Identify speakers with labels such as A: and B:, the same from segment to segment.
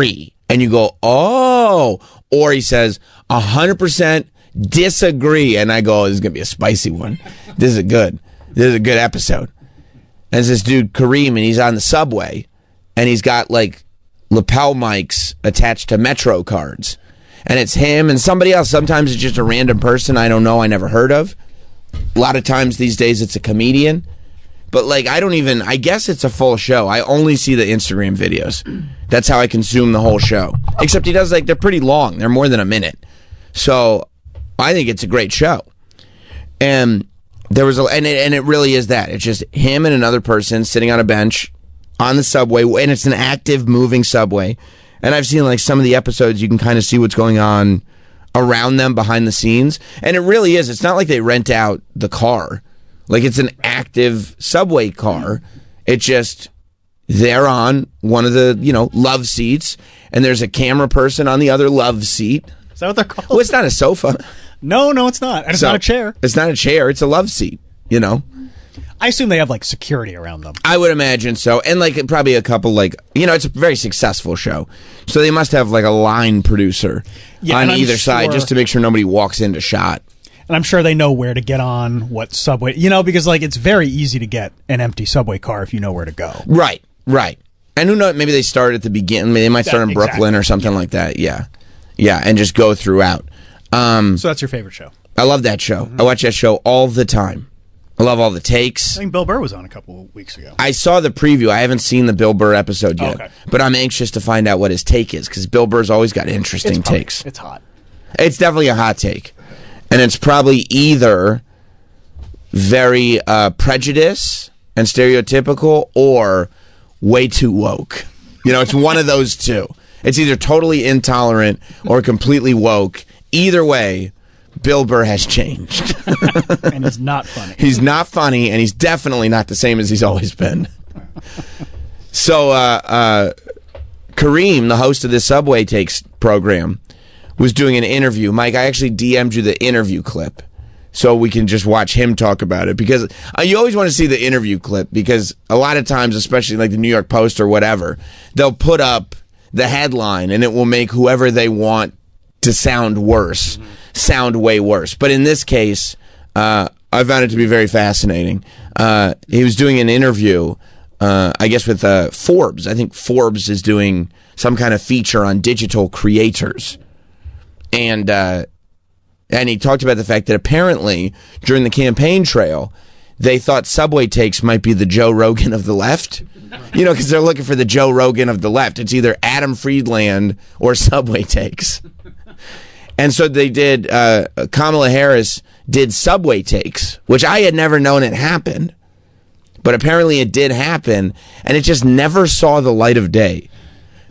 A: agree. And you go, oh. Or he says, 100% disagree. And I go, this is going to be a spicy one. This is a good episode. And it's this dude, Kareem, and he's on the subway. And he's got, like, lapel mics attached to Metro cards. And it's him and somebody else. Sometimes it's just a random person I don't know, I never heard of. A lot of times these days it's a comedian. But, like, I guess it's a full show. I only see the Instagram videos. That's how I consume the whole show. Except he does, like, they're pretty long. They're more than a minute. So I think it's a great show. And there was and it really is that. It's just him and another person sitting on a bench on the subway, and it's an active, moving subway. And I've seen, like, some of the episodes, you can kind of see what's going on around them behind the scenes. And it really is. It's not like they rent out the car. Like, it's an active subway car. It just, they're on one of the, love seats, and there's a camera person on the other love seat.
B: Is that what they're called?
A: Well, it's not a sofa.
B: No, it's not. And it's not a chair.
A: It's not a chair. It's a love seat,
B: I assume they have, like, security around them.
A: I would imagine so. And, like, probably a couple, like, it's a very successful show. So they must have, like, a line producer on either side just to make sure nobody walks into shot.
B: And I'm sure they know where to get on, what subway, because, like, it's very easy to get an empty subway car if you know where to go.
A: Right. And who knows, maybe they start at the beginning. Maybe they might start in Brooklyn or something like that. Yeah, and just go throughout.
B: So that's your favorite show?
A: I love that show. Mm-hmm. I watch that show all the time. I love all the takes.
B: I think Bill Burr was on a couple of weeks ago.
A: I saw the preview. I haven't seen the Bill Burr episode yet. Okay. But I'm anxious to find out what his take is, because Bill Burr's always got interesting takes.
B: It's hot.
A: It's definitely a hot take. And it's probably either very prejudice and stereotypical or way too woke. It's one of those two. It's either totally intolerant or completely woke. Either way, Bill Burr has changed.
B: And he's not funny.
A: He's not funny, and he's definitely not the same as he's always been. So, Kareem, the host of this Subway Takes program, was doing an interview. Mike, I actually DM'd you the interview clip so we can just watch him talk about it, because you always want to see the interview clip, because a lot of times, especially like the New York Post or whatever, they'll put up the headline and it will make whoever they want to sound worse sound way worse. But in this case, I found it to be very fascinating. He was doing an interview, I guess, with Forbes. I think Forbes is doing some kind of feature on digital creators. And he talked about the fact that apparently during the campaign trail, they thought Subway Takes might be the Joe Rogan of the left. Because they're looking for the Joe Rogan of the left. It's either Adam Friedland or Subway Takes. And so they did, Kamala Harris did Subway Takes, which I had never known it happened. But apparently it did happen, and it just never saw the light of day,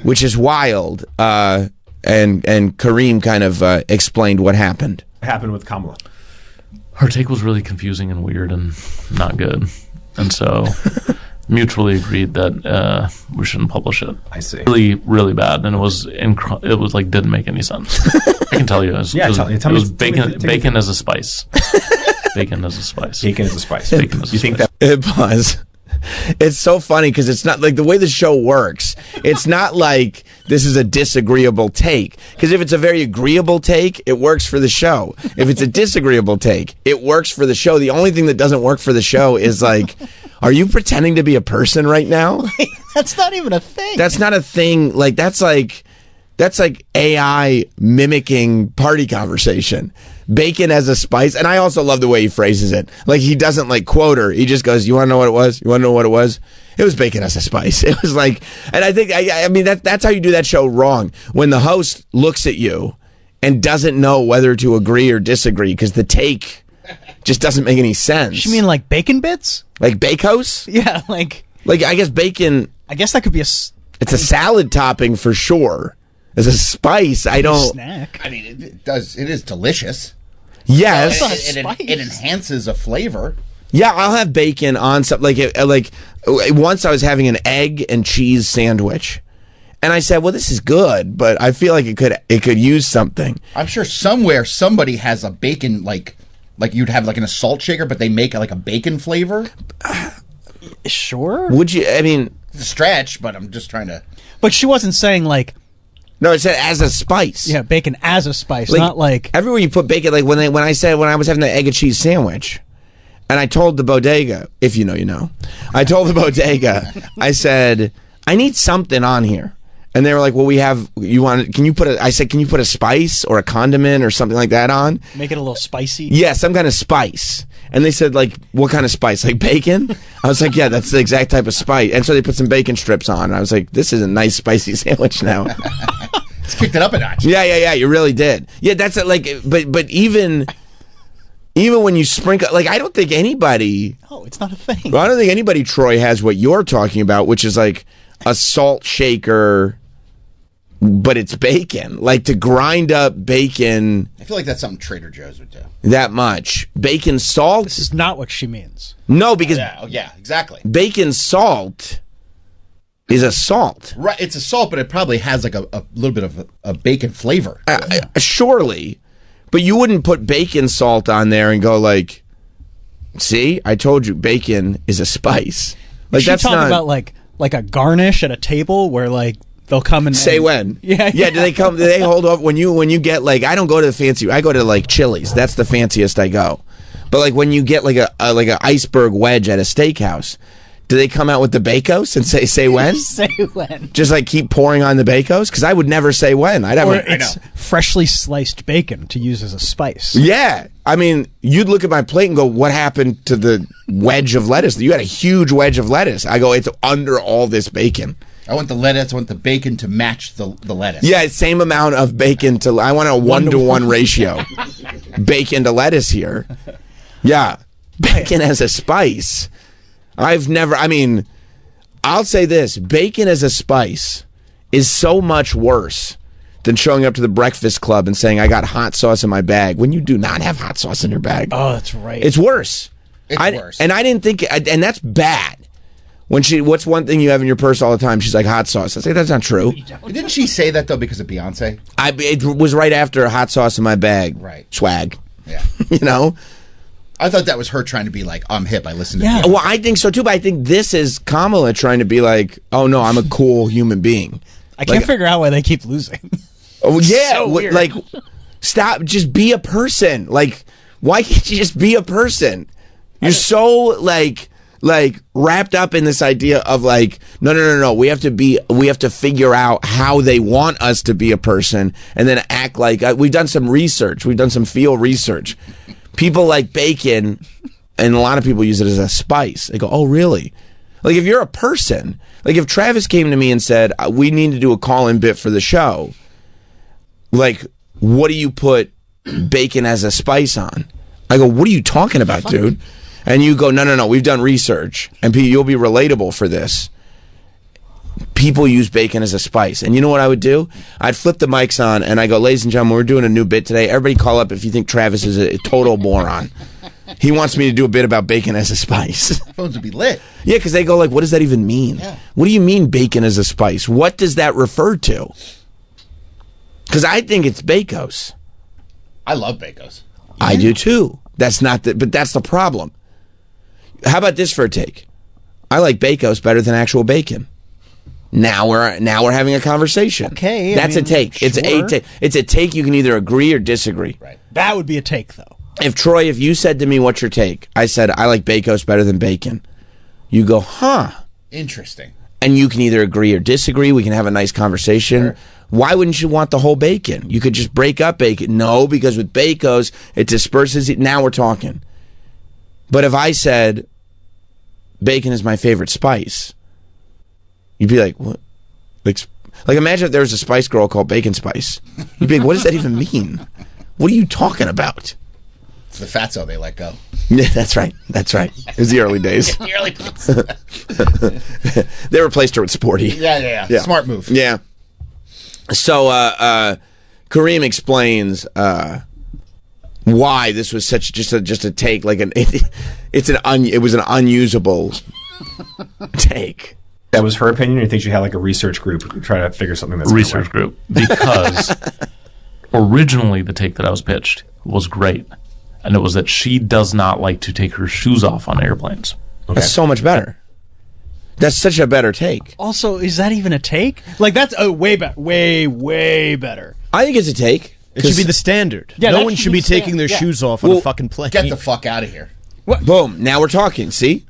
A: which is wild. And Kareem kind of explained what happened.
C: Happened with Kamala.
D: Her take was really confusing and weird and not good. And so mutually agreed that we shouldn't publish it.
C: I see.
D: Really, really bad. And it was like didn't make any sense. I can tell you. It was bacon as a spice. Bacon as a spice.
C: Bacon as a spice.
D: Bacon as a
C: you
D: spice.
C: think that?
A: It was. It's so funny because it's not like the way the show works. It's not like this is a disagreeable take. Because if it's a very agreeable take, it works for the show. If it's a disagreeable take, it works for the show. The only thing that doesn't work for the show is like, are you pretending to be a person right now?
B: That's not even a thing.
A: That's not a thing. Like that's like AI mimicking party conversation. Bacon as a spice. And I also love the way he phrases it. Like he doesn't like quote her. He just goes, you want to know what it was? You want to know what it was? It was bacon as a spice. It was like, and I think, I mean, that's how you do that show wrong. When the host looks at you and doesn't know whether to agree or disagree because the take just doesn't make any sense.
B: You mean like bacon bits?
A: Like Bakos?
B: Yeah, like
A: I guess bacon.
B: I guess that could be
A: it's a salad topping for sure. As a spice, I don't.
B: Snack.
E: I mean, it does. It is delicious.
A: Yes,
E: it enhances a flavor.
A: Yeah, I'll have bacon on something like once I was having an egg and cheese sandwich, and I said, "Well, this is good, but I feel like it could use something."
E: I'm sure somewhere somebody has a bacon like you'd have like in a salt shaker, but they make like a bacon flavor.
B: Sure.
A: Would you? I mean,
E: it's a stretch, but I'm just trying to.
B: But she wasn't saying like
A: No, it said as a spice.
B: Yeah, bacon as a spice, not like
A: everywhere you put bacon. Like when I was having the egg and cheese sandwich, and I told the bodega, if you know, you know. I told the bodega, I said, I need something on here. And they were like, well, can you put a spice or a condiment or something like that on?
B: Make it a little spicy?
A: Yeah, some kind of spice. And they said, like, what kind of spice? Like bacon? I was like, yeah, that's the exact type of spice. And so they put some bacon strips on. And I was like, this is a nice spicy sandwich now.
E: It's kicked it up a notch.
A: Yeah, you really did. Yeah, that's but even when you sprinkle, like, I don't think anybody...
B: Oh, it's not a thing.
A: Well, I don't think anybody, Troy, has what you're talking about, which is like a salt shaker... But it's bacon. Like to grind up bacon.
E: I feel like that's something Trader Joe's would do.
A: That much. Bacon salt?
B: This is not what she means.
A: No, because...
E: Yeah, exactly.
A: Bacon salt is a salt.
E: Right, it's a salt, but it probably has like a little bit of a bacon flavor.
A: Surely. But you wouldn't put bacon salt on there and go like, see, I told you, bacon is a spice. Like
B: that's not... about like a garnish at a table where like... They'll come and
A: say when.
B: Yeah.
A: Do they hold off when you get like, I don't go to the fancy, I go to like Chili's. That's the fanciest I go. But like when you get like a iceberg wedge at a steakhouse, do they come out with the Bacos and say when?
B: Say when.
A: Just like keep pouring on the Bacos? Because I would never say when.
B: It's freshly sliced bacon to use as a spice.
A: Yeah. I mean, you'd look at my plate and go, what happened to the wedge of lettuce? You had a huge wedge of lettuce. I go, it's under all this bacon.
E: I want the lettuce. I want the bacon to match the lettuce.
A: Yeah, same amount of bacon to... I want a 1-to-1 ratio. Bacon to lettuce here. Yeah. Bacon as a spice. I'll say this. Bacon as a spice is so much worse than showing up to the Breakfast Club and saying, I got hot sauce in my bag, when you do not have hot sauce in your bag.
B: Oh, that's right.
A: It's worse.
E: It's worse.
A: And I didn't think... And that's bad. What's one thing you have in your purse all the time? She's like, hot sauce. I say, that's not true.
E: Didn't she say that, though, because of Beyonce?
A: It was right after hot sauce in my bag.
E: Right.
A: Swag.
E: Yeah.
A: You know?
E: I thought that was her trying to be like, I'm hip. I listen to
A: Beyonce. Well, I think so, too, but I think this is Kamala trying to be like, oh, no, I'm a cool human being.
B: I can't figure out why they keep losing.
A: Oh, yeah.
B: So weird.
A: Like, stop. Just be a person. Like, why can't you just be a person? You're so, like wrapped up in this idea of like, no. We have to figure out how they want us to be a person and then act like we've done some research. We've done some field research. People like bacon, and a lot of people use it as a spice. They go, oh, really? Like if you're a person, like if Travis came to me and said, we need to do a call-in bit for the show. Like, what do you put bacon as a spice on? I go, what are you talking about, dude? And you go, no, we've done research, and you'll be relatable for this. People use bacon as a spice. And you know what I would do? I'd flip the mics on, and I go, ladies and gentlemen, we're doing a new bit today. Everybody call up if you think Travis is a total moron. He wants me to do a bit about bacon as a spice.
E: Phones would be lit.
A: Yeah, because they go like, what does that even mean?
E: Yeah.
A: What do you mean bacon as a spice? What does that refer to? Because I think it's Bacos.
E: I love Bacos.
A: I do too. But that's the problem. How about this for a take? I like Bacos better than actual bacon. Now we're having a conversation.
B: Okay,
A: that's a take.
B: Sure.
A: It's a take. You can either agree or disagree.
B: Right. That would be a take, though.
A: If you said to me, "What's your take?" I said, "I like Bacos better than bacon." You go, "Huh?
E: Interesting."
A: And you can either agree or disagree. We can have a nice conversation. Sure. Why wouldn't you want the whole bacon? You could just break up bacon. No, because with Bacos, it disperses it. Now we're talking. But if I said bacon is my favorite spice, you'd be like, what? Like imagine if there was a Spice Girl called Bacon Spice. You'd be like, what does that even mean? What are you talking about?
E: It's the fatso they let go.
A: Yeah, that's right. It was the early days.
E: The early days.
A: They replaced her with Sporty.
E: Yeah. Smart move.
A: Yeah. So Kareem explains why this was such just a take, like it was an unusable take.
C: That was her opinion, or you think she had like a research group try to figure something that's
D: research group? Because originally the take that I was pitched was great, and it was that she does not like to take her shoes off on airplanes.
A: Okay. That's so much better. That's such a better take.
B: Also, is that even a take? Like, that's way better. Way better.
A: I think it's a take.
F: It should be the standard.
B: Yeah,
F: no one should be taking their shoes off on a fucking plane.
E: Get the fuck out of here.
B: What?
A: Boom. Now we're talking. See?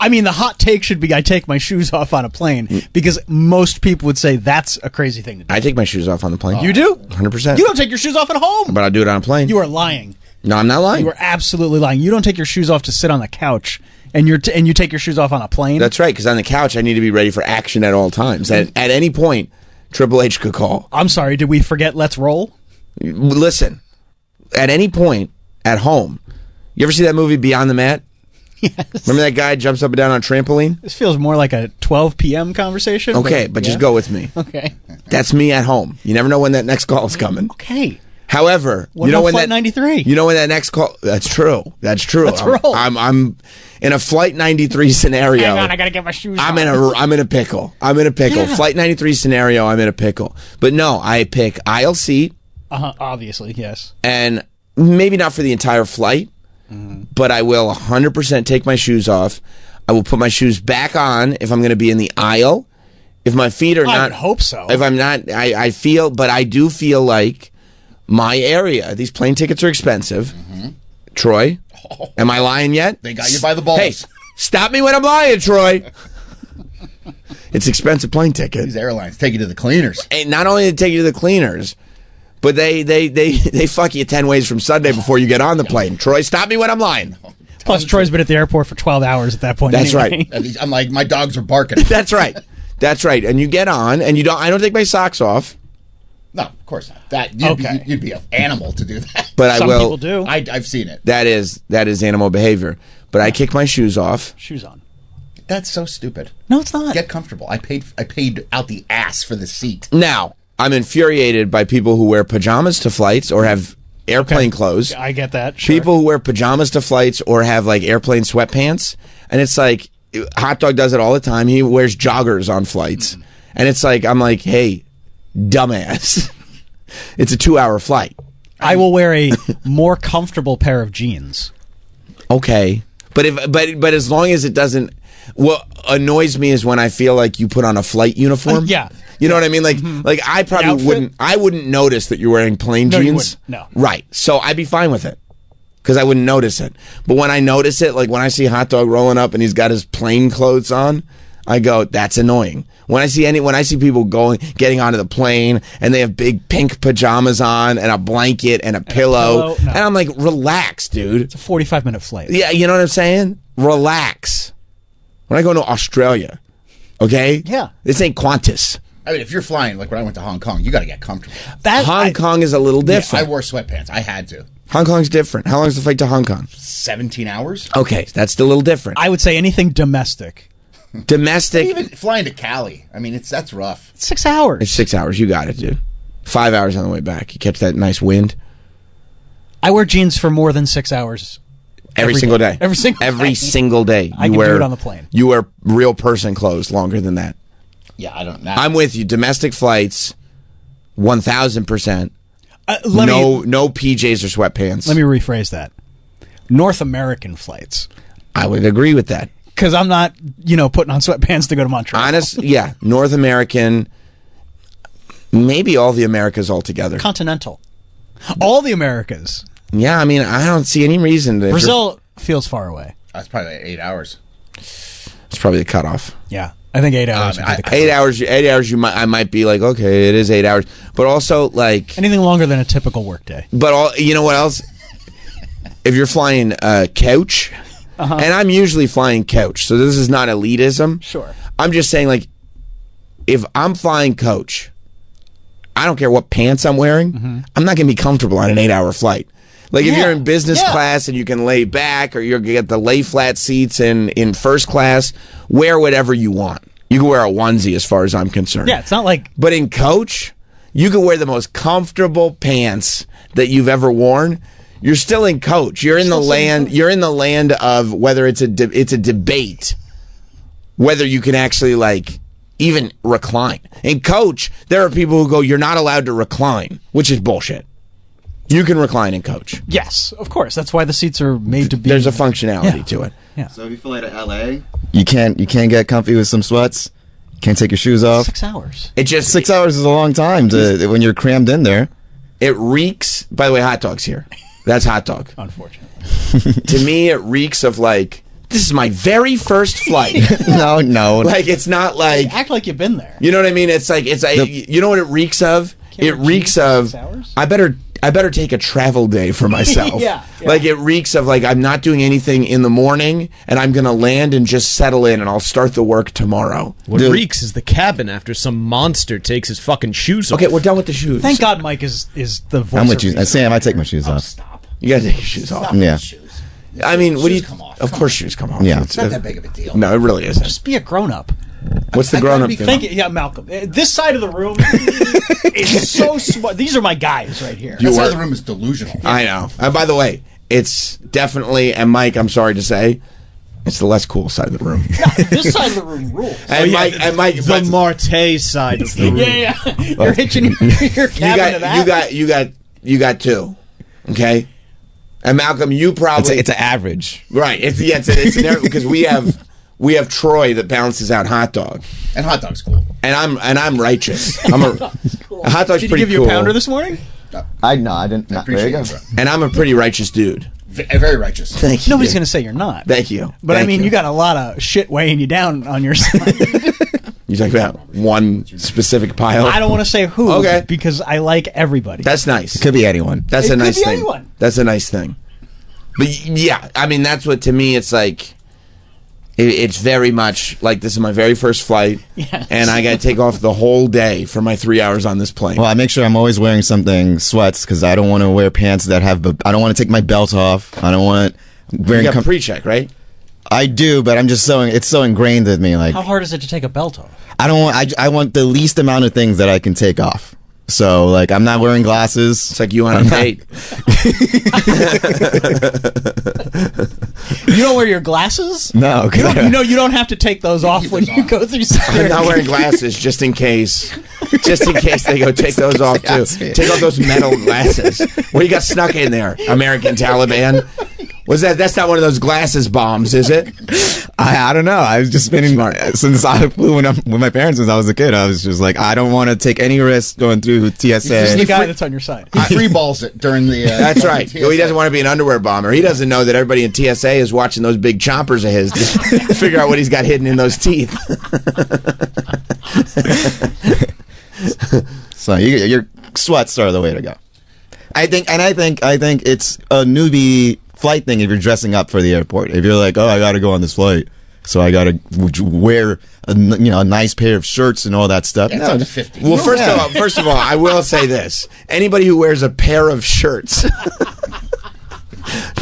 B: I mean, the hot take should be I take my shoes off on a plane because most people would say that's a crazy thing to do.
A: I take my shoes off on the plane.
B: You do?
A: 100%.
B: You don't take your shoes off at home.
A: But I'll do it on a plane.
B: You are lying.
A: No, I'm not lying.
B: You are absolutely lying. You don't take your shoes off to sit on the couch, and you take your shoes off on a plane.
A: That's right, because on the couch, I need to be ready for action at all times. At any point, Triple H could call.
B: I'm sorry, did we forget Let's Roll?
A: Listen, at any point at home, you ever see that movie Beyond the Mat?
B: Yes.
A: Remember that guy jumps up and down on a trampoline?
B: This feels more like a 12 p.m. conversation.
A: Okay, but just go with me.
B: Okay.
A: That's me at home. You never know when that next call is coming.
B: Okay.
A: However,
B: What
A: you know
B: about
A: when
B: Flight
A: that
B: 93?
A: You know when that next call. That's true. That's true.
B: Let's roll.
A: I'm in a Flight 93 scenario.
B: Hang on, I gotta get my shoes
A: I'm
B: on.
A: in a pickle. I'm in a pickle.
B: Yeah.
A: Flight 93 scenario. I'm in a pickle. But no, I pick aisle seat,
B: Obviously, yes.
A: and maybe not for the entire flight, but I will 100% take my shoes off. I will put my shoes back on if I'm going to be in the aisle. If my feet are not,
B: I would hope so.
A: If I'm not, I feel, but I do feel like my area. These plane tickets are expensive. Troy, am I lying yet?
E: They got you by the balls.
A: Hey, stop me when I'm lying, Troy. It's expensive plane ticket.
E: These airlines take you to the cleaners.
A: And not only they take you to the cleaners, but they fuck you 10 ways from Sunday before you get on the plane. Troy, stop me when I'm lying.
B: Plus, Troy's been at the airport for 12 hours at that point.
A: That's
B: anyway.
A: right.
E: I'm like, my dogs are barking.
A: That's right. That's right. And you get on, and I don't take my socks off.
E: No, of course not. You'd be an animal to do that.
A: But
B: Some
A: I will.
B: people do.
E: I've seen it.
A: That is animal behavior. But I kick my shoes off.
B: Shoes on.
E: That's so stupid.
B: No, it's not.
E: Get comfortable. I paid out the ass for the seat.
A: Now, I'm infuriated by people who wear pajamas to flights or have airplane clothes.
B: I get that. Sure.
A: People who wear pajamas to flights or have like airplane sweatpants. And it's like, Hot Dog does it all the time. He wears joggers on flights. And it's like, I'm like, hey, dumbass. It's a 2-hour flight.
B: I will wear a more comfortable pair of jeans.
A: Okay. But as long as it doesn't, what annoys me is when I feel like you put on a flight uniform.
B: Yeah.
A: You know what I mean? Like I probably wouldn't notice that you're wearing plain
B: No, you
A: jeans.
B: wouldn't. No.
A: Right. So I'd be fine with it. Because I wouldn't notice it. But when I notice it, like when I see Hot Dog rolling up and he's got his plain clothes on, I go, that's annoying. When I see people getting onto the plane and they have big pink pajamas on and a blanket and a pillow,
B: no.
A: and I'm like, relax, dude.
B: It's a 45-minute flight.
A: Yeah, you know what I'm saying? Relax. When I go to Australia, okay?
B: Yeah.
A: This ain't Qantas.
E: I mean, if you're flying, like when I went to Hong Kong, you got to get comfortable.
A: Hong Kong is a little
E: I
A: different.
E: wore sweatpants. I had to.
A: Hong Kong's different. How long is the flight to Hong Kong?
E: 17 hours?
A: Okay, that's a little different.
B: I would say anything domestic.
A: Domestic.
E: Even flying to Cali. I mean, that's rough.
B: 6 hours.
A: It's 6 hours. You got it, dude. 5 hours on the way back. You catch that nice wind.
B: I wear jeans for more than 6 hours.
A: Every single day.
B: Every
A: single day.
B: I can do it on the plane.
A: You wear real person clothes longer than that.
E: Yeah, I don't know.
A: I'm with you. Domestic flights, 1,000%. No PJs or sweatpants.
B: Let me rephrase that. North American flights.
A: I would agree with that.
B: Because I'm not, putting on sweatpants to go to Montreal.
A: Yeah. North American, maybe all the Americas altogether.
B: Continental. All the Americas.
A: Yeah, I mean, I don't see any reason to.
B: Brazil feels far away.
E: That's probably like 8 hours.
A: It's probably the cutoff.
B: Yeah. I think 8 hours would be the cutoff.
A: 8 hours. 8 hours. I might be like, okay, it is 8 hours, but also like
B: anything longer than a typical workday.
A: But you know what else? If you're flying couch, and I'm usually flying couch, so this is not elitism.
B: Sure.
A: I'm just saying, like, if I'm flying coach, I don't care what pants I'm wearing. I'm not going to be comfortable on an 8-hour flight. Like if you're in business class and you can lay back, or you get the lay flat seats in first class, wear whatever you want. You can wear a onesie as far as I'm concerned.
B: Yeah, it's not like...
A: But in coach, you can wear the most comfortable pants that you've ever worn. You're still in coach. You're in the land. You're in the land of whether it's a debate whether you can actually like even recline. In coach, there are people who go, "You're not allowed to recline," which is bullshit. You can recline and coach.
B: Yes, of course. That's why the seats are made to be.
A: There's a functionality to it.
B: Yeah.
G: So if you fly to LA, you can't get comfy with some sweats. Can't take your shoes off.
B: 6 hours.
A: It just
G: 6 hours is a long time when you're crammed in there.
A: It reeks. By the way, hot dog's here. That's hot dog.
B: Unfortunately.
A: To me, it reeks of like, this is my very first flight.
G: No.
A: Like, it's not like,
B: Act like you've been there.
A: you know what I mean? It's like you know what it reeks of? It reeks of
B: 6 hours?
A: I better take a travel day for myself.
B: Yeah.
A: Like, it reeks of like, I'm not doing anything in the morning and I'm going to land and just settle in and I'll start the work tomorrow.
F: What reeks is the cabin after some monster takes his fucking shoes off.
A: Okay, we're done with the shoes.
B: Thank God Mike is the voice.
G: I'm with you. Sam, I take my shoes off.
E: Stop.
A: You got to take your shoes off.
G: Yeah.
E: Shoes.
A: I mean, what do you?
E: Shoes come off.
A: Of course, shoes come off.
G: Yeah.
E: It's not that big of a deal.
A: No, it really isn't.
B: Just be a grown-up.
A: What's the
E: I
A: grown-up
E: gotta be
A: thing?
B: Thank you. Yeah, Malcolm. This side of the room is so smart. These are my guys right here.
E: That side
A: are-
E: of the room is delusional.
A: I know. And by the way, it's definitely, and Mike, I'm sorry to say, it's the less cool side of the room.
B: This side of the room rules.
A: And Mike,
F: The Marte side of the room.
B: Yeah. You're hitching your cabin to that.
A: you got two, okay? And Malcolm, you probably
G: It's an average.
A: right. It's an area because we have Troy that balances out hot dog,
E: And hot dog's cool.
A: and I'm righteous. A hot dog's
B: Did he
A: pretty
B: give you
A: cool,
B: a pounder this morning?
G: I didn't.
E: I
G: There
E: appreciate
G: you go.
E: it, bro.
A: and I'm a pretty righteous dude.
E: Very righteous.
A: Thank you.
B: Nobody's going to say you're not.
A: Thank you.
B: But I
A: Thank
B: mean, you got a lot of shit weighing you down on your side.
A: You talk about one specific pile.
B: I don't want to say who,
A: Okay.
B: because I like everybody.
A: That's nice.
G: Could be anyone.
A: That's
B: It
A: a
B: could
A: nice
B: be
A: thing.
B: anyone.
A: That's a nice thing. But yeah, I mean, that's what to me it's like. It's very much like this is my very first flight,
B: Yes.
A: and I got to take off the whole day for my 3 hours on this plane.
G: Well, I make sure I'm always wearing sweats because I don't want to wear pants that have. I don't want to take my belt off. I don't want
A: you
G: wearing.
A: got pre-check, right?
G: I do, but I'm just it's so ingrained with me. Like
B: How hard is it to take a belt off?
G: I don't want. I want the least amount of things that I can take off. So like I'm not wearing glasses.
A: It's like you on a date.
B: You don't wear your glasses?
G: No,
B: You don't have to take those off when you go through
A: I'm
B: security.
A: not wearing glasses just in case. Just in case they go take those off too.
G: ask me.
A: Take off those metal glasses. What do you got snuck in there? American Taliban? Was that? That's not one of those glasses bombs, is it?
G: I don't know. I've just been since I flew with my parents since I was a kid. I was just like, I don't want to take any risk going through
B: This is
G: TSA.
B: the guy that's on your side.
E: He free balls it during the.
A: That's right.
E: TSA.
A: He doesn't want to be an underwear bomber. He doesn't know that everybody in TSA is watching those big chompers of his to figure out what he's got hidden in those teeth.
G: So your sweats are the way to go. I think it's a newbie flight thing if you're dressing up for the airport. If you're like, oh, I got to go on this flight, so I got to wear a nice pair of shirts and all that stuff.
E: Yeah, it's up to 50.
A: Well, first of all, I will say this: anybody who wears a pair of shirts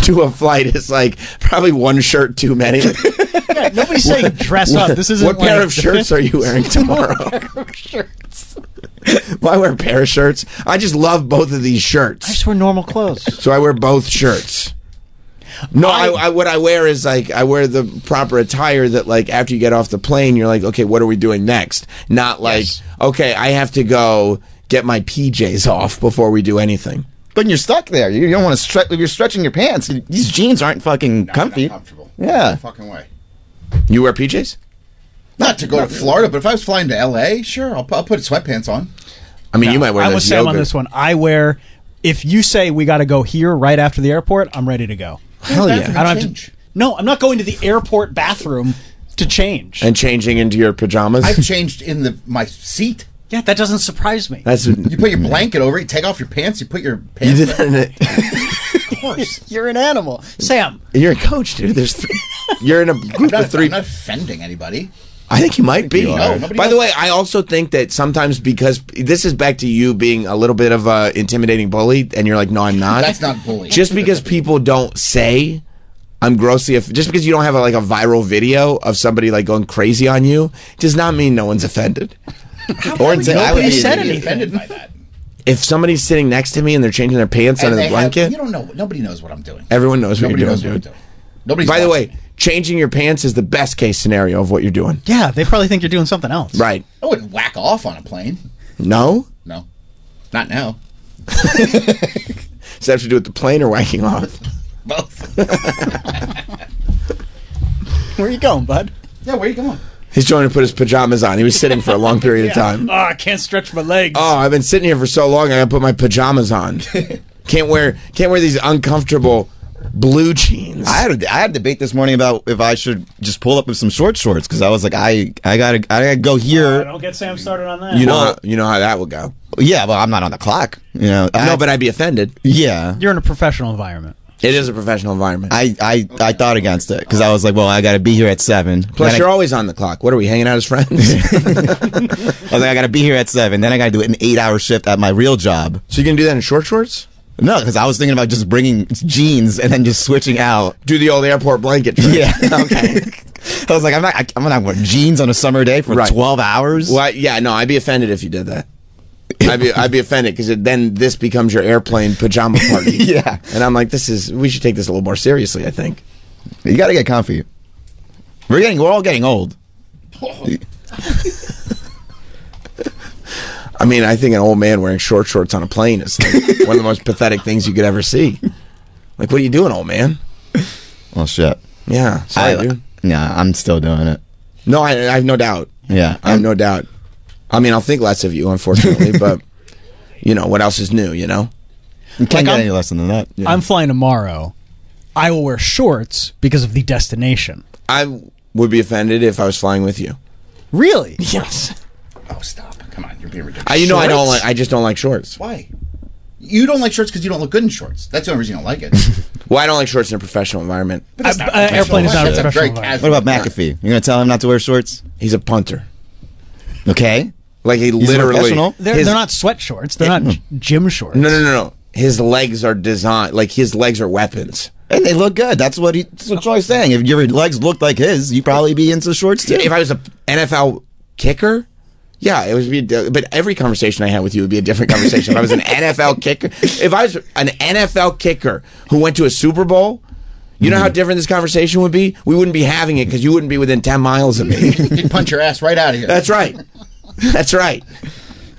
A: to a flight is like probably one shirt too many.
B: Yeah, nobody's saying dress up. This isn't
A: What pair
B: like
A: of shirts are you wearing tomorrow?
B: shirts.
A: Well, I wear a pair of shirts. I just love both of these
B: I
A: shirts,
B: just wear normal clothes.
A: so I wear both shirts. No, I what I wear is like I wear the proper attire that like after you get off the plane, you're like, okay, what are we doing next? Not like, okay, I have to go get my PJs off before we do anything.
G: But you're stuck there. You don't want to stretch. If you're stretching your pants, these jeans aren't fucking comfy.
E: Not comfortable.
G: Yeah.
E: No fucking way.
A: You wear PJs?
E: Not to go to Florida, but if I was flying to LA, sure, I'll put sweatpants on.
A: I mean, you might wear
B: I'm
A: those
B: with Sam on
A: yoga.
B: this one. I wear. If you say we got to go here right after the airport, I'm ready to go.
A: Hell yeah.
E: Bathroom
B: I don't have
E: change.
B: to. No, I'm not going to the airport bathroom to change.
A: And changing into your pajamas.
E: I've changed in my seat.
B: Yeah, that doesn't surprise me.
A: That's
E: You put your blanket over it, you take off your pants, you put your
A: you
E: pants
A: did that in it.
E: Of course.
B: You're an animal, Sam.
A: You're a coach, dude. There's you're in a group of three.
E: I'm not offending anybody.
A: I think you might be.
E: No, nobody
A: By the
E: else-
A: way, I also think that sometimes because this is back to you being a little bit of a intimidating bully, and you're like, no, I'm not.
E: That's not bullying.
A: Just because people don't say I'm grossly, just because you don't have a viral video of somebody like going crazy on you, does not mean no one's offended.
B: Nobody said
E: Be
B: anything.
E: offended by that.
A: If somebody's sitting next to me and they're changing their pants under the blanket,
E: you don't know. Nobody knows what I'm doing.
A: everyone knows what
E: Nobody
A: you're
E: knows
A: doing,
E: what I'm
A: dude.
E: doing. Nobody's
A: By the
E: watching.
A: way, changing your pants is the best case scenario of what you're doing.
B: Yeah, they probably think you're doing something else.
A: Right.
E: I wouldn't whack off on a plane.
A: No?
E: No, not now.
A: Does that have to do with the plane or whacking off?
E: Both.
B: Where are you going, bud?
E: Yeah, where you going?
A: He's trying to put his pajamas on. He was sitting for a long period of time.
B: Oh, I can't stretch my legs.
A: Oh, I've been sitting here for so long. I gotta put my pajamas on. Can't wear these uncomfortable blue jeans.
G: I had a debate this morning about if I should just pull up with some shorts because I was like, I gotta go here.
B: Don't get Sam started on that.
A: You know how that would go.
G: Yeah, well, I'm not on the clock.
A: No, but I'd be offended.
G: Yeah,
B: You're in a professional environment.
A: It is a professional environment.
G: I thought against it because I was like, well, I got to be here at 7.
A: Plus, you're always on the clock. What are we hanging out as friends?
G: I was like, I got to be here at 7. Then I got to do an 8-hour shift at my real job.
A: So you can do that in short shorts?
G: No, because I was thinking about just bringing jeans and then just switching out.
A: Do the old airport blanket trick.
G: Yeah.
A: Okay.
G: I was like, I'm not wearing jeans on a summer day for 12 hours.
A: Well, yeah, no, I'd be offended if you did that. I'd be offended because then this becomes your airplane pajama party.
G: Yeah.
A: And I'm like, we should take this a little more seriously, I think.
G: You got to get comfy. We're all getting old.
A: I mean, I think an old man wearing short shorts on a plane is like one of the most pathetic things you could ever see. Like, what are you doing, old man?
G: Well, shit.
A: Yeah, sorry, dude.
G: Yeah, I'm still doing it.
A: No, I have no doubt.
G: Yeah.
A: I have no doubt. I mean, I'll think less of you, unfortunately, but, what else is new,
G: You can't get any less than that.
B: Yeah. I'm flying tomorrow. I will wear shorts because of the destination.
A: I would be offended if I was flying with you.
B: Really?
A: Yes.
E: Oh, stop. Come on, you're being ridiculous.
A: I just don't like shorts.
E: Why? You don't like shorts because you don't look good in shorts. That's the only reason you don't like it.
A: Well, I don't like shorts in a professional environment.
B: Airplane is not a professional environment.
G: What about McAfee? You're going to tell him not to wear shorts?
A: He's a punter.
G: Okay.
A: Like he literally.
B: They're not sweat shorts. They're not gym shorts.
A: No. His legs are designed, like his legs are weapons.
G: And they look good. That's what Troy's saying. If your legs looked like his, you'd probably be into shorts too.
A: If I was an NFL kicker, yeah, it would be. But every conversation I had with you would be a different conversation. If I was an NFL kicker, if I was an NFL kicker who went to a Super Bowl, you know how different this conversation would be? We wouldn't be having it because you wouldn't be within 10 miles of me.
E: He'd punch your ass right out of here.
A: That's right. That's right.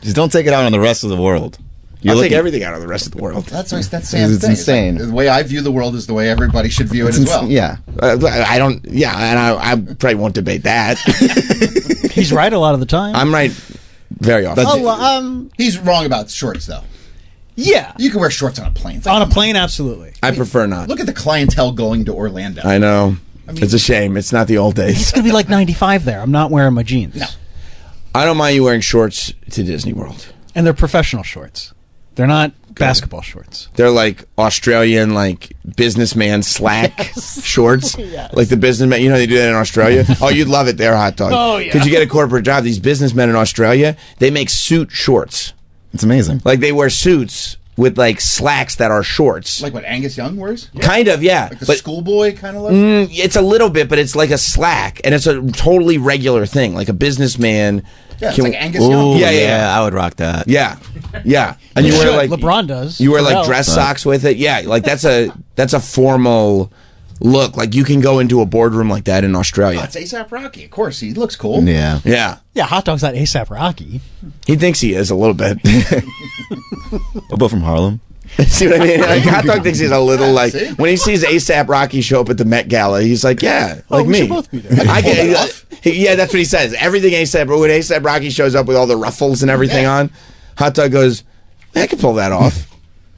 G: Just don't take it out on the rest of the world.
A: I'll take everything out of the rest of the world.
E: That's Sam's
G: it's
E: thing.
G: insane.
E: Like, the way I view the world is the way everybody should view it as well.
G: Yeah.
A: I don't. Yeah, and I probably won't debate that.
B: He's right a lot of the time.
A: I'm right very often.
E: He's wrong about shorts, though.
B: Yeah.
E: You can wear shorts on a plane.
B: On a plane, absolutely.
A: I prefer not.
E: Look at the clientele going to Orlando.
A: I know. It's a shame. It's not the old days.
B: It's going to be like 95 there. I'm not wearing my jeans.
E: No.
A: I don't mind you wearing shorts to Disney World.
B: And they're professional shorts. They're not basketball shorts.
A: They're like Australian, like businessman slack shorts. Yes. Like the businessman, they do that in Australia. Oh, you'd love it there, Hot Dog.
B: Oh, yeah.
A: Because you get a corporate job. These businessmen in Australia, they make suit shorts.
G: It's amazing.
A: Like they wear suits with like slacks that are shorts.
E: Like what Angus Young wears?
A: Yeah. Kind of, yeah.
E: Like the schoolboy kind of look?
A: It's a little bit, but it's like a slack. And it's a totally regular thing. Like a businessman.
E: Yeah, it's like Angus Young.
A: Yeah.
G: I would rock that.
A: Yeah. And you wear like
B: LeBron does.
A: You wear like dress socks with it. Yeah, like that's a formal look. Like you can go into a boardroom like that in Australia.
E: Oh, it's A$AP Rocky. Of course, he looks cool.
G: Yeah.
A: Yeah.
B: Yeah, Hot Dog's not A$AP Rocky.
A: He thinks he is a little bit.
G: We're from Harlem.
A: See what I mean? Like, Hot Dog thinks he's a little like
E: see?
A: when he sees A$AP Rocky show up at the Met Gala, he's like, yeah, like
B: we
A: me.
B: should both be there.
A: Yeah, that's what he says. Everything A$AP, when A$AP Rocky shows up with all the ruffles and everything on, Hot Dog goes, I can pull that off.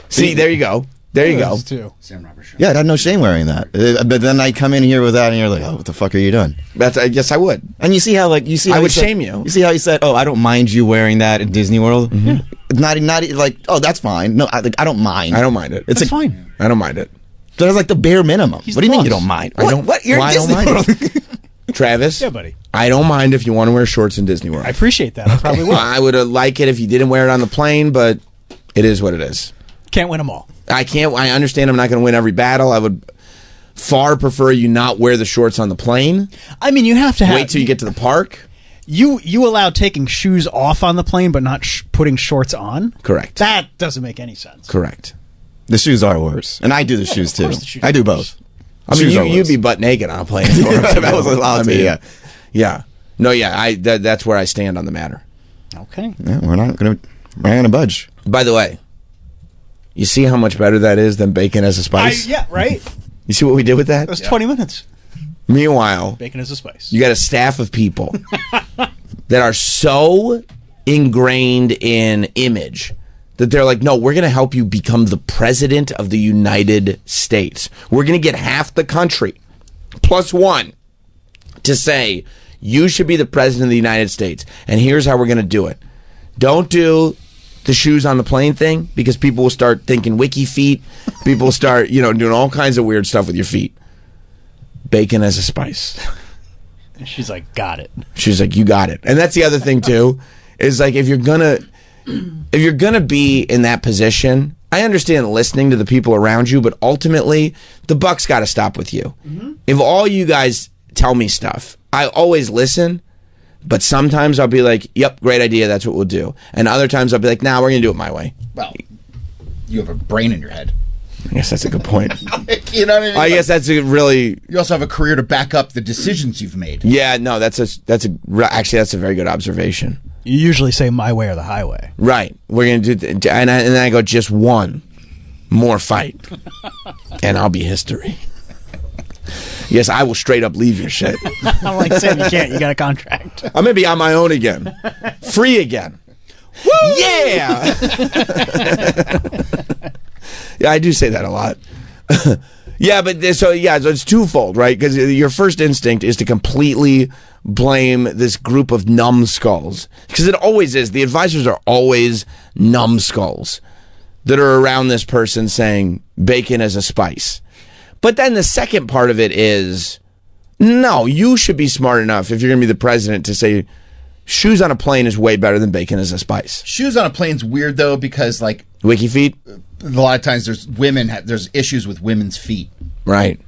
A: See, there you go. There you go.
B: Too.
E: Sam Roberts.
G: Yeah, I had no shame wearing that. But then I come in here with that, and you're like, "Oh, what the fuck are you doing?"
A: Yes, I would.
G: And you see how
A: I would shame you.
G: You see how he said, "Oh, I don't mind you wearing that at Disney World." Mm-hmm. Not like, "Oh, that's fine." No, I don't mind.
A: I don't mind it.
B: It's fine.
A: I don't mind it.
G: That's like the bare minimum.
B: He's
G: what do you
B: the
G: mean you
B: boss.
G: don't mind?
A: I don't.
G: What? You're
A: why
G: at Disney
A: I don't mind
G: World.
A: it? Travis.
B: Yeah, buddy.
A: I don't mind if you want to wear shorts in Disney World.
B: I appreciate that. I probably will.
A: I would like it if you didn't wear it on the plane, but it is what it is.
B: Can't win them all.
A: I understand I'm not going to win every battle. I would far prefer you not wear the shorts on the plane.
B: I mean, you have to
A: Wait till you get to the park.
B: You allow taking shoes off on the plane, but not putting shorts on?
A: Correct.
B: That doesn't make any sense.
A: Correct.
G: The shoes are worse, and I do the shoes too.
B: the shoes
G: I
B: are
G: do
B: worse.
G: both.
A: I mean,
G: Shoes are
A: you'd
G: worse.
A: be butt naked on a plane.
G: That was allowed to be, yeah.
A: Yeah. No, yeah. That's where I stand on the matter.
B: Okay.
G: Yeah, we're not gonna budge.
A: By the way, You see how much better that is than bacon as a spice?
B: Yeah, right?
A: You see what we did with that?
B: It was 20 minutes.
A: Meanwhile,
B: Bacon as a spice.
A: you got a staff of people that are so ingrained in image that they're like, no, we're going to help you become the president of the United States. We're going to get half the country plus one to say, you should be the president of the United States. And here's how we're going to do it. Don't do the shoes on the plane thing, because people will start thinking wiki feet. People will start, doing all kinds of weird stuff with your feet. Bacon as a spice.
B: She's like, got it.
A: She's like, you got it. And that's the other thing too, is like, if you're gonna be in that position, I understand listening to the people around you, but ultimately the buck's got to stop with you. Mm-hmm. If all you guys tell me stuff, I always listen, but sometimes I'll be like, yep, great idea, that's what we'll do. And other times I'll be like, nah, we're gonna do it my way.
E: Well, you have a brain in your head.
A: I guess that's a good point.
E: You know what I mean?
A: I guess that's a really...
E: You also have a career to back up the decisions you've made.
A: Yeah, no, that's a very good observation.
B: You usually say my way or the highway.
A: Right. We're going to do... And then I go, just one more fight, and I'll be history. Yes, I will straight up leave your shit.
B: I'm like, Sam, you can't. You got a contract.
A: I'm going to be on my own again. Free again. Woo! Yeah! Yeah, I do say that a lot. Yeah, but so it's twofold, right? Because your first instinct is to completely blame this group of numbskulls. Because it always is. The advisors are always numbskulls that are around this person saying bacon as a spice. But then the second part of it is, no, you should be smart enough if you're going to be the president to say shoes on a plane is way better than bacon as a spice.
E: Shoes on a plane's weird, though, because, like...
A: Wiki feet?
E: A lot of times there's issues with women's feet.
A: Right.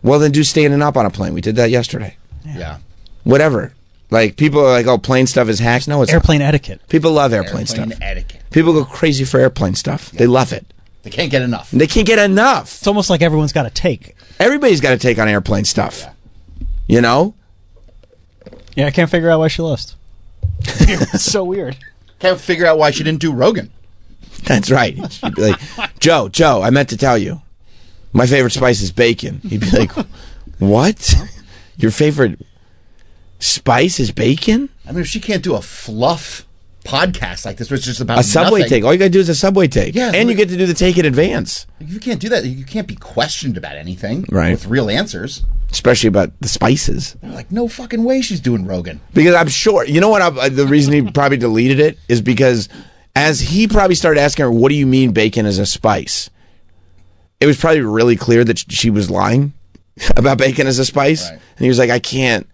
A: Well, then do standing up on a plane. We did that yesterday.
E: Yeah.
A: Whatever. Like, people are like, oh, plane stuff is hacks. No, it's
B: airplane etiquette.
A: People love airplane stuff.
E: Etiquette.
A: People go crazy for airplane stuff. Yeah. They love it.
E: They can't get enough.
A: They can't get enough.
B: It's almost like everyone's got a take.
A: Everybody's got to take on airplane stuff. Yeah. You know?
B: Yeah, I can't figure out why she lost. It's so weird.
E: Can't figure out why she didn't do Rogan.
A: That's right. She'd be like, Joe, I meant to tell you, my favorite spice is bacon. He'd be like, what? Your favorite spice is bacon?
E: I mean, if she can't do a fluff podcast like this, where it's just about
A: a Subway
E: nothing.
A: take. All you got to do is a Subway take.
E: Yeah,
A: and you get to do the take in advance.
E: You can't do that. You can't be questioned about anything.
A: Right.
E: With real answers.
A: Especially about the spices.
E: They're like, no fucking way she's doing Rogan.
A: Because I'm sure, you know what, the reason he probably deleted it is because as he probably started asking her, what do you mean bacon is a spice? It was probably really clear that she was lying about bacon as a spice. Right. And he was like, I can't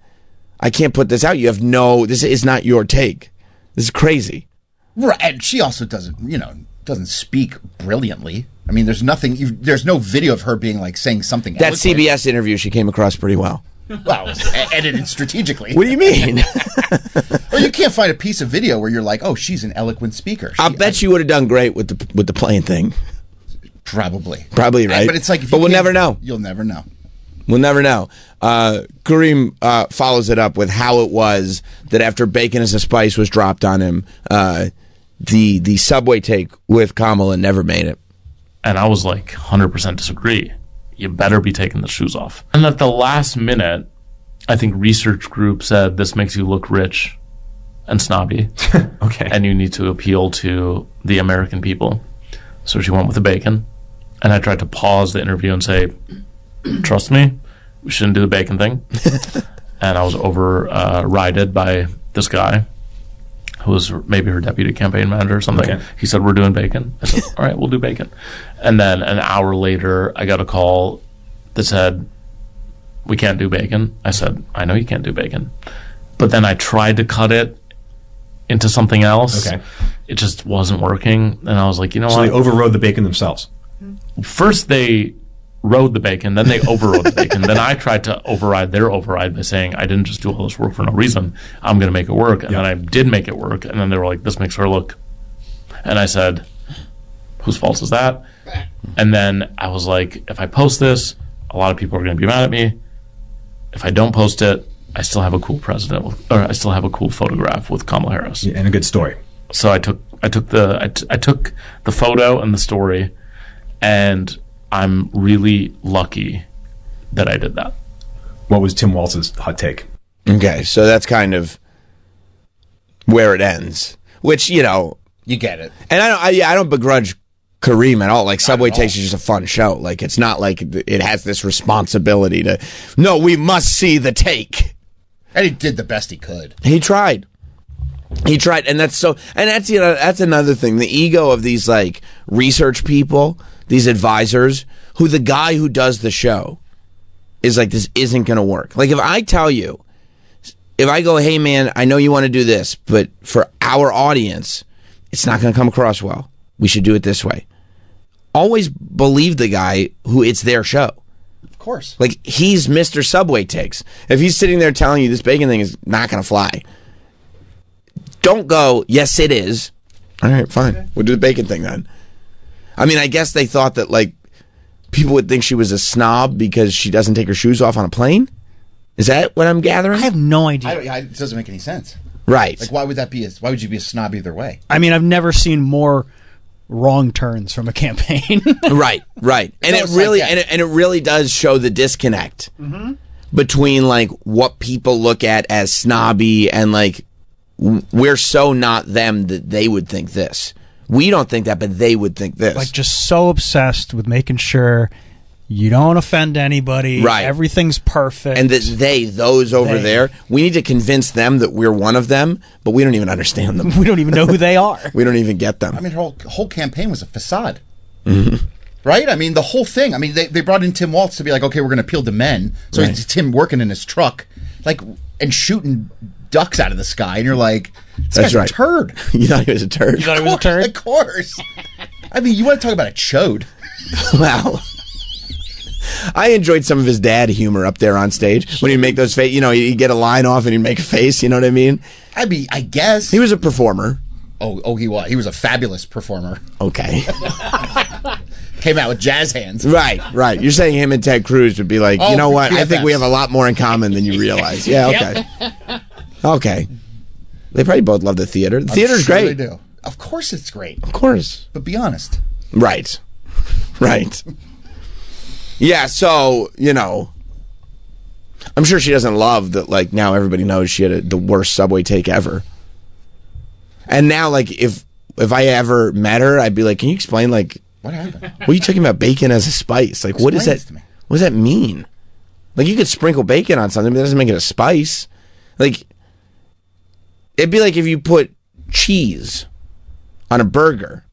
A: put this out. This is not your take. This is crazy.
E: Right. And she also doesn't speak brilliantly. I mean, there's no video of her being like saying something.
A: That CBS interview, she came across pretty well.
E: Well, edited strategically.
A: What do you mean?
E: Well, you can't find a piece of video where you're like, oh, she's an eloquent speaker.
A: I bet she would have done great with the plane thing.
E: Probably,
A: right?
E: But it's like,
A: we'll never know.
E: You'll never know.
A: We'll never know. Kareem follows it up with how it was that after bacon as a spice was dropped on him, the Subway take with Kamala never made it.
D: And I was like, 100% disagree. You better be taking the shoes off. And at the last minute, I think research group said this makes you look rich and snobby.
C: Okay.
D: And you need to appeal to the American people. So she went with the bacon. And I tried to pause the interview and say, trust me, we shouldn't do the bacon thing. And I was overridden by this guy who was maybe her deputy campaign manager or something. Okay. He said, we're doing bacon. I said, all right, we'll do bacon. And then an hour later, I got a call that said, we can't do bacon. I said, I know you can't do bacon. But then I tried to cut it into something else.
C: Okay.
D: It just wasn't working. And I was like, you know what?
C: So they overrode the bacon themselves.
D: First they rode the bacon, then they overrode the bacon. Then I tried to override their override by saying, I didn't just do all this work for no reason. I'm going to make it work. And then I did make it work. And then they were like, this makes her look. And I said, whose fault is that? And then I was like, if I post this, a lot of people are going to be mad at me. If I don't post it, I still have a cool I still have a cool photograph with Kamala Harris.
C: Yeah, and a good story.
D: So I took the photo and the story, And I'm really lucky that I did that.
C: What was Tim Waltz's hot take?
A: Okay, so that's kind of where it ends. Which, you know,
E: You get it.
A: and I don't begrudge Kareem at all. Like, Subway Takes is just a fun show. Like, it's not like it has this responsibility to, no, we must see the take.
E: And he did the best he could.
A: He tried. And that's that's another thing. The ego of these, like, research people, these advisors, who the guy who does the show is like, this isn't going to work. Like, if I tell you, if I go, hey, man, I know you want to do this, but for our audience, it's not going to come across well. We should do it this way. Always believe the guy who it's their show.
E: Of course.
A: Like, he's Mr. Subway Takes. If he's sitting there telling you this bacon thing is not going to fly, don't go, yes, it is. All right, fine. We'll do the bacon thing then. I mean, I guess they thought that, like, people would think she was a snob because she doesn't take her shoes off on a plane? Is that what I'm gathering?
B: I have no idea.
E: It doesn't make any sense.
A: Right.
E: Like, why would that be? Why would you be a snob either way?
B: I mean, I've never seen more wrong turns from a campaign.
A: Right. And it
E: It's
A: really
E: like that.
A: and it really does show the disconnect between, like, what people look at as snobby and, like, we're so not them that they would think this. We don't think that, but they would think this.
B: Like, just so obsessed with making sure you don't offend anybody.
A: Right.
B: Everything's perfect.
A: And that those over
B: They.
A: there, we need to convince them that we're one of them, but we don't even understand them.
B: we don't even know who they are.
A: We don't even get them.
E: I mean, her whole campaign was a facade. Right? I mean, the whole thing. I mean, they brought in Tim Waltz to be like, okay, we're going to appeal to men. So
A: Right.
E: it's Tim working in his truck, like, and shooting ducks out of the sky. And you're like, this
A: That's
E: guy's
A: right.
E: a turd.
A: You thought he was a turd?
B: You thought it was a turd?
E: Of course. I mean, you want to talk about a chode.
A: Wow. I enjoyed some of his dad humor up there on stage when he'd make those face. You know, he'd get a line off and he'd make a face. You know what I mean?
E: I mean, I guess.
A: He was a performer.
E: Oh, he was. He was a fabulous performer.
A: Okay.
E: Came out with jazz hands.
A: Right. You're saying him and Ted Cruz would be like,
E: Oh,
A: you know what? I
E: BFFs.
A: think we have a lot more in common than you realize. Yeah, okay. Okay. They probably both love the theater. The theater's
E: Sure
A: great.
E: They do. Of course it's great.
A: Of course.
E: But be honest.
A: Right. Yeah, so, you know, I'm sure she doesn't love that, like, now everybody knows she had the worst Subway take ever. And now, like, if I ever met her, I'd be like, can you explain, like,
E: What happened?
A: what are you talking about bacon as a spice? Like, what is
E: Explain
A: that?
E: this to me.
A: What does that mean? Like, you could sprinkle bacon on something, but that doesn't make it a spice. Like, it'd be like if you put cheese on a burger.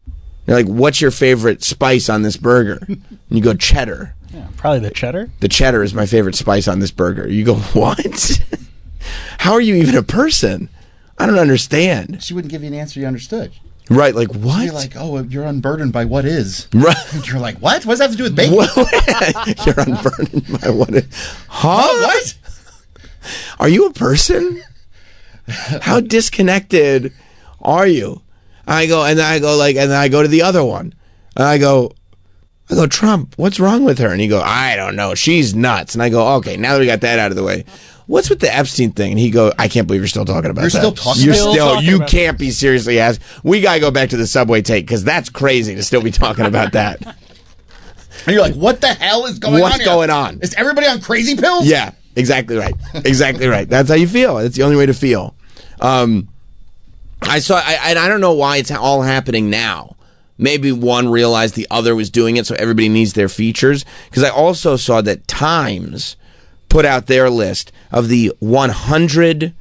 A: You're like, what's your favorite spice on this burger? And you go, cheddar.
B: Yeah, probably the cheddar.
A: The cheddar is my favorite spice on this burger. You go, what? How are you even a person? I don't understand.
E: She wouldn't give you an answer you understood.
A: Right, like, what?
E: You're like, oh, you're unburdened by what is.
A: Right.
E: And you're like, what? What does that have to do with bacon?
A: What? You're unburdened by what? Huh?
E: Oh, what?
A: Are you a person? How disconnected are you? And then I go to the other one. And I go, Trump, what's wrong with her? And you go, I don't know. She's nuts. And I go, okay, now that we got that out of the way, what's with the Epstein thing? And he go, I can't believe you're still talking about
E: You're
A: that.
E: still talking
A: You're
E: about it?
B: Still talking
A: you
B: about
A: can't be seriously asked. We got to go back to the Subway take because that's crazy to still be talking about that.
E: And you're like, what the hell is going on
A: What's
E: here?
A: going on?
E: Is everybody on crazy pills?
A: Yeah, exactly right. Exactly right. That's how you feel. It's the only way to feel. I don't know why it's all happening now. Maybe one realized the other was doing it, so everybody needs their features. Because I also saw that Times put out their list of the 100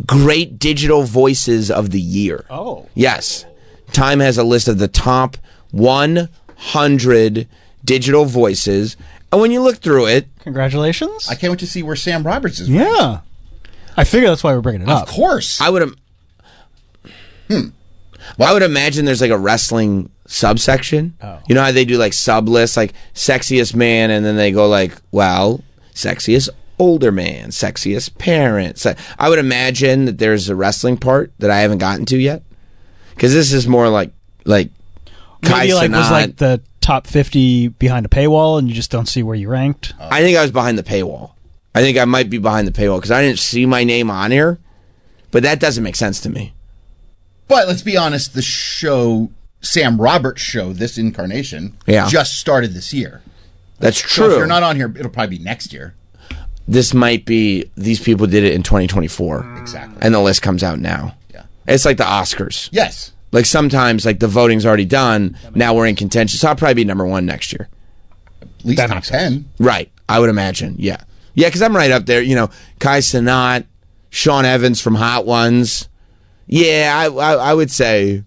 A: great digital voices of the year.
B: Oh.
A: Yes. Time has a list of the top 100 digital voices. And when you look through it,
B: Congratulations.
E: I can't wait to see where Sam Roberts is.
B: Yeah. I figure that's why we're bringing it
E: Of
B: up.
E: course.
A: I would I would imagine there's like a wrestling subsection.
B: Oh.
A: You know how they do like sub lists, like sexiest man, and then they go like, well, sexiest older man, sexiest parent. So I would imagine that there's a wrestling part that I haven't gotten to yet, because this is more like Kai
B: Maybe like was
A: Cenat.
B: like the top 50 behind a paywall and you just don't see where you ranked.
A: I think I was behind the paywall. I think I might be behind the paywall because I didn't see my name on here, but that doesn't make sense to me.
E: But let's be honest, the show Sam Roberts' show, this incarnation,
A: Yeah.
E: just started this year.
A: That's
E: So
A: true.
E: if you're not on here, it'll probably be next year.
A: This might be, these people did it in 2024.
E: Exactly.
A: And the list comes out now.
E: Yeah.
A: It's like the Oscars.
E: Yes.
A: Like sometimes, like the voting's already done. Now we're in contention. So I'll probably be number one next year.
E: At least
B: That
E: top
B: makes sense.
E: 10.
A: Right. I would imagine. Yeah. Yeah, because I'm right up there. You know, Kai Cenat, Sean Evans from Hot Ones. Yeah, I would say,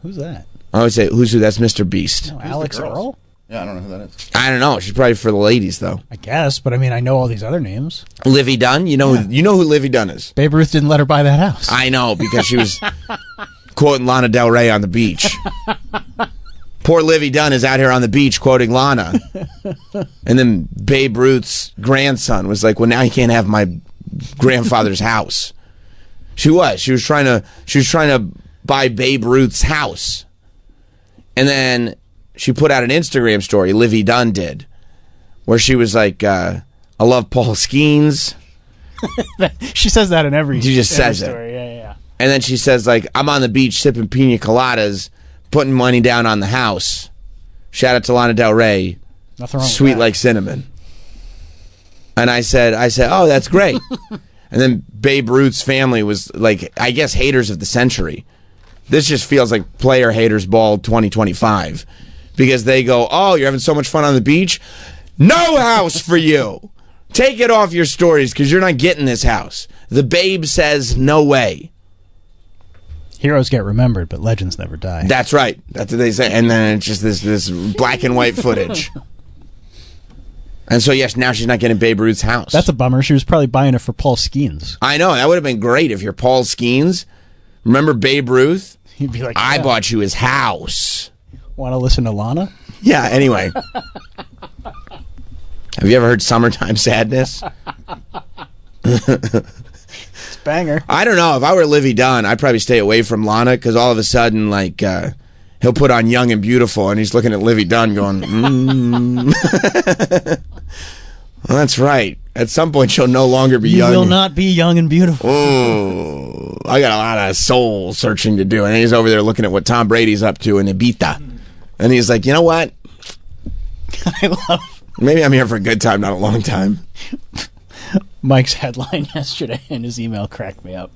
B: Who's that?
A: who's who? That's Mr. Beast.
B: No, Alex
E: girls?
B: Earl?
E: Yeah, I don't know who that is.
A: I don't know. She's probably for the ladies, though.
B: I guess, but I mean, I know all these other names.
A: Livy Dunn. You know who Livy Dunn is.
B: Babe Ruth didn't let her buy that house.
A: I know, because she was quoting Lana Del Rey on the beach. Poor Livy Dunn is out here on the beach quoting Lana. And then Babe Ruth's grandson was like, well, now you can't have my grandfather's house. She was trying to buy Babe Ruth's house. And then she put out an Instagram story, Livy Dunn did, where she was like, I love Paul Skeens.
B: She says that in every.
A: She just
B: every
A: says it.
B: story. Yeah.
A: And then she says, like, I'm on the beach sipping pina coladas, putting money down on the house. Shout out to Lana Del Rey.
B: Nothing wrong
A: Sweet
B: with that.
A: like cinnamon. And I said, oh, that's great. And then Babe Ruth's family was like, I guess, haters of the century. This just feels like player haters ball 2025. Because they go, oh, you're having so much fun on the beach? No house for you. Take it off your stories because you're not getting this house. The Babe says, no way.
B: Heroes get remembered, but legends never die.
A: That's right. That's what they say. And then it's just this black and white footage. And so, yes, now she's not getting Babe Ruth's house.
B: That's a bummer. She was probably buying it for Paul Skeens.
A: I know. That would have been great if you're Paul Skeens. Remember Babe Ruth?
B: He'd be like,
A: I bought you his house.
B: Want to listen to Lana?
A: Yeah, anyway. Have you ever heard Summertime Sadness?
B: It's banger.
A: I don't know. If I were Livy Dunn, I'd probably stay away from Lana because all of a sudden, like, he'll put on Young and Beautiful and he's looking at Livy Dunn going, Well, that's right. At some point, she'll no longer be
B: You
A: young.
B: will not be young and beautiful.
A: Oh, I got a lot of soul searching to do. And he's over there looking at what Tom Brady's up to in Ibiza. And he's like, you know what?
B: I love
A: Maybe I'm here for a good time, not a long time.
B: Mike's headline yesterday in his email cracked me up.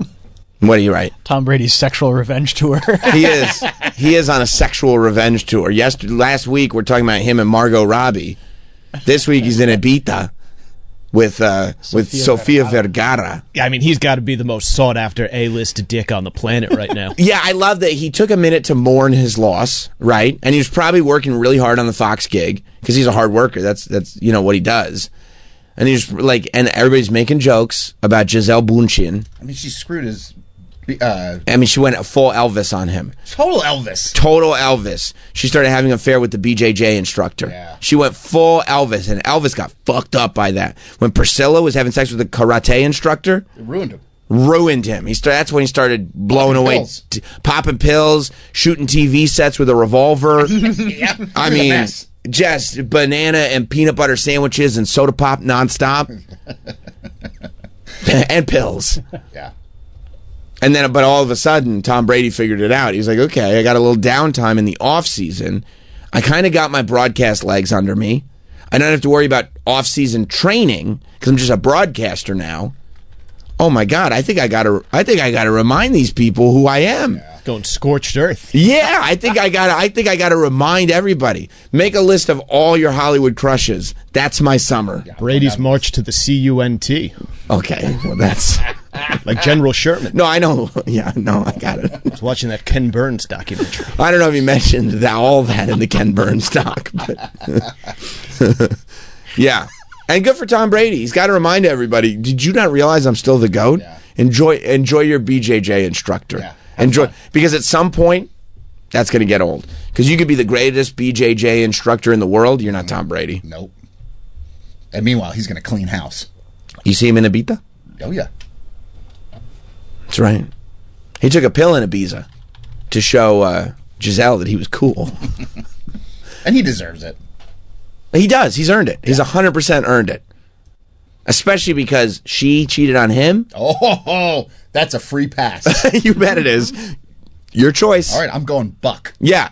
A: What do you write?
B: Tom Brady's sexual revenge tour.
A: He is. He is on a sexual revenge tour. Last week, we're talking about him and Margot Robbie. This week, he's in Ibiza with Sofia Vergara.
F: Yeah, I mean, he's got to be the most sought after A-list dick on the planet right now.
A: Yeah, I love that he took a minute to mourn his loss, right? And he was probably working really hard on the Fox gig because he's a hard worker. That's what he does. And he's like, and everybody's making jokes about Gisele Bündchen.
E: I mean, she screwed his
A: I mean, she went full Elvis on him.
E: total Elvis.
A: Total Elvis. She started having an affair with the BJJ instructor.
E: Yeah.
A: She went full Elvis, and Elvis got fucked up by that. When Priscilla was having sex with the karate instructor,
E: It ruined him.
A: ruined him. That's when he started blowing
E: Popping
A: away,
E: pills.
A: popping pills, shooting TV sets with a revolver.
E: Yeah.
A: I
E: It was a
A: mean,
E: mess.
A: just banana and peanut butter sandwiches and soda pop nonstop, and pills.
E: Yeah.
A: And then, but all of a sudden, Tom Brady figured it out. He's like, okay, I got a little downtime in the off season. I kind of got my broadcast legs under me. I don't have to worry about off season training because I'm just a broadcaster now. Oh my God, I think I gotta remind these people who I am.
F: Going scorched earth.
A: Yeah, I think I gotta remind everybody. Make a list of all your Hollywood crushes. That's my summer.
F: Brady's march to the CUNT,
A: Okay, well that's
F: like General Sherman.
A: no, I know. Yeah, no, I got it.
F: I was watching that Ken Burns documentary.
A: I don't know if you mentioned all that in the Ken Burns doc, but yeah. And good for Tom Brady. He's got to remind everybody, did you not realize I'm still the GOAT?
E: Yeah.
A: Enjoy your BJJ instructor.
E: Yeah.
A: Enjoy, because at some point, that's going to get old. Because you could be the greatest BJJ instructor in the world. You're not Tom Brady.
E: Nope. And meanwhile, he's going to clean house.
A: You see him in Ibiza?
E: Oh, yeah.
A: That's right. He took a pill in Ibiza to show Giselle that he was cool.
E: And he deserves it.
A: He does. He's earned it. He's 100% earned it. Especially because she cheated on him.
E: Oh, that's a free pass.
A: You bet it is. Your choice.
E: All right, I'm going Buck.
A: Yeah.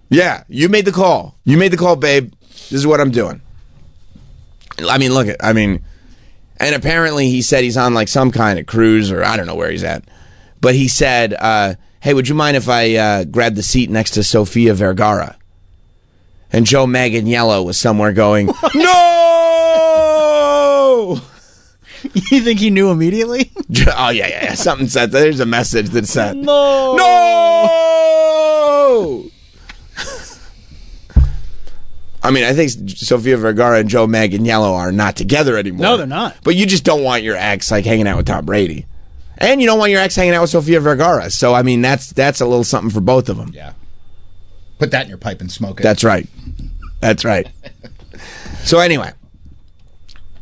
A: Yeah, you made the call. You made the call, babe. This is what I'm doing. I mean, and apparently he said he's on like some kind of cruise or I don't know where he's at. But he said, hey, would you mind if I grab the seat next to Sofia Vergara? And Joe Manganiello was somewhere going, no!
B: You think he knew immediately?
A: Oh, yeah. Something said, there's a message that said,
B: No!
A: No! I mean, I think Sofia Vergara and Joe Manganiello are not together anymore.
B: No, they're not.
A: But you just don't want your ex like hanging out with Tom Brady. And you don't want your ex hanging out with Sofia Vergara. So, I mean, that's a little something for both of them.
E: Yeah. Put that in your pipe and smoke it.
A: That's right. That's right. So, anyway,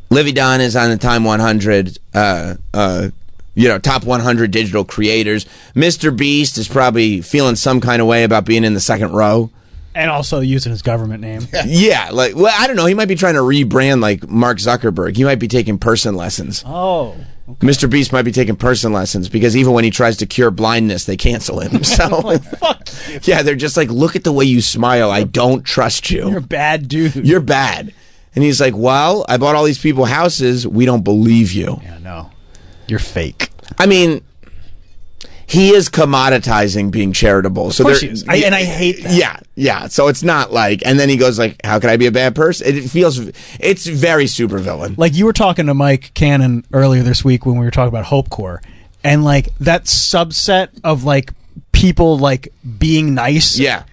A: Livy Dunn is on the Time 100, top 100 digital creators. Mr. Beast is probably feeling some kind of way about being in the second row.
B: And also using his government name.
A: Yeah, I don't know. He might be trying to rebrand like Mark Zuckerberg. He might be taking person lessons.
B: Oh.
A: Okay. Mr. Beast might be taking person lessons because even when he tries to cure blindness, they cancel him. So,
B: Fuck you.
A: yeah, they're just like, look at the way you smile. I don't trust you.
B: You're a bad dude.
A: You're bad. And he's like, well, I bought all these people houses. We don't believe you.
B: Yeah, no. You're fake.
A: I mean, he is commoditizing being charitable. So
B: Of course he is. And I hate that.
A: Yeah. So it's not like, and then he goes like, how can I be a bad person? It's very supervillain.
B: Like you were talking to Mike Cannon earlier this week when we were talking about Hope Corps, and like that subset of like people like being nice.
A: Yeah.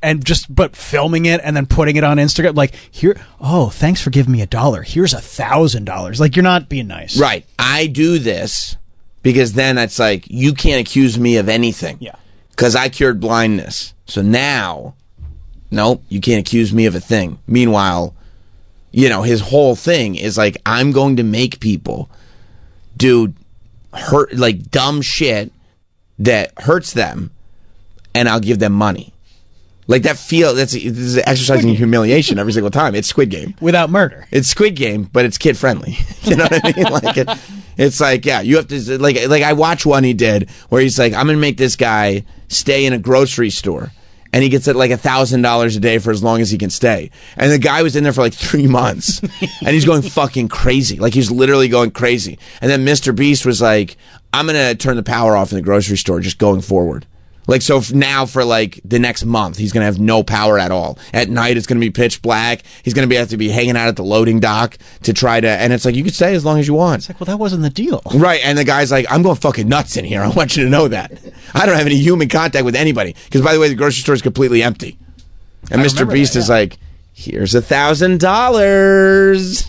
B: And but filming it and then putting it on Instagram, like thanks for giving me $1. Here's $1,000. Like you're not being nice.
A: Right. I do this because then it's like, you can't accuse me of anything.
B: Yeah.
A: Because I cured blindness. So now, nope, you can't accuse me of a thing. Meanwhile, his whole thing is like, I'm going to make people do like dumb shit that hurts them, and I'll give them money. Like this is exercising humiliation every single time. It's Squid Game.
B: Without murder.
A: It's Squid Game, but it's kid friendly. You know what I mean? Like it's like, yeah, you have to like I watched one he did where he's like, I'm gonna make this guy stay in a grocery store, and he gets it like $1,000 a day for as long as he can stay. And the guy was in there for like 3 months, and he's going fucking crazy. Like he's literally going crazy. And then Mr. Beast was like, I'm gonna turn the power off in the grocery store just going forward. Like, so now for like the next month, he's going to have no power at all. At night, it's going to be pitch black. He's going to have to be hanging out at the loading dock to try to, and it's like, you can stay as long as you want.
B: It's like, well, that wasn't the deal.
A: Right. And the guy's like, I'm going fucking nuts in here. I want you to know that. I don't have any human contact with anybody. Because by the way, the grocery store is completely empty. And Mr. Beast is like, here's $1,000.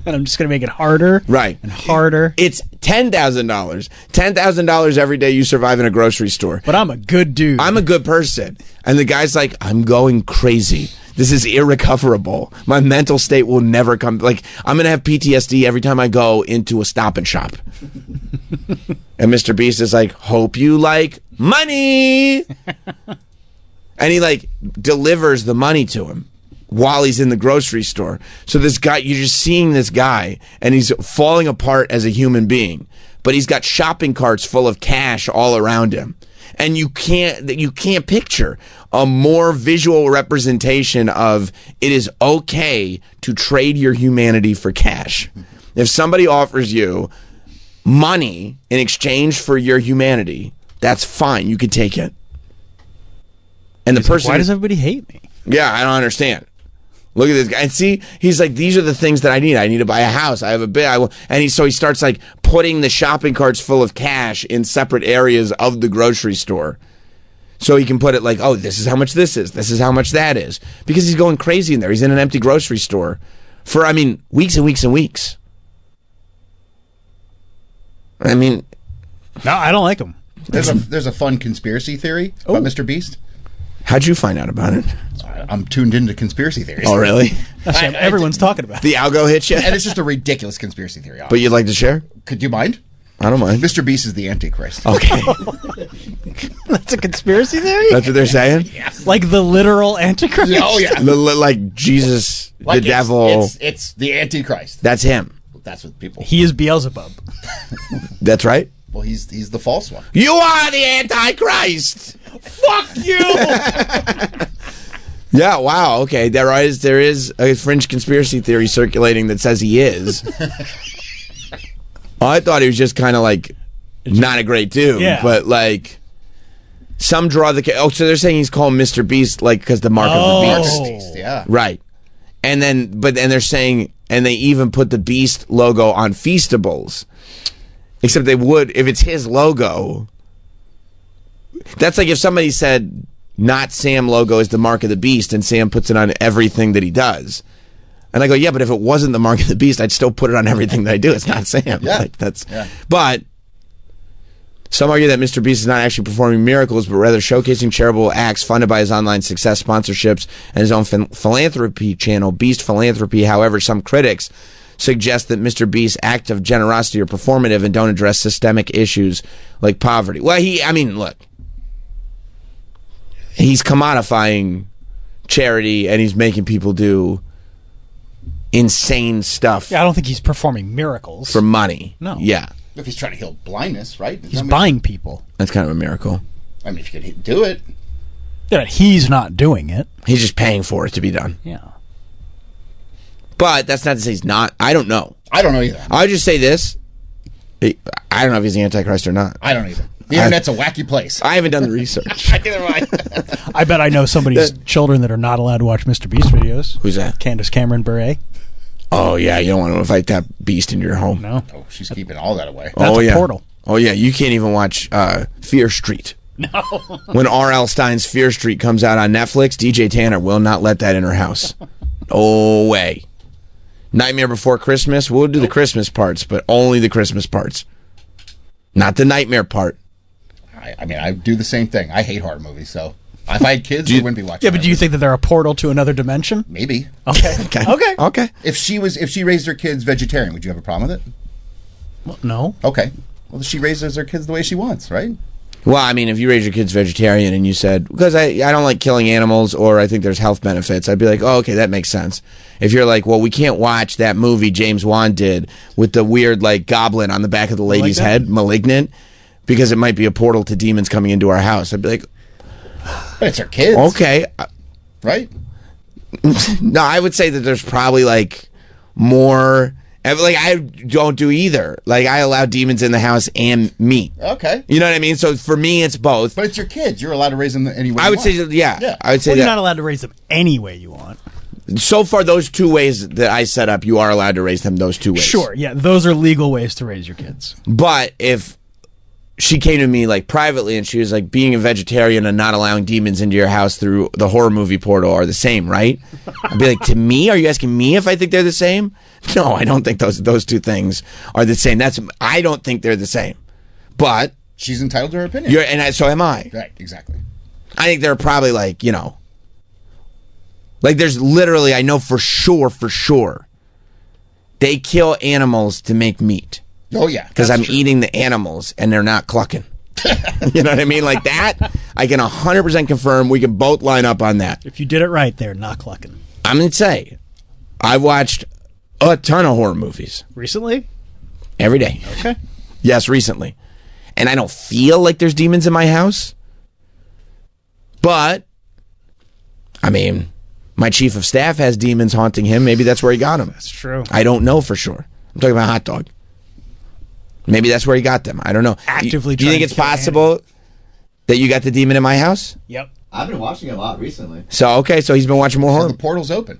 B: And I'm just going to make it harder.
A: Right.
B: And harder.
A: It's $10,000. $10,000 every day you survive in a grocery store.
B: But I'm a good dude.
A: I'm a good person. And the guy's like, I'm going crazy. This is irrecoverable. My mental state will never come. Like, I'm going to have PTSD every time I go into a Stop and Shop. And Mr. Beast is like, hope you like money. And he like delivers the money to him while he's in the grocery store. So this guy, you're just seeing this guy, and he's falling apart as a human being. But he's got shopping carts full of cash all around him. And you can't picture a more visual representation of it is okay to trade your humanity for cash. If somebody offers you money in exchange for your humanity, that's fine. You can take it. And the person,
B: why does everybody hate me?
A: Yeah, I don't understand. Look at this guy. And see, he's like, these are the things that I need. I need to buy a house. I have a bit. So he starts like putting the shopping carts full of cash in separate areas of the grocery store. So he can put it like, oh, this is how much this is. This is how much that is. Because he's going crazy in there. He's in an empty grocery store for, weeks and weeks and weeks. No,
B: I don't like him.
E: There's a fun conspiracy theory about Mr. Beast.
A: How'd you find out about it?
E: I'm tuned into conspiracy theories.
A: Oh, really?
B: Everyone's talking about it.
A: The algo hit you?
E: And it's just a ridiculous conspiracy theory.
A: But you'd like to share?
E: Could you mind?
A: I don't mind.
E: Mr. Beast is the Antichrist.
A: Okay.
B: That's a conspiracy theory?
A: That's what they're saying?
B: Like the literal Antichrist?
E: Oh, yeah.
A: Like Jesus,
E: Like
A: the devil.
E: It's the Antichrist.
A: That's him.
E: That's what people...
B: He is Beelzebub.
A: That's right.
E: Well, he's the false one.
A: You are the Antichrist! Fuck you! Yeah, wow, okay. There is a fringe conspiracy theory circulating that says he is. I thought he was just kind of like not a great dude,
B: Yeah.
A: but like some draw the so they're saying he's called Mr. Beast like because the mark of the beast.
E: Beast, yeah.
A: Right. And then they're saying and they even put the Beast logo on Feastables. Except they would if it's his logo. That's like if somebody said not Sam logo is the mark of the beast and Sam puts it on everything that he does. And I go, yeah, but if it wasn't the mark of the beast, I'd still put it on everything that I do. It's not Sam.
E: Yeah.
A: Like, But some argue that Mr. Beast is not actually performing miracles, but rather showcasing charitable acts funded by his online success sponsorships and his own philanthropy channel, Beast Philanthropy. However, some critics suggest that Mr. Beast's acts of generosity are performative and don't address systemic issues like poverty. Well, look. He's commodifying charity and he's making people do insane stuff
B: Yeah, I don't think he's performing miracles.
A: for money.
B: No.
A: Yeah.
E: If he's trying to heal blindness, right?
B: He's buying people.
A: That's kind of a miracle.
E: I mean, if you could do it.
B: Yeah, but he's not doing it.
A: He's just paying for it to be done.
B: Yeah.
A: But that's not to say he's not. I don't know.
E: I don't know either.
A: I'll just say this. I don't know if he's the Antichrist or not.
E: I don't either. The internet's a wacky place.
A: I haven't done the research.
B: I bet I know somebody's children that are not allowed to watch Mr. Beast videos.
A: Who's that?
B: Candace Cameron Bure.
A: Oh, yeah. You don't want to invite that beast into your home.
B: No.
E: Oh, she's keeping all that away.
B: That's
A: oh,
B: a
A: yeah.
B: portal.
A: Oh, yeah. You can't even watch Fear Street. No. When R.L. Stein's Fear Street comes out on Netflix, DJ Tanner will not let that in her house. No way. Nightmare Before Christmas, we'll do the Christmas parts, but only the Christmas parts. Not the nightmare part.
E: I mean, I do the same thing. I hate horror movies, so if I had kids, I wouldn't be watching.
B: Yeah, but do you think that they're a portal to another dimension?
E: Maybe.
B: Okay.
A: Okay. Okay.
E: If she raised her kids vegetarian, would you have a problem with it?
B: Well, no.
E: Okay. Well, she raises her kids the way she wants, right?
A: Well, I mean, if you raise your kids vegetarian and you said, because I don't like killing animals or I think there's health benefits, I'd be like, oh, okay, that makes sense. If you're like, well, we can't watch that movie James Wan did with the weird, like, goblin on the back of the lady's head, Malignant, because it might be a portal to demons coming into our house. I'd be like,
E: But it's her kids.
A: okay.
E: Right?
A: No, I would say that there's probably, like, more... Like, I don't do either. Like, I allow demons in the house and meat.
E: Okay.
A: You know what I mean? So for me, it's both.
E: But it's your kids. You're allowed to raise them any way
A: I
E: you
A: would
E: want.
A: say, yeah.
E: Yeah.
A: I would say
B: Well,
A: that.
B: you're not allowed to raise them any way you want.
A: So far, those two ways that I set up, you are allowed to raise them those two ways.
B: Sure, yeah, those are legal ways to raise your kids.
A: But if she came to me like privately and she was like, being a vegetarian and not allowing demons into your house through the horror movie portal are the same, right? I'd be like, to me? Are you asking me if I think they're the same? No, I don't think those two things are the same. I don't think they're the same. But
E: She's entitled to her opinion.
A: so am I.
E: Right, exactly.
A: I think they're probably like, like there's literally, I know for sure, they kill animals to make meat.
E: Oh, yeah.
A: Because
E: that's
A: I'm
E: true.
A: eating the animals and they're not clucking. You know what I mean? Like that, I can 100% confirm. We can both line up on that.
B: If you did it right, they're not clucking.
A: I'm going to say, I've watched a ton of horror movies
B: Recently?
A: every day.
B: Okay.
A: Yes, recently. And I don't feel like there's demons in my house. But, I mean, my chief of staff has demons haunting him. Maybe that's where he got them.
B: That's true.
A: I don't know for sure. I'm talking about Hot Dog. Maybe that's where he got them. I don't know.
B: Actively
A: Do you think
B: trying
A: it's
B: to kill
A: possible that you got the demon in my house?
B: Yep.
G: I've been watching it a lot recently.
A: So, okay, so he's been watching more
E: So
A: horror.
E: the portal's open.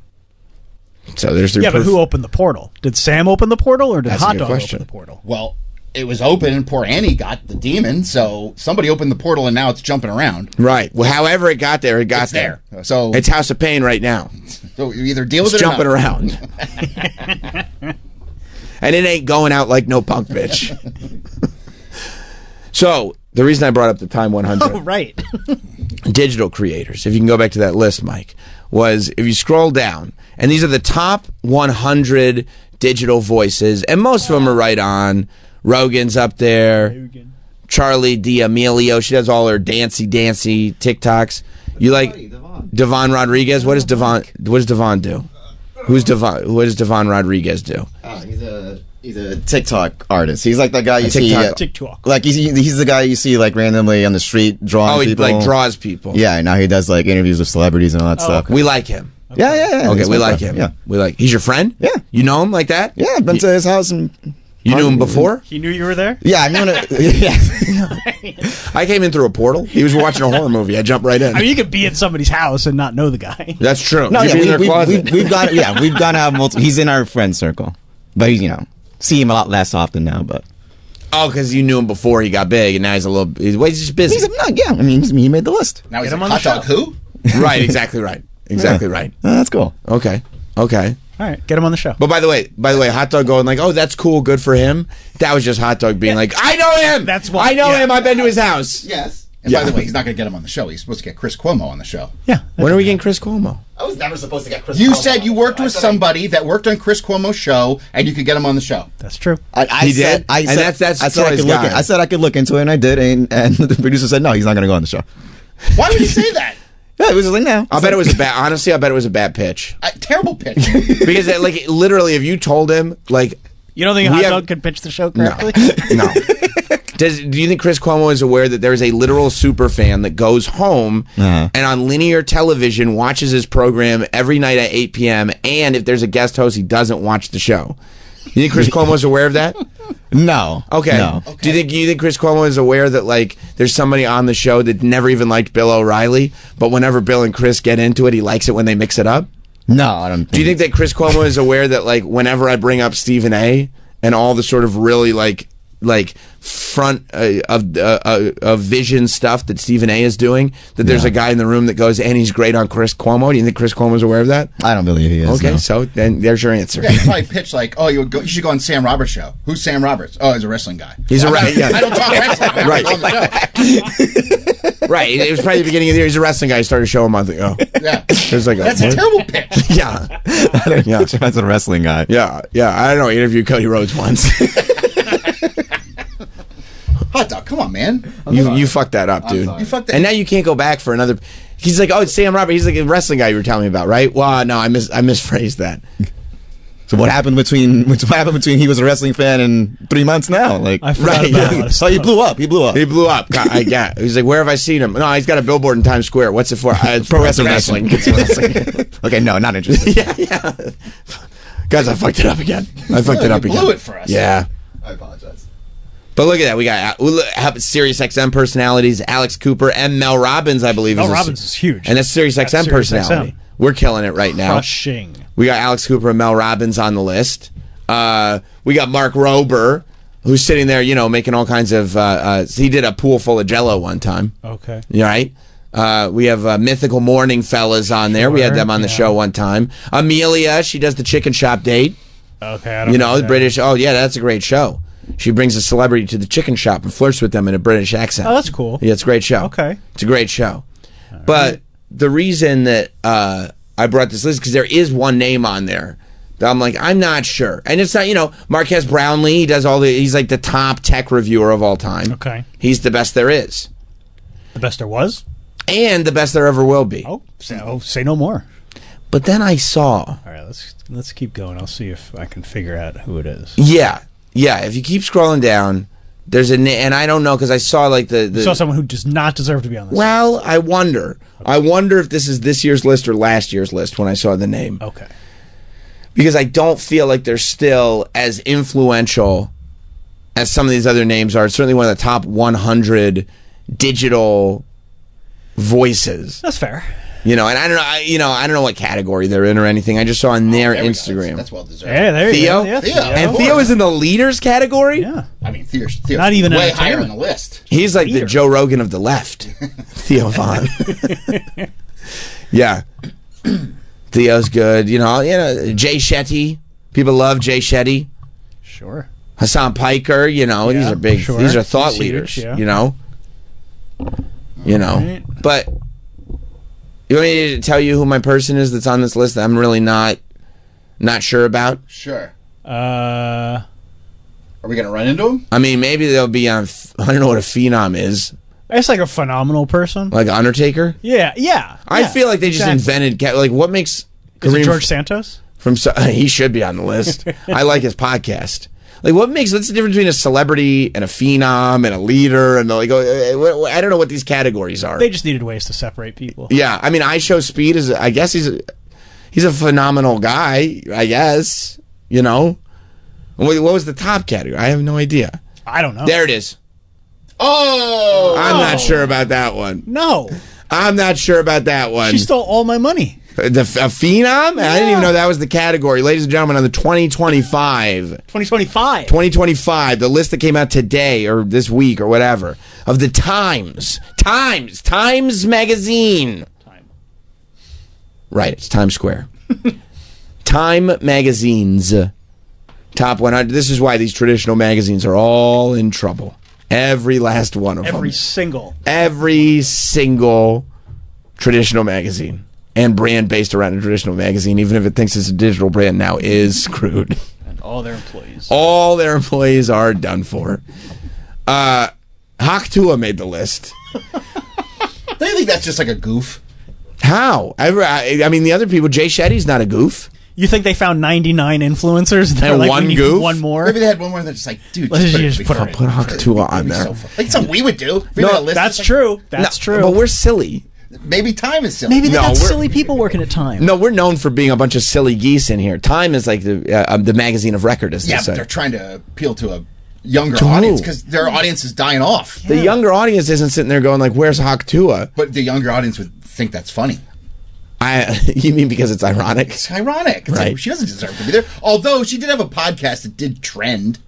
A: So there's the
B: Yeah, but
A: proof.
B: who opened the portal? Did Sam open the portal or did
A: That's a
B: Hot
A: good
B: Dog
A: question.
B: open the portal?
E: Well, it was open and poor Annie got the demon, so somebody opened the portal and now it's jumping around.
A: Right. Well, however it got there, it got
E: It's there. So
A: It's House of Pain right now.
E: you either deal with
A: It's
E: it or
A: jumping
E: not.
A: around. And it ain't going out like no punk bitch. So, the reason I brought up the Time 100
B: Oh, right.
A: digital creators, if you can go back to that list, Mike, was if you scroll down, and these are the top 100 digital voices, and most of them are right on. Rogan's up there. Charlie D'Amelio, she does all her dancey TikToks. You like Devon Rodriguez? What does Devon do? Who's Devon? What does Devon Rodriguez do?
G: He's a He's a TikTok artist. He's like that guy you see.
B: TikTok.
G: Like he's the guy you see like randomly on the street drawing
A: Oh, he
G: people.
A: like draws people.
G: Yeah, now he does like interviews with celebrities and all that stuff.
A: We like him.
G: Yeah.
A: Okay,
G: He's
A: we
G: my
A: like
G: friend.
A: him.
G: Yeah.
A: We like. He's your friend?
G: Yeah.
A: You know him like that?
G: Yeah, I've been to his house and
A: You knew him before?
B: He knew you were there?
G: yeah, I knew it. Yeah.
A: I came in through a portal. He was watching a horror movie. I jumped right in.
B: I mean, you could be at somebody's house and not know the guy.
A: That's true.
G: No,
A: You'd
G: yeah,
A: be in their closet.
G: we've gone out multiple. He's in our friend circle, but he's see him a lot less often now. But
A: Oh, because you knew him before he got big, and now he's a little. He's just busy.
G: yeah. I mean, he made the list.
E: Now he's
B: Get him
E: a
B: on the
E: hot dog.
B: show.
E: Who?
A: Right. Exactly right. Exactly right.
G: That's cool.
A: Okay. Okay.
B: All right, get him on the show.
A: But by the way, Hot Dog going like, oh, that's cool, good for him. That was just Hot Dog being like, I know him.
B: That's why-
A: I know
B: yeah.
A: him. I've been to his house.
E: Yes. And
A: Yeah.
E: by the way, he's not going to get him on the show. He's supposed to get Chris Cuomo on the show.
B: Yeah.
A: When are we getting Chris Cuomo?
G: I was never supposed to get Chris.
E: You said you worked with somebody that worked on Chris Cuomo's show, and you could get him on the show.
B: That's true.
G: I
A: He
G: said,
A: did?
G: I
A: And
G: said,
A: that's
G: I said I
A: Troy's
G: could look.
A: guy.
G: I said I could look into it, and I did. And the producer said no, he's not going to go on the show.
E: Why would you say that?
G: Yeah, it was just like no.
A: I bet it was a bad. Honestly, I bet it was a bad pitch
E: Terrible pitch.
A: because, like, literally, if you told him, like,
B: You don't think
A: We
B: Hot
A: have-
B: Dog could pitch the show
A: no,
B: correctly?
A: no. Do you think Chris Cuomo is aware that there is a literal super fan that goes home
G: Uh-huh.
A: and on linear television watches his program every night at 8 p.m. and if there's a guest host, he doesn't watch the show? You think Chris Cuomo is aware of that?
G: No.
A: Okay.
G: No.
A: Do you think Chris Cuomo is aware that like there's somebody on the show that never even liked Bill O'Reilly, but whenever Bill and Chris get into it, he likes it when they mix it up?
G: No, I don't.
A: Do you think that Chris Cuomo is aware that like whenever I bring up Stephen A. and all the sort of really like front of vision stuff that Stephen A. is doing, that there's a guy in the room that goes, and he's great on Chris Cuomo? Do you think Chris Cuomo is aware of that?
G: I don't believe he is.
A: Okay,
G: no.
A: so then there's your answer.
E: Yeah, he probably pitched like, oh, you should go on Sam Roberts' show. Who's Sam Roberts? Oh, he's a wrestling guy.
A: He's a
E: Well,
A: wrestling guy.
E: I don't talk wrestling. I'm
A: Right.
E: on the show.
A: Right, it was probably the beginning of the year. He's a wrestling guy. He started a show a month ago.
E: Yeah.
A: It was like,
E: That's a terrible pitch.
A: Yeah,
G: Yeah, that's a wrestling guy.
A: yeah. I don't know. I interviewed Cody Rhodes once.
E: Hot Dog, come on, man.
A: You fucked that up, dude.
E: You fucked that.
A: And now you can't go back for another. He's like, oh, it's Sam Roberts. He's like a wrestling guy you were telling me about, right? Well, no, I misphrased that.
G: So what happened between he was a wrestling fan and 3 months now? Like,
B: I forgot
A: Right,
B: about
A: yeah.
B: a lot of
G: oh, he
B: stuff.
G: blew up. He blew up.
A: He blew up. Yeah. He's like, where have I seen him? No, he's got a billboard in Times Square. What's it for? It's
G: Pro wrestling.
A: It's wrestling.
G: Okay, no, not interested.
A: yeah. Guys, I fucked it up again. I fucked it up
E: You
A: again.
E: blew it for us.
A: Yeah.
G: I apologize.
A: But look at that. We got Sirius XM personalities, Alex Cooper and Mel Robbins, I believe.
B: Mel Robbins is huge.
A: And that's Sirius
B: That's
A: XM
B: Sirius
A: personality.
B: XM.
A: We're killing it right now.
B: Crushing.
A: We got Alex Cooper and Mel Robbins on the list. We got Mark Rober, who's sitting there, making all kinds of. He did a pool full of Jello one time.
B: Okay.
A: You right? We have Mythical Morning fellas on there. We had them on the show one time. Amelia, she does the Chicken Shop Date.
B: Okay. I don't
A: The
B: know that.
A: British. Oh yeah, that's a great show. She brings a celebrity to the chicken shop and flirts with them in a British accent.
B: Oh, that's cool.
A: Yeah, it's a great show.
B: Okay.
A: It's a great show. But the reason that I brought this list because there is one name on there that I'm like, I'm not sure. And it's not, Marquez Brownlee, he does he's like the top tech reviewer of all time.
B: Okay.
A: He's the best there is.
B: The best there was?
A: And the best there ever will be.
B: Oh, say no more.
A: But then I saw.
B: All right, let's keep going. I'll see if I can figure out who it is.
A: Yeah. If you keep scrolling down, there's and I don't know because I saw like the
B: You saw someone who does not deserve to be on this.
A: Well, I wonder. I wonder if this is this year's list or last year's list when I saw the name.
B: Okay.
A: Because I don't feel like they're still as influential as some of these other names are. It's certainly one of the top 100 digital voices.
B: That's fair.
A: And I don't know. I don't know what category they're in or anything. I just saw on their
E: There we go.
A: Instagram.
E: That's well deserved.
B: Yeah, there
A: Theo?
B: you go. Yeah,
E: Theo.
A: And Theo is in the leaders category.
B: Yeah.
E: I mean, Theo's
B: Not even
E: way
B: entertainment.
E: higher on the list.
A: He's like the
B: Leader.
A: Joe Rogan of the left. Theo Vaughn. Yeah. Theo's good. Jay Shetty. People love Jay Shetty.
B: Sure.
A: Hassan Piker, these are big.
B: sure.
A: These are thought
B: He's
A: leaders,
B: huge, yeah. Right.
A: But you want me to tell you who my person is that's on this list that I'm really not sure about?
E: Sure.
B: Uh,
E: Are we going to run into him?
A: I mean, maybe they'll be on. I don't know what a phenom is,
B: it's like a phenomenal person.
A: like Undertaker.
B: Yeah.
A: I feel like they just invented what makes
B: Is it
A: Kareem
B: George Santos?
A: he should be on the list. I like his podcast. Like, what's the difference between a celebrity and a phenom and a leader and like, I don't know what these categories are.
B: They just needed ways to separate people.
A: Yeah, I mean, I Show Speed is, I guess he's a phenomenal guy, I guess, you know? What was the top category? I have no idea.
B: I don't know.
A: There it is.
E: Oh,
A: I'm not sure about that one.
B: No.
A: I'm not sure about that one.
B: She stole all my money.
A: A phenom? I didn't even know that was the category. Ladies and gentlemen, on the 2025,
B: 2025,
A: the list that came out today or this week or whatever, of the Times Magazine. Right, it's Times Square. Time Magazine's top 100. This is why these traditional magazines are all in trouble. Every last one of them. Every single traditional magazine and brand based around a traditional magazine, even if it thinks it's a digital brand now, is screwed.
B: And all their employees.
A: All their employees are done for. Hak Tua made the list.
E: Don't you think that's just like a goof?
A: How? I mean, the other people, Jay Shetty's not a goof.
B: You think they found 99 influencers?
A: And
B: They're like,
A: one
B: we need
A: goof?
B: one more?
E: Maybe they had one more and they're just like, dude,
B: Let's
E: just
B: just put
A: Hak Tua on there.
E: Like something we would do. If we
A: No,
E: made a list,
B: That's
E: it's like,
B: true. That's true.
A: But we're silly.
E: Maybe Time is silly.
B: Maybe they
A: No,
B: got
A: we're-
B: silly people working at Time.
A: No, we're known for being a bunch of silly geese in here. Time is like the magazine of record, as they
E: Yeah,
A: say.
E: but they're trying to appeal to a younger
A: To who?
E: audience because their audience is dying off.
A: The younger audience isn't sitting there going like, "Where's Hak Tua?"
E: But the younger audience would think that's funny.
A: You mean because it's ironic?
E: It's ironic. It's
A: Right.
E: like, she doesn't deserve to be there. Although she did have a podcast that did trend.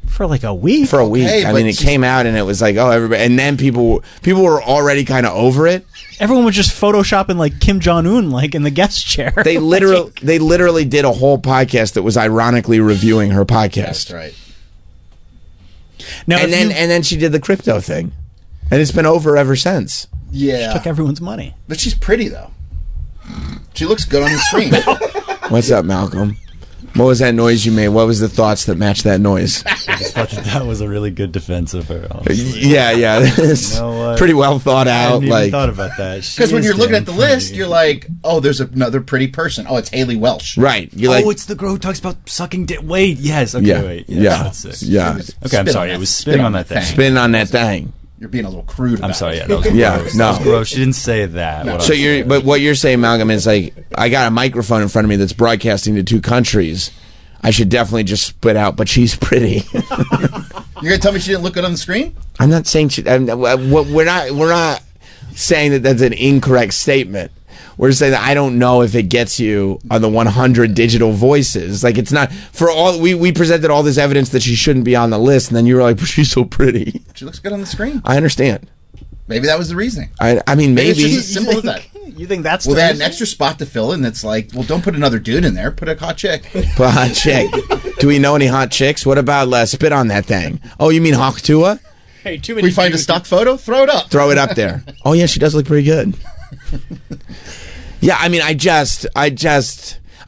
B: For like a week.
A: For a week.
E: Okay,
A: I
E: but
A: mean, it
E: she's-
A: came out and it was like, oh, everybody. And then people were already kind of over it.
B: Everyone was just photoshopping like Kim Jong-un like in the guest chair.
A: They literally did a whole podcast that was ironically reviewing her podcast.
E: That's right.
B: Now,
A: And then she did the crypto thing, and it's been over ever since.
E: Yeah.
B: took everyone's money.
E: But she's pretty, though. She looks good on the screen.
A: What's up, Malcolm? What was that noise you made? What was the thoughts that matched that noise?
H: I just thought that was a really good defense of her. Honestly.
A: Yeah. It's
H: You know what?
A: pretty well thought
H: I
A: out.
H: hadn't even
A: Like,
H: thought about that. She
E: Because when
H: is
E: you're looking
H: damn
E: at the
H: funny.
E: list, you're like, oh, there's another pretty person. Oh, it's Haley Welsh.
A: right? You're like,
H: Oh, it's the girl who talks about sucking dick. Wait, yes. Okay,
A: yeah,
H: wait.
A: yeah,
H: That's sick.
A: yeah.
H: Okay, I'm sorry. It was spitting on that thing.
A: Spin on that thing.
E: You're being a little crude about
H: I'm sorry.
E: it.
H: Yeah, that was
A: Yeah,
H: gross.
A: no.
H: That was gross. She didn't say that.
E: No.
H: What
A: So
H: I'm
A: but what you're saying, Malcolm, is like, I got a microphone in front of me that's broadcasting to 2 countries. I should definitely just spit out, but she's pretty.
E: You're going to tell me she didn't look good on the screen?
A: I'm not saying we're not saying that that's an incorrect statement. We're saying that I don't know if it gets you on the 100 digital voices. Like, it's not for all. We presented all this evidence that she shouldn't be on the list, and then you were like, but she's so pretty.
E: She looks good on the screen.
A: I understand.
E: Maybe that was the reasoning.
A: I mean,
E: Maybe
A: maybe.
E: it's just as simple as that.
B: You think that's
E: Well,
B: the
E: they had an
B: reason?
E: extra spot to fill in that's like, well, don't put another dude in there. Put a hot chick.
A: Put a hot chick. Do we know any hot chicks? What about spit on that thing? Oh, you mean Hak Tua?
B: Hey, too many
E: We find a
B: dudes-
E: stock photo, throw it up.
A: Throw it up there. Oh yeah, she does look pretty good. Yeah, I mean, I just,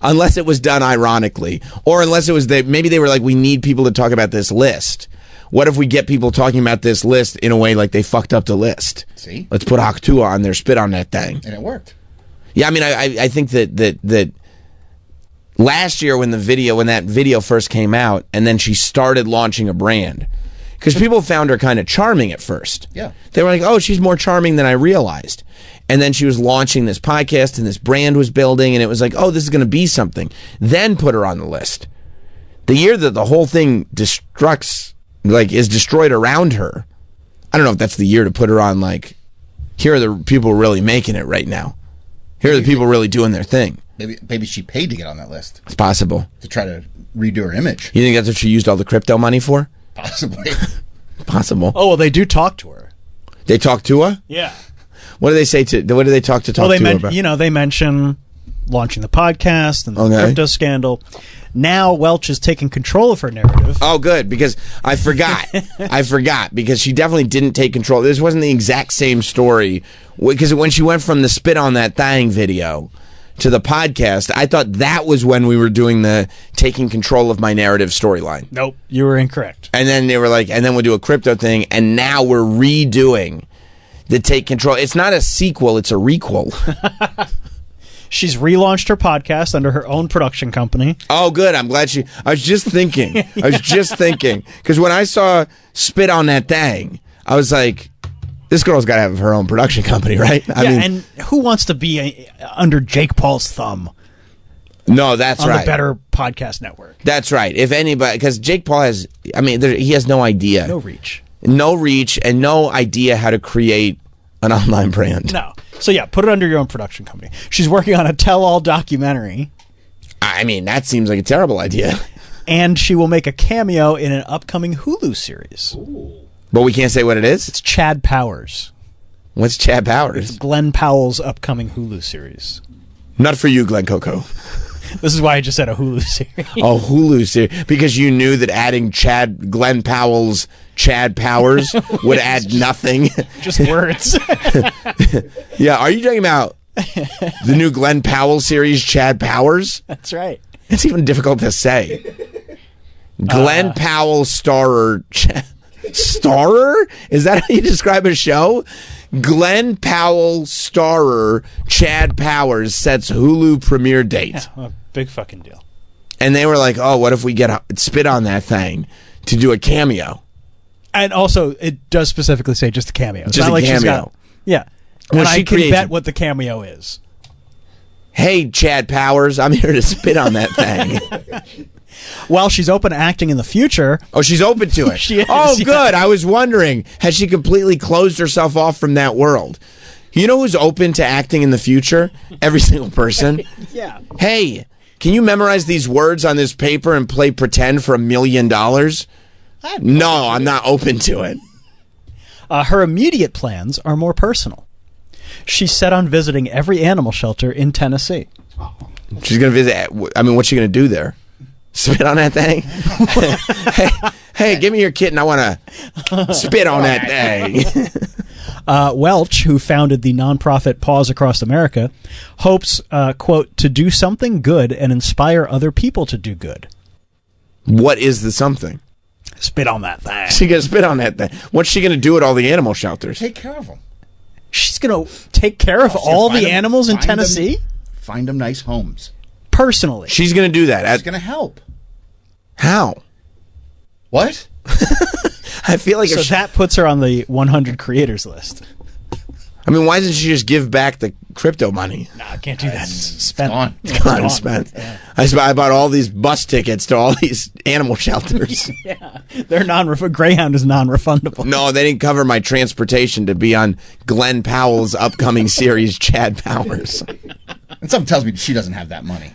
A: unless it was done ironically, or unless it was maybe they were like, we need people to talk about this list. What if we get people talking about this list in a way like they fucked up the list?
E: See?
A: Let's put Hak Tua on there, spit on that thing.
E: And it worked.
A: Yeah, I mean, I think that last year when that video first came out, and then she started launching a brand, because people found her kind of charming at first.
E: Yeah.
A: They were like, oh, she's more charming than I realized. And then she was launching this podcast, and this brand was building, and it was like, oh, this is going to be something. Then put her on the list. The year that the whole thing is destroyed around her, I don't know if that's the year to put her on, like, here are the people really making it right now. Here are the people really doing their thing.
E: Maybe she paid to get on that list
A: It's possible.
E: to try to redo her image.
A: You think that's what she used all the crypto money for?
E: Possibly.
A: Possible.
B: Oh, well, they do talk to her.
A: They talk to her?
B: Yeah.
A: What do they say what do they talk to
B: Well,
A: her about?
B: they mention launching the podcast and the
A: Okay.
B: crypto scandal. Now Welch is taking control of her narrative.
A: Oh, good, because I forgot. Because she definitely didn't take control. This wasn't the exact same story. Because when she went from the spit on that thing video to the podcast, I thought that was when we were doing the taking control of my narrative storyline.
B: Nope, you were incorrect.
A: And then they were like, and then we'll do a crypto thing, and now we're redoing the take control. It's not a sequel, it's a requel.
B: She's relaunched her podcast under her own production company.
A: Oh, good. I'm glad I was just thinking. Because when I saw Spit on That Thing, I was like, this girl's got to have her own production company, right? I mean,
B: and who wants to be under Jake Paul's thumb?
A: No, that's
B: on
A: right.
B: the Better Podcast Network.
A: That's right. If anybody, because Jake Paul has, he has no idea.
B: No reach.
A: No reach and no idea how to create an online brand.
B: No. So yeah, put it under your own production company. She's working on a tell-all documentary.
A: I mean, that seems like a terrible idea.
B: And she will make a cameo in an upcoming Hulu series.
A: Ooh. But we can't say what it is?
B: It's Chad Powers.
A: What's Chad Powers?
B: It's Glenn Powell's upcoming Hulu series.
A: Not for you, Glenn Coco.
B: This is why I just said a Hulu series.
A: Oh, Hulu series. Because you knew that adding Glenn Powell's Chad Powers would add nothing.
B: Just words.
A: Yeah, are you talking about the new Glenn Powell series, Chad Powers?
B: That's right.
A: It's even difficult to say. Glenn Powell starer. Starer? Is that how you describe a show? Glenn Powell starer Chad Powers sets Hulu premiere date.
B: Yeah, a big fucking deal.
A: And they were like, oh, what if we get Spit on That Thing to do a cameo?
B: And also, it does specifically say just a cameo. It's
A: just
B: not
A: a
B: like
A: cameo.
B: She's got, yeah.
A: Well,
B: and
A: she
B: I can
A: creates
B: bet
A: it.
B: what the cameo is.
A: Hey, Chad Powers, I'm here to spit on that thing.
B: Well, she's open to acting in the future.
A: Oh, she's open to it.
B: She is,
A: oh,
B: yeah.
A: good. I was wondering, has she completely closed herself off from that world? You know who's open to acting in the future? Every single person.
B: Yeah.
A: Hey, can you memorize these words on this paper and play pretend for $1 million? No, I'm not open to it.
B: Her immediate plans are more personal. She's set on visiting every animal shelter in Tennessee.
A: She's going to visit. I mean, what's she going to do there? Spit on that thing? hey, give me your kitten. I want to spit on that thing.
B: Welch, who founded the nonprofit Paws Across America, hopes, quote, to do something good and inspire other people to do good.
A: What is the something?
B: Spit on that thing.
A: She's going to spit on that thing. What's she going to do at all the animal shelters?
E: Take care of them.
B: She's going to take care of all the animals in Tennessee?
E: Find them nice homes.
B: Personally.
A: She's going to do that.
E: She's going to help.
A: How?
E: What?
A: I feel like
B: so that puts her on the 100 creators list.
A: I mean, why doesn't she just give back the crypto money?
B: No, I can't do that. Spent.
E: Gone.
A: It's gone. Spent. Yeah. I bought all these bus tickets to all these animal shelters.
B: Yeah, they're Greyhound is non-refundable.
A: No, they didn't cover my transportation to be on Glenn Powell's upcoming series, Chad Powers.
E: And something tells me she doesn't have that money.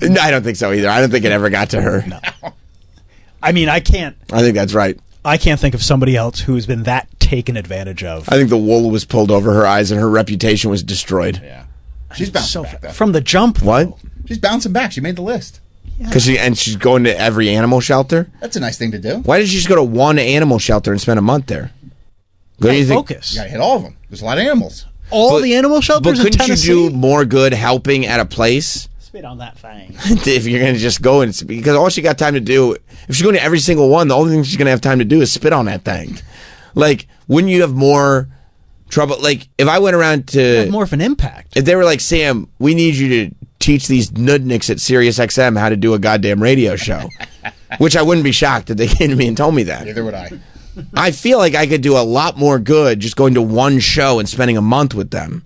A: No, I don't think so either. I don't think it ever got to her.
B: No. I mean, I think
A: that's right.
B: I can't think of somebody else who's been that taken advantage of.
A: I think the wool was pulled over her eyes and her reputation was destroyed.
E: Yeah. She's bouncing back, though.
B: From the jump, though.
A: What?
E: She's bouncing back. She made the list.
A: Because she's going to every animal shelter?
E: That's a nice thing to do.
A: Why did she just go to one animal shelter and spend a month there?
B: Focus.
E: You got to hit all of them. There's a lot of animals.
B: All the animal shelters in
A: Tennessee? But couldn't you do more good helping at a place?
B: Spit on that thing.
A: If you're going to just go and... Because all she got time to do... If she's going to every single one, the only thing she's going to have time to do is spit on that thing. Like, wouldn't you have more trouble? Like, if I went around to...
B: Have more of an impact.
A: If they were like, Sam, we need you to teach these nudniks at SiriusXM how to do a goddamn radio show. Which I wouldn't be shocked if they came to me and told me that.
E: Neither would I.
A: I feel like I could do a lot more good just going to one show and spending a month with them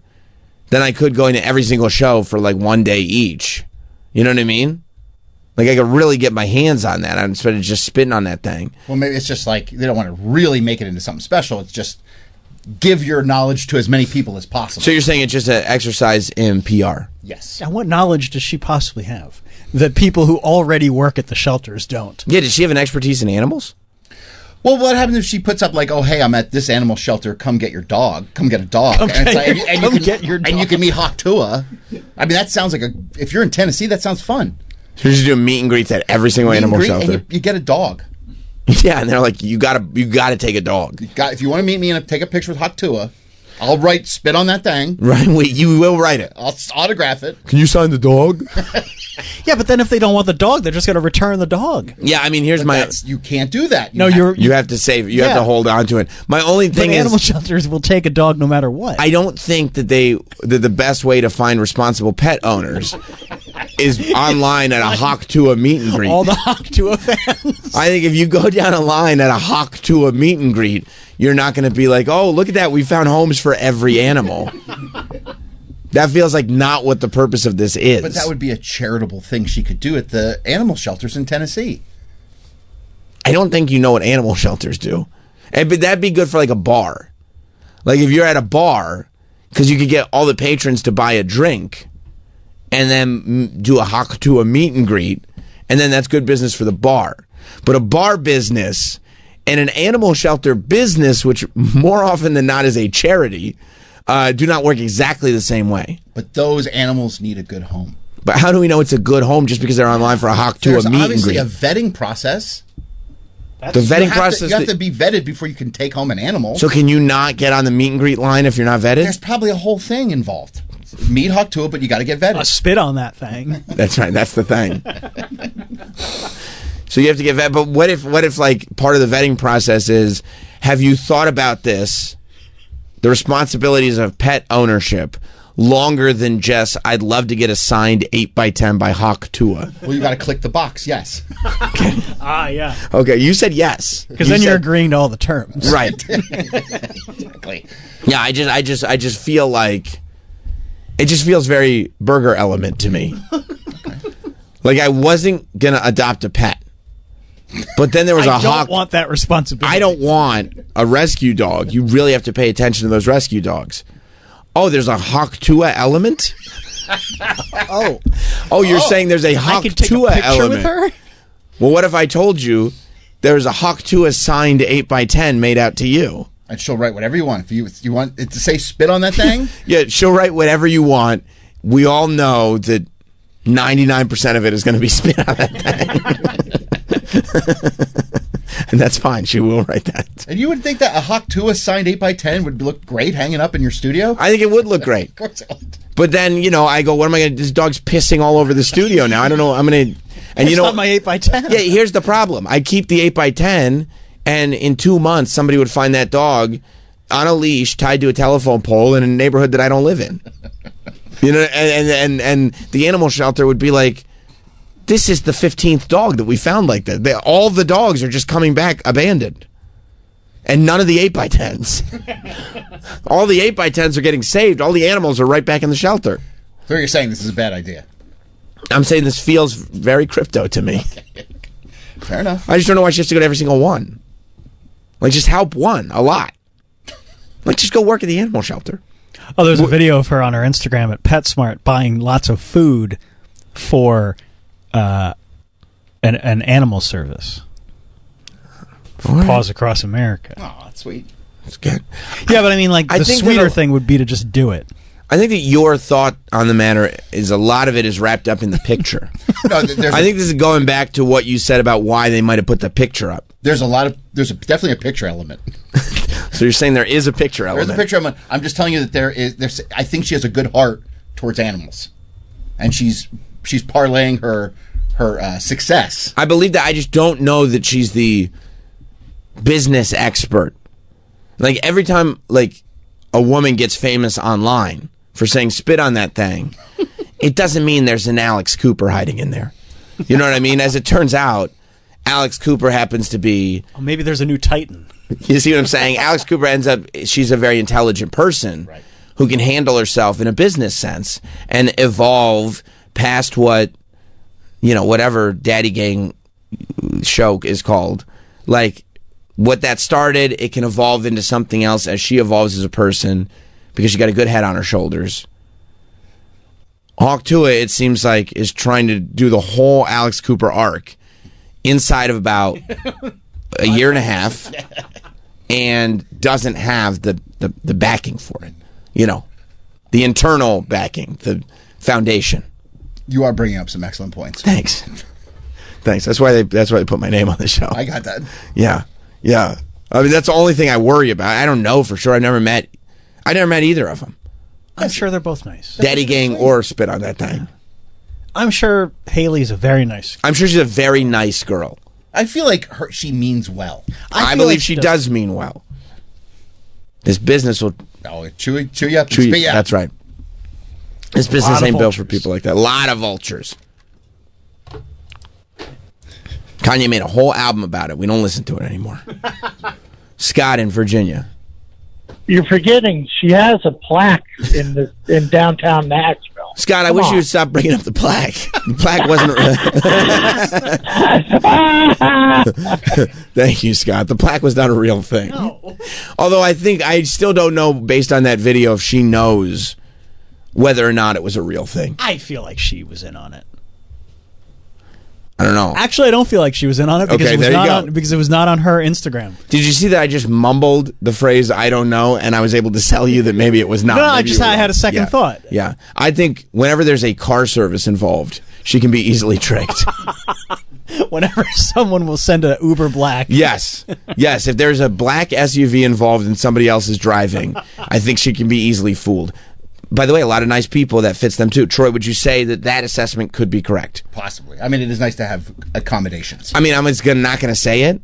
A: than I could going to every single show for like one day each. You know what I mean? Like I could really get my hands on that instead of just spitting on that thing.
E: Well, maybe it's just like they don't want to really make it into something special. It's just give your knowledge to as many people as possible.
A: So you're saying it's just an exercise in PR?
E: Yes.
B: And what knowledge does she possibly have that people who already work at the shelters don't?
A: Yeah, does she have an expertise in animals?
E: Well, what happens if she puts up like, oh, hey, I'm at this animal shelter. Come get your dog. Come get a dog. And you can meet Hawk Tua. I mean, that sounds like if you're in Tennessee, that sounds fun.
A: So she's doing meet and greets at every single animal shelter.
E: And you get a dog.
A: Yeah, and they're like, you gotta take a dog.
E: If you want to meet me and take a picture with Hawk Tua, I'll spit on that thing.
A: Right, you will write it.
E: I'll autograph it.
A: Can you sign the dog?
B: Yeah, but then if they don't want the dog, they're just going to return the dog.
A: Yeah, I mean, here's
E: You can't do that.
B: No,
A: you have to save it. You have to hold on to it. My only thing is,
B: animal shelters will take a dog no matter what.
A: I don't think that the best way to find responsible pet owners is online at a Hawk Tua meet and greet.
B: All the Hawk Tua fans.
A: I think if you go down a line at a Hawk Tua meet and greet, you're not going to be like, oh, look at that, we found homes for every animal. That feels like not what the purpose of this is.
E: But that would be a charitable thing she could do at the animal shelters in Tennessee.
A: I don't think you know what animal shelters do. But that'd be good for like a bar. Like if you're at a bar, because you could get all the patrons to buy a drink and then do a Hawk Tua meet and greet, and then that's good business for the bar. But a bar business and an animal shelter business, which more often than not is a charity, do not work exactly the same way.
E: But those animals need a good home.
A: But how do we know it's a good home just because they're online for a Hawk Tua meet and greet?
E: There's obviously a vetting process.
A: The vetting process.
E: You have to be vetted before you can take home an animal.
A: So can you not get on the meet and greet line if you're not vetted?
E: There's probably a whole thing involved. Meet Hawk Tua, but you got to get vetted.
B: Spit on that thing.
A: That's right. That's the thing. So you have to get vetted. But what if like part of the vetting process is, have you thought about this? The responsibilities of pet ownership longer than just, I'd love to get a signed 8x10 by Hawk Tua.
E: Well, you got to click the box, yes.
B: Yeah.
A: Okay, you said yes.
B: Because then you're agreeing to all the terms.
A: Right.
E: Exactly.
A: Yeah, I just feel like it just feels very Burger Element to me. Like I wasn't gonna adopt a pet. But then there was
B: I
A: Hawk.
B: don't want that responsibility.
A: I don't want a rescue dog. You really have to pay attention to those rescue dogs. Oh, there's a Hawk Tua element? Oh, you're saying there's a Hawk
B: I can take
A: Tua
B: a picture
A: element.
B: with her?
A: Well, what if I told you there's a Hawk Tua signed 8x10 made out to you?
E: And she'll write whatever you want. If you want it to say spit on that thing?
A: Yeah, she'll write whatever you want. We all know that 99% of it is going to be spit on that thing. And that's fine. She will write that.
E: And you would think that a Hawk Tua signed 8x10 would look great hanging up in your studio?
A: I think it would look great.
E: Of course it would.
A: But then, I go, what am I going to do? This dog's pissing all over the studio now. I don't know. I'm going to... And
B: It's not my 8x10.
A: Yeah, here's the problem. I keep the 8x10, and in 2 months, somebody would find that dog on a leash tied to a telephone pole in a neighborhood that I don't live in. And the animal shelter would be like, this is the 15th dog that we found like that. All the dogs are just coming back abandoned. And none of the 8x10s. All the 8x10s are getting saved. All the animals are right back in the shelter.
E: So you're saying this is a bad idea?
A: I'm saying this feels very crypto to me.
E: Fair enough.
A: I just don't know why she has to go to every single one. Like, just help one a lot. Like, just go work at the animal shelter.
B: Oh, there's a video of her on her Instagram at PetSmart buying lots of food for an animal service. For Paws Across America.
E: Oh, that's sweet.
A: That's good.
B: Yeah, but I mean, like,
A: I
B: the
A: think
B: sweeter
A: that'll-
B: thing would be to just do it.
A: I think that your thought on the matter is a lot of it is wrapped up in the picture.
E: No,
A: I think this is going back to what you said about why they might have put the picture up.
E: there's definitely a picture element.
A: So you're saying there is a picture element.
E: There's a picture element. I'm just telling you that there's. I think she has a good heart towards animals, and she's parlaying her success.
A: I believe that. I just don't know that she's the business expert. Like every time like a woman gets famous online for saying spit on that thing, it doesn't mean there's an Alex Cooper hiding in there. You know what I mean? As it turns out, Alex Cooper happens to be...
B: Oh, maybe there's a new Titan.
A: You see what I'm saying? Alex Cooper ends up... She's a very intelligent person who can handle herself in a business sense and evolve past what, whatever Daddy Gang show is called. Like, what that started, it can evolve into something else as she evolves as a person because she got a good head on her shoulders. Hawk Tua, it seems like, is trying to do the whole Alex Cooper arc inside of about a year and a half and doesn't have the backing for it. The internal backing, the foundation.
E: You are bringing up some excellent points.
A: Thanks. That's why they put my name on the show.
E: I got that.
A: Yeah. I mean, that's the only thing I worry about. I don't know for sure. I never met either of them.
B: I'm sure they're both nice.
A: Daddy Gang or spit on that thing.
B: I'm sure Haley's a very nice.
A: I'm sure she's a very nice girl.
E: I feel like she means well.
A: I
B: feel
A: believe
B: like
A: she does mean well. This business will
E: Oh, chew you up.
A: chew you.
E: spit you out.
A: That's right. This
B: lot
A: business
B: of
A: ain't built for
B: vultures.
A: people like that. A lot of vultures. Kanye made a whole album about it. We don't listen to it anymore. Scott in Virginia.
I: You're forgetting she has a plaque in downtown Nashville.
A: Scott, I
I: Come
A: wish
I: on.
A: you would stop bringing up the plaque. The plaque wasn't. Thank you, Scott. The plaque was not a real thing.
B: No.
A: Although I still don't know, based on that video, if she knows whether or not it was a real thing.
B: I feel like she was in on it.
A: I don't know.
B: Actually, I don't feel like she was in on it because
A: Okay,
B: it was
A: there you
B: not
A: go.
B: on, because it was not on her Instagram.
A: Did you see that I just mumbled the phrase "I don't know" and I was able to tell you that maybe it was not?
B: No, I
A: Maybe
B: just
A: you were
B: I had
A: wrong.
B: a second
A: Yeah.
B: thought.
A: Yeah, I think whenever there's a car service involved, she can be easily tricked.
B: Whenever someone will send a Uber Black,
A: Yes. If there's a black SUV involved and somebody else is driving, I think she can be easily fooled. By the way, a lot of nice people, that fits them too. Troy, would you say that assessment could be correct?
E: Possibly. I mean, it is nice to have accommodations.
A: I mean, I'm just not going to say it,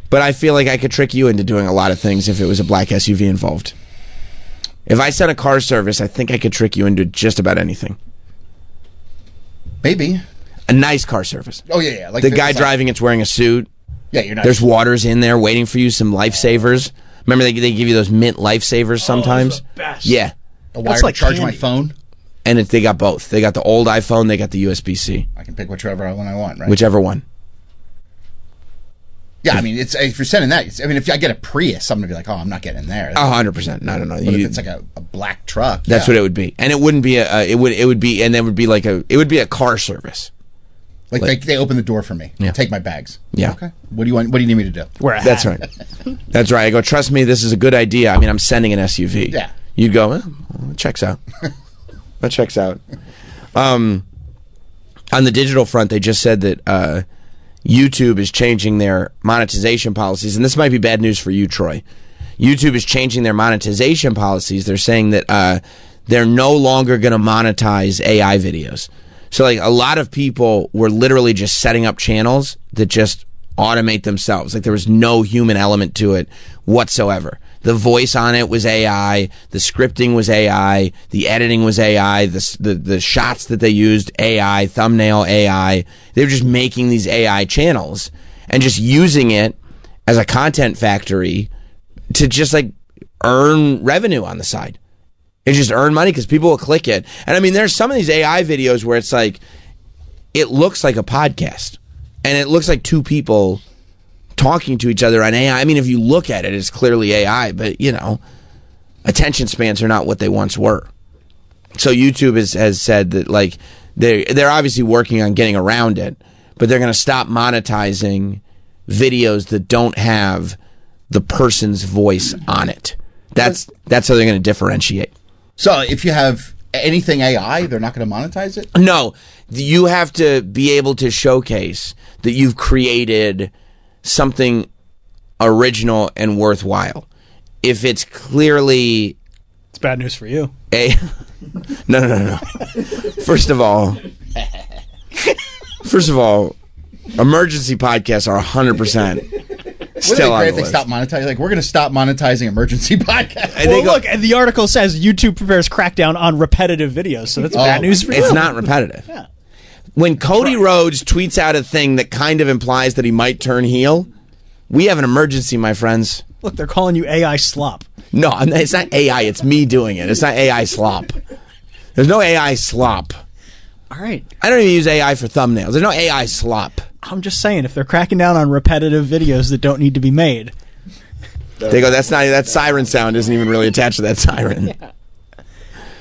A: but I feel like I could trick you into doing a lot of things if it was a black SUV involved. If I sent a car service, I think I could trick you into just about anything.
E: Maybe.
A: A nice car service.
E: Oh, yeah. Like
A: The guy driving it's wearing a suit.
E: Yeah, you're not.
A: There's waters in there waiting for you, some lifesavers. Remember they give you those mint lifesavers sometimes?
B: best.
A: Yeah.
E: a wire
B: That's
E: to
B: like
E: charge my
B: candy.
E: phone.
A: And they got both. They got the old iPhone, they got the USB-C.
E: I can pick whichever one I want, right?
A: Whichever one.
E: Yeah, I mean, it's if you're sending that. I mean, if I get a Prius, I'm gonna be like, oh, I'm not getting in there.
A: 100%. No.
E: But if it's like a black truck,
A: That's what it would be. And it wouldn't be it would be a car service.
E: Like they open the door for me.
A: Yeah.
E: Take my bags.
A: Yeah.
E: Okay. What do you want? What do you need me to do?
B: wear a hat.
A: That's right. That's right. I go, trust me, this is a good idea. I mean, I'm sending an SUV.
E: Yeah.
A: You'd go, it checks out. That checks out. On the digital front, they just said that YouTube is changing their monetization policies, and this might be bad news for you, Troy. YouTube is changing their monetization policies. They're saying that they're no longer going to monetize AI videos. So, like, a lot of people were literally just setting up channels that just automate themselves. Like, there was no human element to it whatsoever. The voice on it was AI. The scripting was AI. The editing was AI. The shots that they used, AI. Thumbnail, AI. They were just making these AI channels and just using it as a content factory to just, like, earn revenue on the side. And just earn money because people will click it. And I mean, there's some of these AI videos where it's like, it looks like a podcast. And it looks like two people talking to each other on AI. I mean, if you look at it, it's clearly AI, but, you know, attention spans are not what they once were. So YouTube has said that, like, they're obviously working on getting around it, but they're going to stop monetizing videos that don't have the person's voice on it. That's how they're going to differentiate.
E: So if you have anything AI, they're not going to monetize it.
A: No, you have to be able to showcase that you've created something original and worthwhile. If it's clearly
B: It's bad news for you.
A: no. First of all, emergency podcasts are 100% still on
E: Wouldn't it be great
A: the
E: if they
A: list.
E: stop monetizing? Like, we're going to stop monetizing emergency podcasts.
A: And
B: Well,
A: they go,
B: look, and the article says YouTube prepares crackdown on repetitive videos, so that's bad news for you.
A: it's not repetitive.
B: Yeah.
A: When Cody Rhodes tweets out a thing that kind of implies that he might turn heel, we have an emergency, my friends.
B: Look, they're calling you AI slop.
A: No, it's not AI. It's me doing it. It's not AI slop. There's no AI slop.
B: All right.
A: I don't even use AI for thumbnails. There's no AI slop.
B: I'm just saying, if they're cracking down on repetitive videos that don't need to be made.
A: They go, that siren sound isn't even really attached to that siren.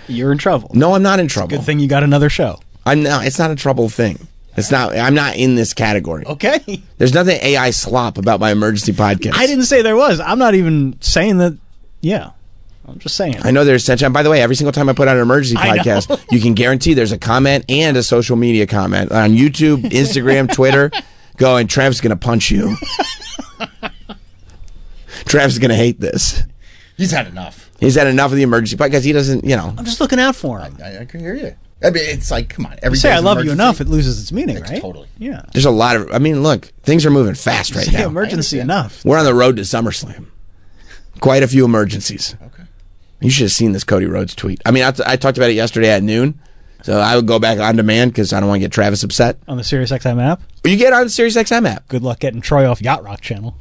B: You're in trouble.
A: No, I'm not in trouble.
B: Good thing you got another show.
A: I'm not. It's not a trouble thing. It's not. I'm not in this category.
B: Okay.
A: There's nothing AI slop about my emergency podcast.
B: I didn't say there was. I'm not even saying that. Yeah. I'm just saying.
A: I know there's such. And by the way, every single time I put out an emergency
B: I know.
A: podcast, you can guarantee there's a comment and a social media comment on YouTube, Instagram, Twitter. Going, Trav's gonna punch you. Trav's gonna hate this.
E: He's had enough.
A: He's had enough of the emergency podcast. He doesn't,
B: I'm just looking out for him.
E: I can hear you. I mean, it's like, come on. Every
B: Say
E: day's
B: I
E: an
B: love you
E: emergency.
B: enough, it loses its meaning, right?
E: Totally.
B: Yeah.
A: There's a lot of. I mean, look, things are moving fast right
B: Say
A: now.
B: emergency enough.
A: We're on the road to SummerSlam. Quite a few emergencies. Okay. You should have seen this Cody Rhodes tweet. I mean, I talked about it yesterday at noon, so I would go back on demand because I don't want to get Travis upset.
B: On the SiriusXM app?
A: You get on the SiriusXM app.
B: Good luck getting Troy off Yacht Rock channel.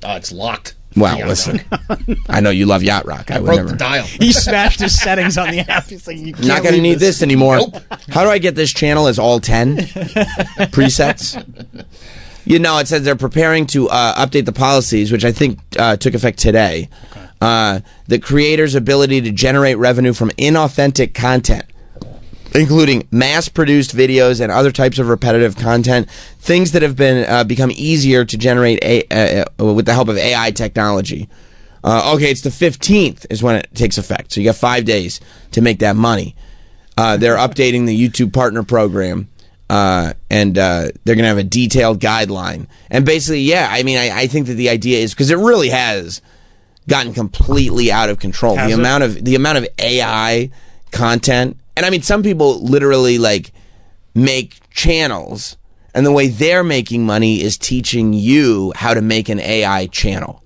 E: It's locked.
A: Well,
E: Yacht
A: listen,
E: Rock.
A: I know you love Yacht Rock.
E: I
A: would
E: broke
A: never.
E: the dial.
B: He smashed his settings on the app. He's like, you can't
A: Not going to
B: leave
A: need this anymore.
E: Nope.
A: How do I get this channel as all 10 presets? You know, it says they're preparing to update the policies, which I think took effect today. The creator's ability to generate revenue from inauthentic content, including mass-produced videos and other types of repetitive content, things that have been become easier to generate with the help of AI technology. Okay, it's the 15th is when it takes effect, so you got 5 days to make that money. They're updating the YouTube Partner Program, and they're going to have a detailed guideline. And basically, yeah, I mean, I think that the idea is, because it really has gotten completely out of control. The amount of AI content. And I mean, some people literally like make channels, and the way they're making money is teaching you how to make an AI channel.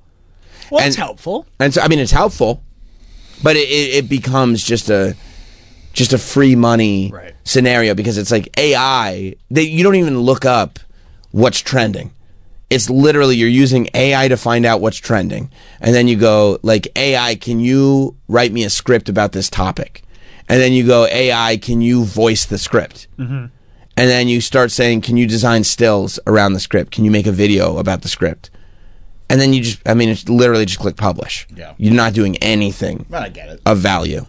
B: Well, it's helpful.
A: And so, I mean, it's helpful, but it becomes just a free money scenario, because it's like AI. You don't even look up what's trending. It's literally you're using AI to find out what's trending, and then you go like, AI, can you write me a script about this topic? And then you go, AI, can you voice the script? Mm-hmm. And then you start saying, can you design stills around the script? Can you make a video about the script? And then it's literally just click publish.
E: Yeah.
A: You're not doing anything
E: But I get it.
A: of value.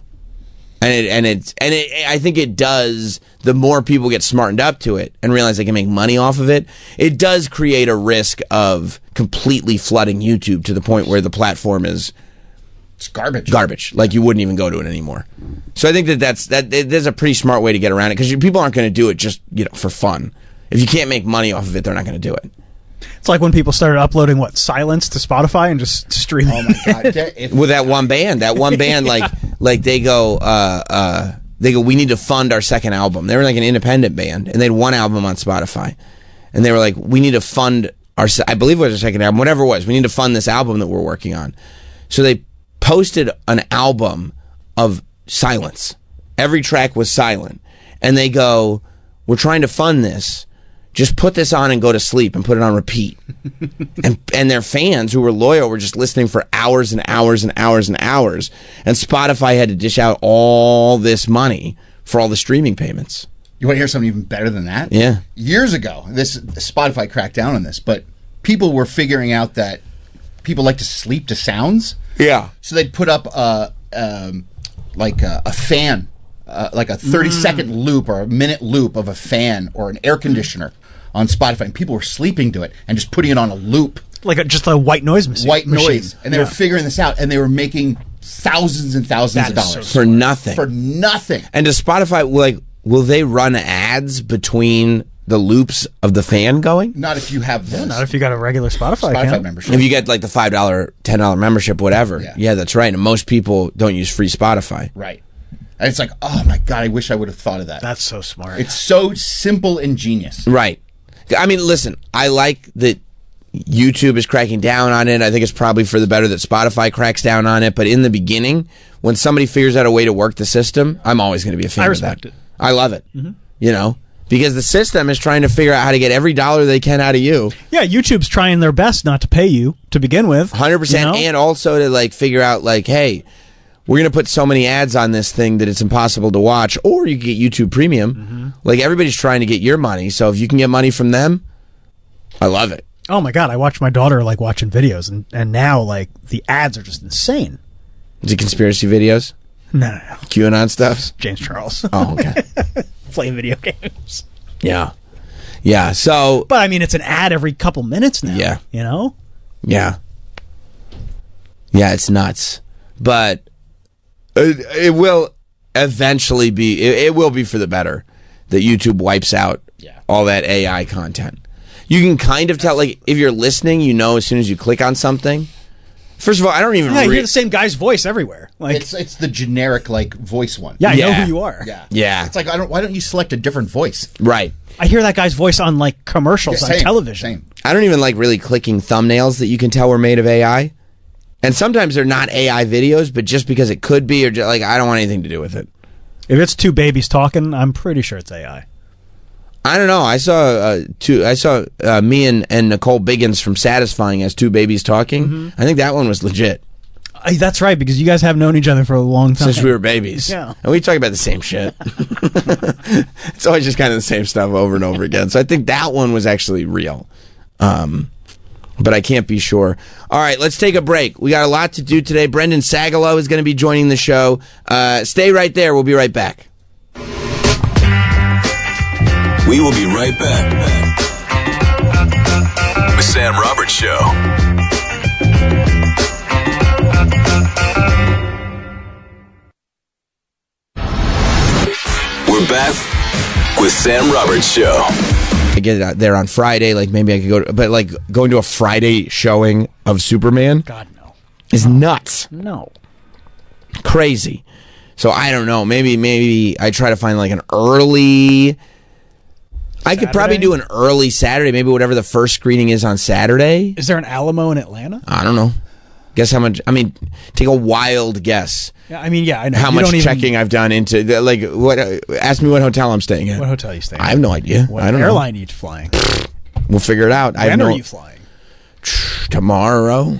A: I think it does, the more people get smartened up to it and realize they can make money off of it, it does create a risk of completely flooding YouTube to the point where the platform is
E: It's garbage.
A: garbage. Like you wouldn't even go to it anymore. So I think there's a pretty smart way to get around it, because people aren't going to do it just for fun. If you can't make money off of it, they're not going to do it.
B: It's like when people started uploading Silence to Spotify and just streaming.
E: Oh my god!
A: With that one band, like they go, we need to fund our second album. They were like an independent band, and they had one album on Spotify, and they were like, we need to fund I believe it was our second album, whatever it was. We need to fund this album that we're working on. So they posted an album of silence. Every track was silent, and they go, we're trying to fund this. Just put this on and go to sleep and put it on repeat. and their fans who were loyal were just listening for hours and hours and hours and hours. And Spotify had to dish out all this money for all the streaming payments.
E: You want to hear something even better than that?
A: Yeah.
E: Years ago, Spotify cracked down on this, but people were figuring out that people like to sleep to sounds.
A: Yeah.
E: So they'd put up a fan, like a 30-second loop or a minute loop of a fan or an air conditioner on Spotify, and people were sleeping to it and just putting it on a loop.
B: Like just a white noise machine.
E: White noise. And they were figuring this out, and they were making thousands and thousands of dollars.
A: For nothing.
E: For nothing.
A: And does Spotify, will they run ads between the loops of the fan going?
E: Not if you have this.
B: Not if you got a regular Spotify account.
E: membership.
A: If you get like the $5, $10 membership, whatever. Yeah, that's right. And most people don't use free Spotify.
E: Right. And it's like, oh my God, I wish I would have thought of that.
B: That's so smart.
E: It's so simple and genius.
A: Right. I mean, listen, I like that YouTube is cracking down on it. I think it's probably for the better that Spotify cracks down on it. But in the beginning, when somebody figures out a way to work the system, I'm always going to be a fan of that.
B: I respect it.
A: I love it. Mm-hmm. Because the system is trying to figure out how to get every dollar they can out of you.
B: Yeah, YouTube's trying their best not to pay you to begin with.
A: 100%. And also to figure out hey, we're going to put so many ads on this thing that it's impossible to watch, or you can get YouTube Premium. Mm-hmm. Everybody's trying to get your money, so if you can get money from them, I love it.
B: Oh my God, I watch my daughter watching videos, and now the ads are just insane.
A: Is it conspiracy videos?
B: No.
A: QAnon stuff?
B: James Charles.
A: Oh, okay.
B: Playing video games.
A: Yeah. Yeah, so...
B: But, I mean, it's an ad every couple minutes now.
A: Yeah.
B: Yeah.
A: Yeah, it's nuts. But it will eventually be... It will be for the better that YouTube wipes out all that AI content. You can kind of tell, if you're listening, as soon as you click on something, First of all, I don't even.
B: Yeah, you hear the same guy's voice everywhere. Like
E: it's the generic like voice one.
B: yeah, I know who you are.
A: Yeah.
E: It's like why don't you select a different voice?
A: Right.
B: I hear that guy's voice on like commercials on television.
E: Same.
A: I don't even like really clicking thumbnails that you can tell were made of AI. And sometimes they're not AI videos, but just because it could be, or just, like I don't want anything to do with it.
B: If it's two babies talking, I'm pretty sure it's AI.
A: I don't know. I saw me and Nicole Biggins from Satisfying as two babies talking.
B: Mm-hmm.
A: I think that one was legit.
B: That's right, because you guys have known each other for a long time.
A: Since we were babies.
B: Yeah.
A: And we talk about the same shit. It's always just kind of the same stuff over and over again. So I think that one was actually real. But I can't be sure. All right, let's take a break. We got a lot to do today. Brendan Sagalow is going to be joining the show. Stay right there. We'll be right back.
J: We will be right back. The Sam Roberts Show. We're back with Sam Roberts Show.
A: I get out there on Friday, like maybe I could go to, but like going to a Friday showing of Superman
B: God, no.
A: is nuts.
B: No.
A: Crazy. So I don't know. Maybe I try to find like an early. I could probably do an early Saturday, maybe whatever the first screening is on Saturday.
B: Is there an Alamo in Atlanta?
A: I don't know. Guess how much? I mean, take a wild guess.
B: Yeah, I mean, yeah, I know.
A: How much checking I've done into like what? Ask me what hotel I'm staying at.
B: What hotel are you staying at?
A: I have no idea.
B: What
A: I don't
B: airline are you flying?
A: We'll figure it out.
B: When are you flying?
A: Tomorrow.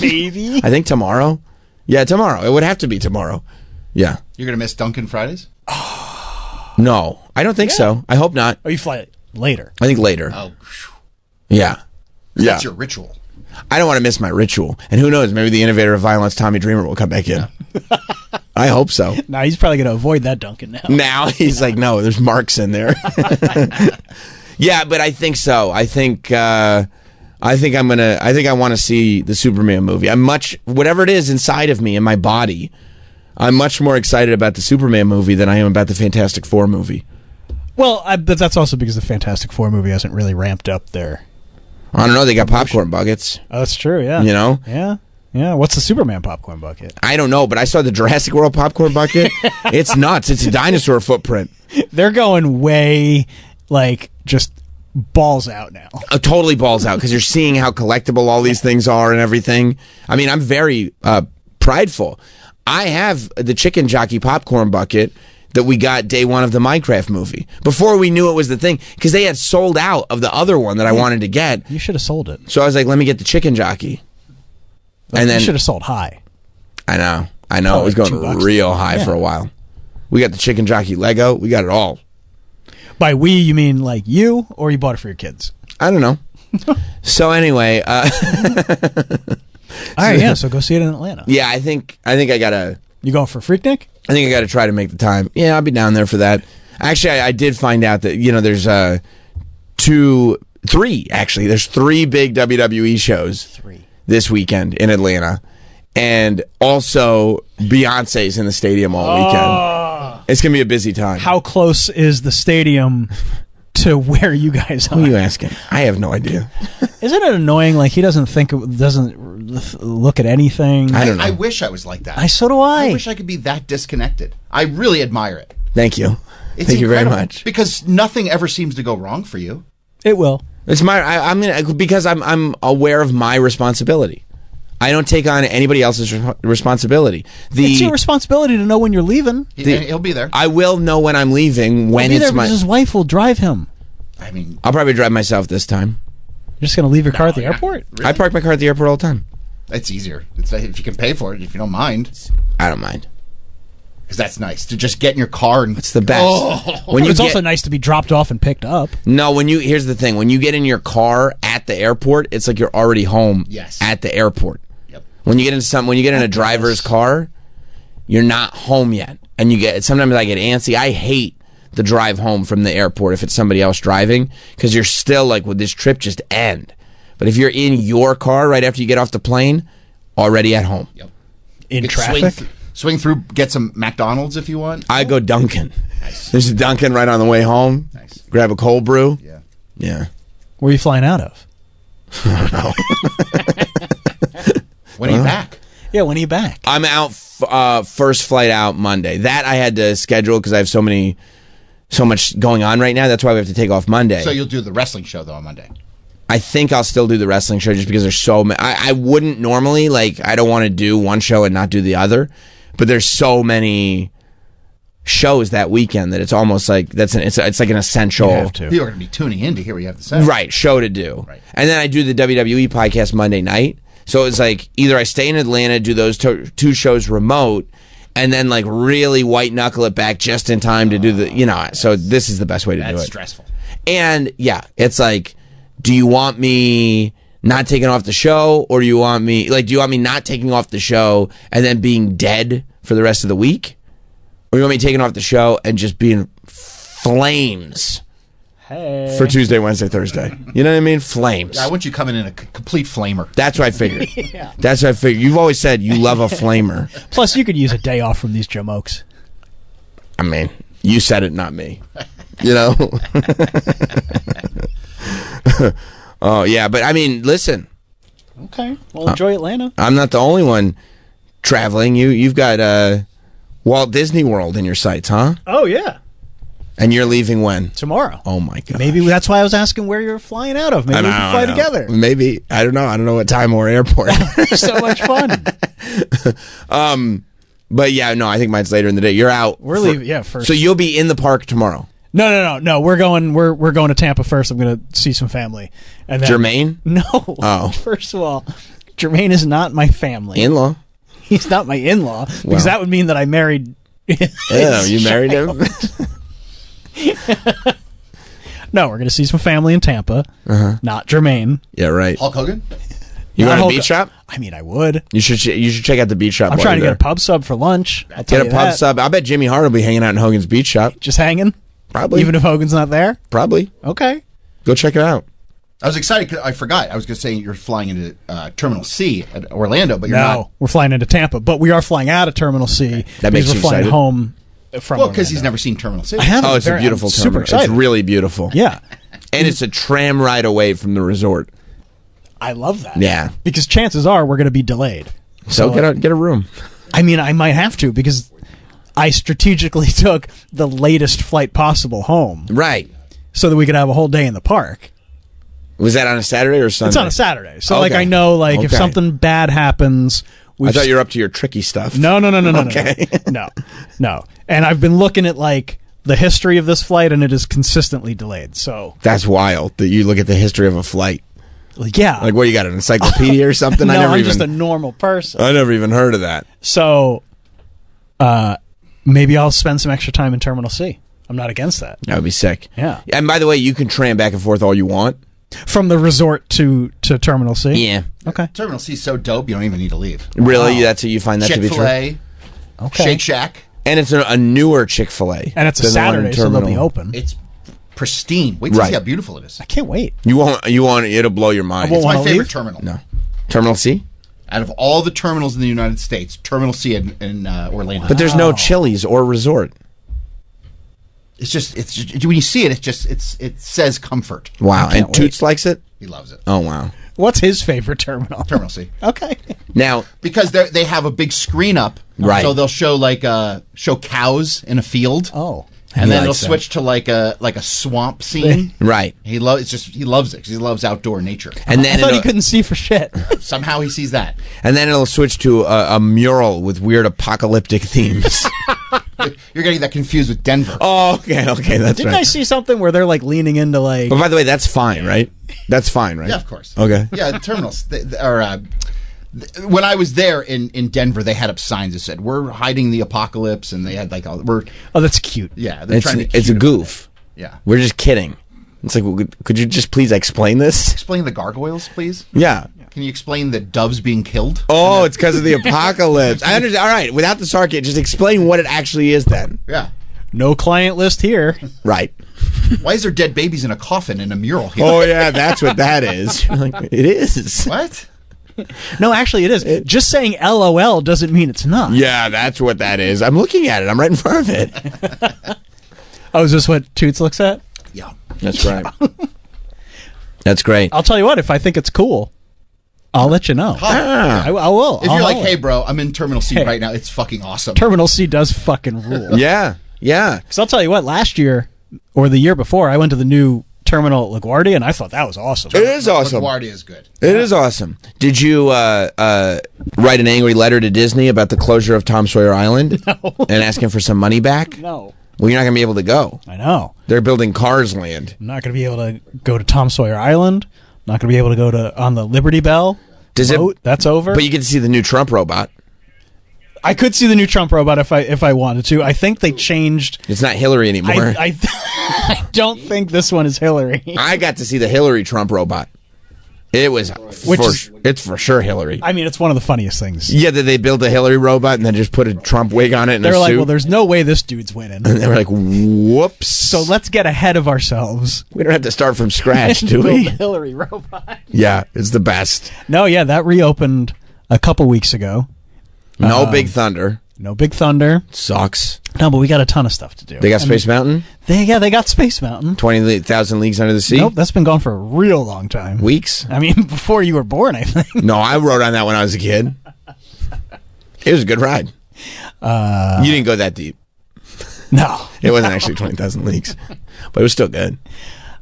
B: Maybe.
A: I think tomorrow. Yeah, tomorrow. It would have to be tomorrow. Yeah.
E: You're gonna miss Dunkin' Fridays?
A: No, I don't think so. I hope not.
B: Oh, you fly later.
A: I think later.
E: Oh,
A: Yeah. Yeah.
E: that's your ritual.
A: I don't want to miss my ritual. And who knows, maybe the innovator of violence, Tommy Dreamer, will come back in. I hope so.
B: Nah, he's probably going to avoid that Duncan now.
A: Now he's like, no, there's marks in there. Yeah, but I think so. I think I want to see the Superman movie. Whatever it is inside of me, in my body, I'm much more excited about the Superman movie than I am about the Fantastic Four movie.
B: Well, but that's also because the Fantastic Four movie hasn't really ramped up there.
A: I don't know. They got popcorn buckets.
B: Oh, that's true, yeah.
A: You know?
B: Yeah. Yeah. What's the Superman popcorn bucket?
A: I don't know, but I saw the Jurassic World popcorn bucket. It's nuts. It's a dinosaur footprint.
B: They're going way, like, just balls out now.
A: Totally balls out, because you're seeing how collectible all these things are and everything. I mean, I'm very prideful. I have the Chicken Jockey popcorn bucket that we got day one of the Minecraft movie, before we knew it was the thing, because they had sold out of the other one that I wanted to get.
B: You should have sold it.
A: So I was like, let me get the Chicken Jockey.
B: And then you should have sold high.
A: I know. It was going real high for a while. We got the Chicken Jockey Lego. We got it all.
B: By we, you mean like you, or you bought it for your kids?
A: I don't know. So anyway,
B: all right, yeah. So go see it in Atlanta.
A: Yeah, I think I gotta.
B: You going for Freaknik?
A: I think I got to try to make the time. Yeah, I'll be down there for that. Actually, I did find out that, there's there's 3 big WWE shows this weekend in Atlanta. And also Beyonce's in the stadium all weekend. It's going to be a busy time.
B: How close is the stadium to where you guys are?
A: Who are you asking? I have no idea.
B: Isn't it annoying? Like, he doesn't look at anything.
A: I don't know.
E: I wish I was like that.
B: So do I.
E: I wish I could be that disconnected. I really admire it.
A: Thank you.
E: It's
A: Thank you very
E: incredible,
A: much.
E: because nothing ever seems to go wrong for you.
B: It will.
A: It's because I'm aware of my responsibility. I don't take on anybody else's responsibility.
B: It's your responsibility to know when you're leaving.
E: He'll be there.
A: I will know when I'm leaving. When
B: He'll be
A: it's
B: there because his wife will drive him.
E: I mean,
A: I'll probably drive myself this time.
B: You're just going to leave your car at the airport?
E: Really?
A: I park my car at the airport all the time.
E: It's easier. If you can pay for it, if you don't mind.
A: I don't mind.
E: Because that's nice to just get in your car and
A: it's the best.
B: It's also nice to be dropped off and picked up.
A: No, here's the thing: when you get in your car at the airport, it's like you're already home.
E: Yes.
A: At the airport.
E: Yep.
A: When you get in a driver's car, you're not home yet, and sometimes I get antsy. I hate the drive home from the airport if it's somebody else driving, because you're still like, would this trip just end? But if you're in your car right after you get off the plane, already at home.
E: Yep.
B: In traffic?
E: Swing through, get some McDonald's if you want.
A: I go Dunkin'.
E: Nice.
A: There's a Dunkin' right on the way home.
E: Nice.
A: Grab a cold brew.
E: Yeah.
A: Yeah.
B: Where are you flying out of?
A: I don't know.
E: When are you back?
B: Yeah, when are you back?
A: I'm out. First flight out Monday. That I had to schedule because I have so much going on right now. That's why we have to take off Monday.
E: So you'll do the wrestling show though on Monday.
A: I think I'll still do the wrestling show just because there's so many. I wouldn't normally, like, I don't want to do one show and not do the other, but there's so many shows that weekend that it's almost like it's like an essential.
E: People are going to be tuning in to hear what you have to say.
A: Right, show to do. Right. And then I do the WWE podcast Monday night. So it's like either I stay in Atlanta, do those two shows remote, and then like really white knuckle it back just in time to do the, so this is the best way to do it.
E: That's stressful.
A: And yeah, it's like, do you want me not taking off the show, or do you want me not taking off the show and then being dead for the rest of the week? Or you want me taking off the show and just being flames for Tuesday, Wednesday, Thursday? You know what I mean? Flames.
E: I want you coming in a complete flamer.
A: That's what I figured. That's what I figured. You've always said you love a flamer.
B: Plus, you could use a day off from these jamokes.
A: I mean, you said it, not me. You know? Oh, yeah. But, I mean, listen.
B: Okay. Well, enjoy Atlanta.
A: I'm not the only one traveling. You've got Walt Disney World in your sights, huh?
B: Oh, yeah.
A: And you're leaving when?
B: Tomorrow.
A: Oh, my God.
B: Maybe that's why I was asking where you're flying out of. Maybe we can fly together.
A: Maybe. I don't know. I don't know what time or airport.
B: So much fun.
A: But, yeah, no, I think mine's later in the day. You're out.
B: We're leaving, yeah, first.
A: So you'll be in the park tomorrow?
B: No. We're going to Tampa first. I'm going to see some family. And then,
A: Jermaine?
B: No.
A: Oh.
B: First of all, Jermaine is not my family.
A: In-law?
B: He's not my in-law, because that would mean that I married.
A: Yeah, you married him?
B: No, we're going to see some family in Tampa. Not Jermaine.
A: Yeah, right.
E: Hulk Hogan?
A: You going to Beach Shop?
B: I mean, I would.
A: You should check out the Beach Shop.
B: I'm trying to get a pub sub for lunch.
A: Get a pub sub. I bet Jimmy Hart will be hanging out in Hogan's Beach Shop.
B: Just hanging?
A: Probably.
B: Even if Hogan's not there?
A: Probably.
B: Okay.
A: Go check it out.
E: I was excited because I forgot. I was going to say you're flying into Terminal C at Orlando, but you're not.
B: No, we're flying into Tampa, but we are flying out of Terminal C.
A: That makes
B: we're
A: you
B: flying
A: excited?
B: home from
E: Well, because
B: Orlando.
E: he's never seen Terminal C.
B: I haven't.
A: Oh, it's a beautiful
B: I'm
A: terminal.
B: super excited.
A: It's really beautiful.
B: Yeah.
A: And it's a tram ride away from the resort.
B: I love that.
A: Yeah.
B: Because chances are we're going to be delayed.
A: So get a room.
B: I mean, I might have to, because I strategically took the latest flight possible home.
A: Right.
B: So that we could have a whole day in the park.
A: Was that on a Saturday or Sunday?
B: It's on a Saturday. So,
A: Okay.
B: I know, if
A: Okay.
B: something bad happens...
A: I thought you were up to your tricky stuff.
B: No.
A: Okay.
B: No. And I've been looking at, the history of this flight, and it is consistently delayed. So...
A: That's wild that you look at the history of a flight.
B: Yeah.
A: Like, what, you got an encyclopedia or something?
B: No, I'm just a normal person.
A: I never even heard of that.
B: So, maybe I'll spend some extra time in Terminal C. I'm not against that.
A: That would be sick.
B: Yeah.
A: And by the way, you can tram back and forth all you want.
B: From the resort to Terminal C?
A: Yeah.
B: Okay.
E: Terminal C is so dope, you don't even need to leave.
A: Really? That's what you find that to be true?
E: Chick-fil-A,
B: Okay.
E: Shake Shack.
A: And it's a newer Chick-fil-A.
B: And it's a
A: than the one in
B: Saturday, so they'll be
A: Terminal.
B: open.
E: It's pristine. Wait to
A: Right.
E: see how beautiful it is.
B: I can't wait.
A: You want it'll blow your mind.
B: I
E: It's
B: won't
E: my
B: wanna
E: favorite
B: leave?
E: terminal.
A: No. Terminal C?
E: Out of all the terminals in the United States, Terminal C in Orlando.
A: But there's no Chili's or resort.
E: it's just when you see it, it says comfort.
A: Wow.
B: can't
A: And Toots likes it?
E: He loves it.
A: Oh, wow.
B: What's his favorite terminal?
E: Terminal C.
B: Okay.
A: Now,
E: Because they have a big screen up,
A: Right.
E: So they'll show show cows in a field,
B: Oh.
E: and then it'll
A: likes that.
E: switch to like a swamp scene.
A: right.
E: He loves it because he loves outdoor nature.
A: And
B: I
A: then
B: thought he couldn't see for shit.
E: Somehow he sees that.
A: and then it'll switch to a mural with weird apocalyptic themes.
E: You're getting that confused with Denver.
A: Oh, okay, that's
B: Didn't I
A: right.
B: see something where they're leaning into
A: But by the way, that's fine, right? That's fine, right?
E: Yeah, of course.
A: Okay.
E: Yeah, the terminals. When I was there in Denver, they had up signs that said, "We're hiding the apocalypse," and they had we're
B: Oh, that's cute.
E: yeah, they're trying to be
A: It's a
E: cute.
A: goof.
E: Yeah.
A: We're just kidding. It's like, well, could you just please explain this?
E: Explain the gargoyles, please.
A: Yeah.
E: Can you explain the doves being killed?
A: Oh, it's because of the apocalypse. I understand. All right, without the sarcasm, just explain what it actually is then.
E: Yeah.
B: No client list here.
A: Right.
E: Why is there dead babies in a coffin in a mural?
A: Oh, yeah, that's what that is. You're like, it is.
E: What?
B: No, actually, it is. Just saying LOL doesn't mean it's not.
A: Yeah, that's what that is. I'm looking at it. I'm right in front of it.
B: Oh, is this what Toots looks at?
E: Yeah.
A: That's right. That's great.
B: I'll tell you what, if I think it's cool, I'll let you know. I will.
E: If
B: I'll
E: you're like,
B: holler.
E: hey, bro, I'm in Terminal C
B: Hey.
E: right now. It's fucking awesome.
B: Terminal C does fucking rule.
A: Yeah.
B: Because I'll tell you what, last year or the year before, I went to the new terminal at LaGuardia, and I thought that was awesome.
A: It is awesome.
E: LaGuardia is good.
A: It is awesome. Did you write an angry letter to Disney about the closure of Tom Sawyer Island and asking for some money back?
B: No.
A: Well, you're not going to be able to go.
B: I know.
A: They're building Cars Land.
B: I'm not going to be able to go to Tom Sawyer Island. I'm not going to be able to go to on the Liberty Bell. Boat. That's over.
A: But you get to see the new Trump robot.
B: I could see the new Trump robot if I wanted to. I think they changed.
A: It's not Hillary anymore.
B: I don't think this one is Hillary.
A: I got to see the Hillary Trump robot. It was, it's for sure Hillary.
B: I mean, it's one of the funniest things.
A: Yeah, that they built a Hillary robot and then just put a Trump wig on it and
B: They're
A: a
B: like,
A: suit.
B: well, there's no way this dude's winning.
A: And they were like, whoops.
B: So let's get ahead of ourselves.
A: We don't have to start from scratch, do
B: Build
A: we?
B: the Hillary robot.
A: Yeah, it's the best.
B: No, yeah, that reopened a couple weeks ago.
A: No Big Thunder.
B: No Big Thunder.
A: Sucks.
B: No, but we got a ton of stuff to do.
A: They got Space Mountain?
B: They got Space Mountain.
A: 20,000 Leagues Under the Sea?
B: Nope, that's been gone for a real long time.
A: Weeks?
B: I mean, before you were born, I think.
A: No, I rode on that when I was a kid. It was a good ride. You didn't go that deep.
B: No.
A: It wasn't actually 20,000 leagues. But it was still good.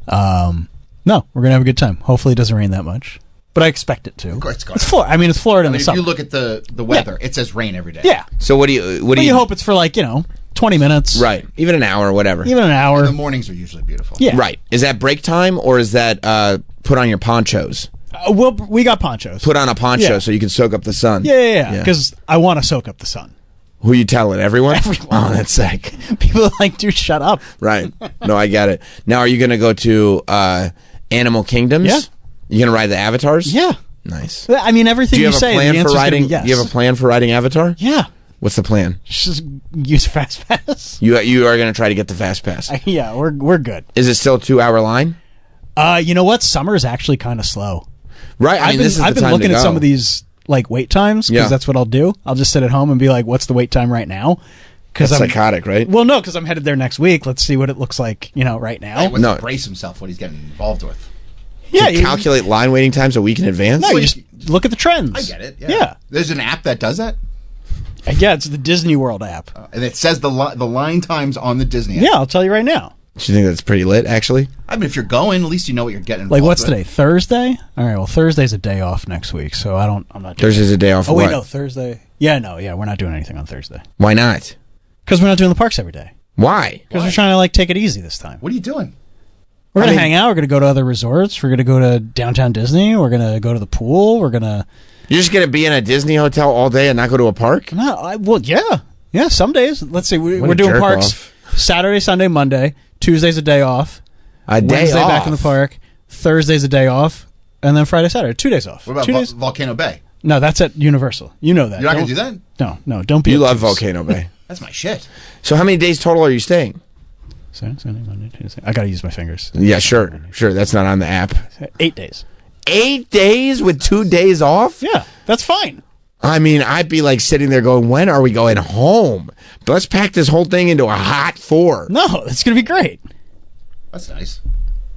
B: No, we're going to have a good time. Hopefully it doesn't rain that much. But I expect it to.
E: Of course it's going
B: It's Florida. I mean, it's Florida in the
E: if
B: summer.
E: you look at the weather, it says rain every day.
B: Yeah.
A: So what do you...
B: But you hope it's for 20 minutes.
A: Right. Even an hour, whatever.
B: Even an hour.
E: And the mornings are usually beautiful.
B: Yeah.
A: Right. Is that break time or is that put on your ponchos?
B: We got ponchos.
A: Put on a poncho
B: Yeah.
A: so you can soak up the sun.
B: Yeah. Because I want to soak up the sun.
A: Who you telling? Everyone?
B: Everyone.
A: Oh, that's sick.
B: People are like, dude, shut up.
A: Right. No, I get it. Now, are you going to go to Animal Kingdoms?
B: Yeah.
A: You going to ride the avatars?
B: Yeah.
A: Nice.
B: I mean, everything
A: Do you have
B: say,
A: a plan
B: the
A: for
B: answer's gonna
A: riding?
B: be yes.
A: Do you have a plan for riding Avatar?
B: Yeah.
A: What's the plan?
B: Just use Fast Pass.
A: You are going to try to get the fast pass.
B: Yeah, we're good.
A: Is it still a 2-hour line?
B: You know what? Summer is actually kind of slow.
A: Right. I mean, this is
B: I've
A: the
B: been
A: time
B: looking
A: to
B: at
A: go.
B: some of these wait times because
A: Yeah.
B: that's what I'll do. I'll just sit at home and be like, "What's the wait time right now?"
A: That's psychotic, right?
B: Well, no, because I'm headed there next week. Let's see what it looks like, right now.
E: He wants to brace himself what he's getting involved with.
B: Yeah,
A: you calculate line waiting times a week in advance.
B: No, you just look at the trends.
E: I get it.
B: Yeah.
E: There's an app that does that,
B: Yeah, it's the Disney World app.
E: and it says the line times on the Disney app.
B: Yeah, I'll tell you right now.
A: Do you think that's pretty lit, actually?
E: I mean, if you're going, at least you know what you're getting involved
B: Like, what's
E: with.
B: today? Thursday? All right. Well, Thursday's a day off next week, so I'm not. Doing
A: Thursday's a day off.
B: Oh wait,
A: what?
B: no, Thursday. Yeah, we're not doing anything on Thursday
A: Why not?
B: because we're not doing the parks every day.
A: Why?
B: Because we're trying to take it easy this time.
E: What are you doing?
B: We're gonna hang out. We're gonna go to other resorts. We're gonna go to downtown Disney. We're gonna go to the pool. We're gonna.
A: You're just going to be in a Disney hotel all day and not go to a park?
B: Well, yeah. Some days. Let's see.
A: What
B: We're
A: a
B: doing
A: jerk
B: parks
A: off.
B: Saturday, Sunday, Monday. Tuesday's a day off.
A: A day
B: Wednesday
A: off.
B: back in the park. Thursday's a day off, and then Friday, Saturday, 2 days off.
E: What about
B: 2 days?
E: Volcano Bay?
B: No, that's at Universal. You know that.
E: You're not going to do that?
B: No, don't be.
A: You love Volcano Bay.
E: That's my shit.
A: So how many days total are you staying?
B: Saturday, Sunday, Monday, Tuesday. I gotta use my fingers.
A: Yeah, sure. That's not on the app.
B: 8 days.
A: 8 days with 2 days off?
B: Yeah, that's fine.
A: I mean, I'd be sitting there going, when are we going home? But let's pack this whole thing into a hot 4.
B: No, it's gonna be great.
E: That's nice.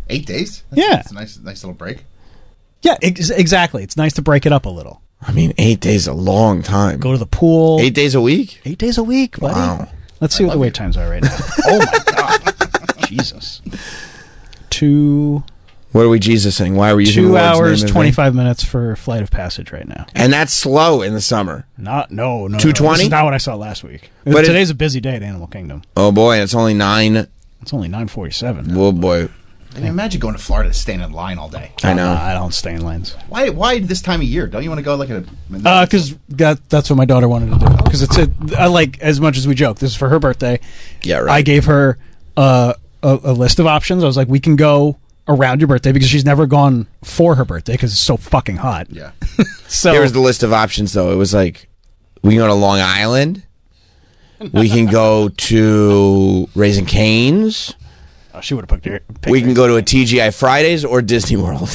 E: 8 days?
B: Yeah.
E: That's a nice little break.
B: Yeah, exactly. It's nice to break it up a little.
A: I mean, 8 days is a long time.
B: Go to the pool.
A: 8 days a week?
B: 8 days a week, buddy.
A: Wow.
B: Let's see what the wait times are right now. Oh my god, Jesus. 2
A: What are we Jesus-ing? Why are we using the
B: 2
A: Lord's
B: hours
A: name in
B: 25 minutes for Flight of Passage right now.
A: And that's slow in the summer.
B: No.
A: 220?
B: This is not what I saw last week.
A: But
B: Today's a busy day at Animal Kingdom.
A: Oh boy, and it's only 9.
B: It's only 9:47.
A: Oh boy.
E: I mean, imagine going to Florida to stand in line all day.
A: I know.
B: I don't stay in lines.
E: Why this time of year? Don't you want to go at a...
B: Because that's what my daughter wanted to do. Because I like, as much as we joke, this is for her birthday.
A: Yeah, right.
B: I gave her a list of options. I was like, we can go around your birthday because she's never gone for her birthday because it's so fucking hot.
E: Yeah.
B: So
A: Here was the list of options, though. It was like, we can go to Long Island. We can go to Raising Cane's.
B: she would have picked
A: We can go to a TGI Fridays or Disney World.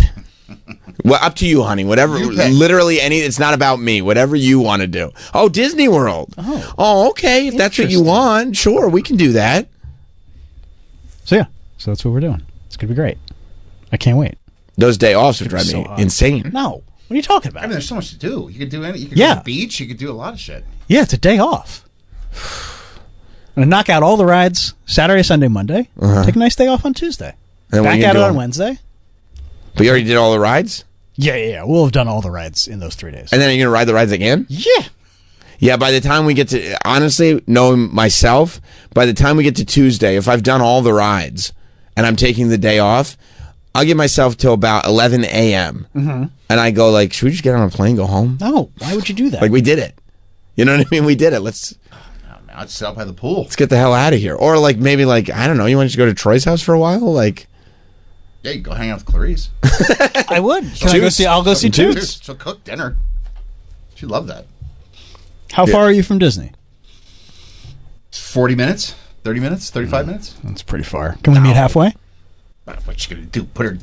A: Well, up to you, honey. Whatever.
E: You pick.
A: Literally any. It's not about me. Whatever you want to do. Oh, Disney World. Oh, okay. If that's what you
B: Interesting.
A: want, sure, we can do that.
B: So that's what we're doing. It's gonna be great. I can't wait.
A: Those day offs would drive
B: so
A: me
B: hot.
A: insane.
B: No, What are you talking about?
E: I mean, there's so much to do. You could do any. You could
B: Yeah.
E: go to the beach. You could do a lot of shit.
B: Yeah, it's a day off. I'm going to knock out all the rides Saturday, Sunday, Monday. Take a nice day off on Tuesday.
A: And what are
B: Back
A: you
B: at it
A: gonna
B: on
A: do?
B: Wednesday.
A: But you already did all the rides?
B: Yeah. We'll have done all the rides in those 3 days.
A: And then you're going to ride the rides again?
B: Yeah.
A: Yeah, by the time we get to, honestly, knowing myself, by the time we get to Tuesday, if I've done all the rides and I'm taking the day off, I'll give myself till about 11 a.m. Mm-hmm. And I go like, should we just get on a plane and go home?
B: No, why would you do that?
A: Like, we did it. You know what I mean? We did it. Let's
E: Now it's set up by the pool.
A: get the hell out of here. Or like, maybe like, I don't know, you want to just go to Troy's house for a while? Like,
E: Yeah, you can go hang out with Clarice.
B: I would. Can I go see? I'll go see Toots.
E: She'll cook dinner. She'd love that.
B: How far are you from Disney?
E: 40 minutes, 30 minutes, 35 minutes.
B: That's pretty far. Can we meet halfway?
E: What's she gonna do? Put her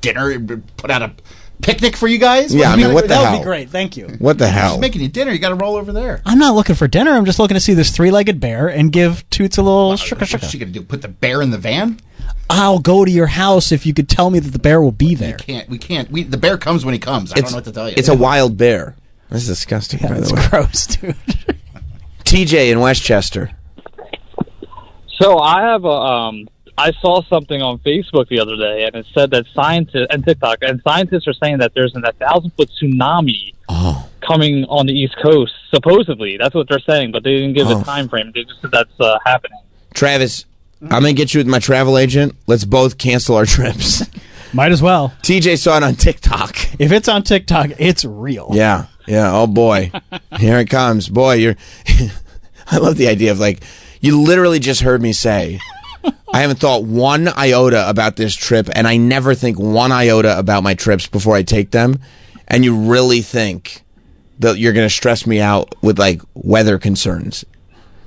E: dinner? Put out a picnic for you guys?
A: Yeah, I mean, what the
B: That
A: hell?
B: would be great. Thank you.
A: What the hell?
E: She's making you dinner. You got to roll over there.
B: I'm not looking for dinner. I'm just looking to see this three-legged bear and give Toots a little shaka
E: What's
B: shaka.
E: she gonna do? Put the bear in the van?
B: I'll go to your house if you could tell me that the bear will be there.
E: We can't. The bear comes when he comes. I don't know what to tell you.
A: It's a wild bear. That's disgusting, by
B: That's
A: the way.
B: gross, dude.
A: TJ in Westchester.
K: So I have I saw something on Facebook the other day, and it said that scientists and TikTok and scientists are saying that there's an 1,000-foot tsunami coming on the East Coast. Supposedly, that's what they're saying, but they didn't give a time frame. They just said that's happening.
A: Travis, I'm going to get you with my travel agent. Let's both cancel our trips.
B: Might as well.
A: TJ saw it on TikTok.
B: If it's on TikTok, it's real.
A: Yeah. Oh, boy. Here it comes. Boy, you're... I love the idea of, like, you literally just heard me say, I haven't thought one iota about this trip, and I never think one iota about my trips before I take them. And you really think that you're going to stress me out with, like, weather concerns.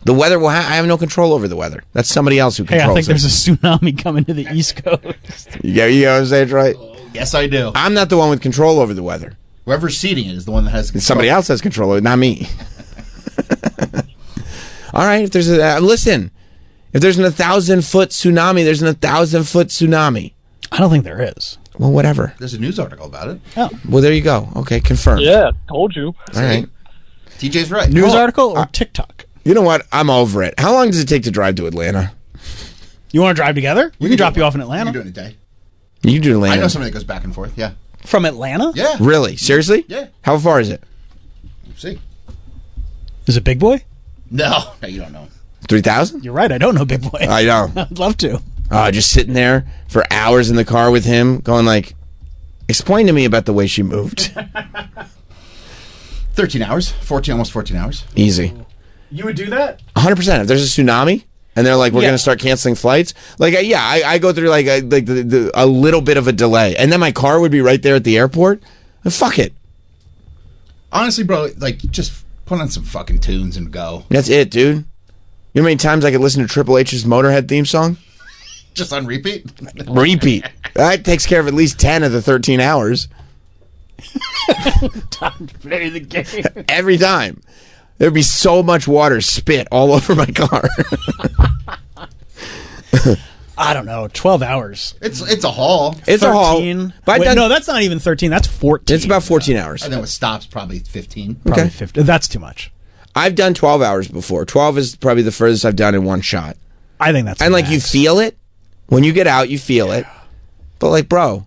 A: The weather will I have no control over the weather. That's somebody else who
B: Hey,
A: controls
B: I think
A: it.
B: there's a tsunami coming to the East Coast.
A: You know what I'm saying, Troy?
E: Yes, I do.
A: I'm not the one with control over the weather.
E: Whoever's seating it is the one that has control.
A: Somebody else has control of it, not me. All right, if there's listen, if there's an 1,000-foot tsunami, there's an 1,000-foot tsunami.
B: I don't think there is.
A: Well, whatever.
E: There's a news article about it.
B: Oh.
A: Well, there you go. Okay, confirmed.
K: Yeah, told you.
A: All right.
E: TJ's right.
B: News article or TikTok?
A: You know what? I'm over it. How long does it take to drive to Atlanta?
B: You want to drive together? We can drop you off in Atlanta.
E: You can do it in a day.
A: You can do Atlanta.
E: I know somebody that goes back and forth. Yeah.
B: From Atlanta?
E: Yeah.
A: Really? Seriously?
E: Yeah.
A: How far is it?
E: See.
B: Is it Big Boy?
E: No, you don't know.
A: 3,000?
B: You're right. I don't know Big Boy.
A: I know.
B: I'd love to.
A: Just sitting there for hours in the car with him, going like, explain to me about the way she moved.
E: 13 hours. Almost 14 hours.
A: Easy.
B: You would do that?
A: 100%. If there's a tsunami and they're like, we're
B: Yeah.
A: going to start canceling flights, like, I go through like a little bit of a delay, and then my car would be right there at the airport. Fuck it.
E: Honestly, bro, like, just put on some fucking tunes and go.
A: That's it, dude. You know how many times I could listen to Triple H's Motorhead theme song?
E: Just on repeat?
A: Repeat. That takes care of at least 10 of the 13 hours.
B: Time to play the game.
A: Every time. There'd be so much water spit all over my car.
B: I don't know. 12 hours.
E: It's a haul.
A: It's
B: 13.
A: a haul. But
B: Wait, no, that's not even 13. That's 14.
A: It's about 14 hours.
E: And then with stops, probably 15.
B: Probably
A: Okay.
B: 50. That's too much.
A: I've done 12 hours before. 12 is probably the furthest I've done in one shot.
B: I think that's
A: And like
B: max.
A: you feel it. When you get out, you feel it. But like, bro,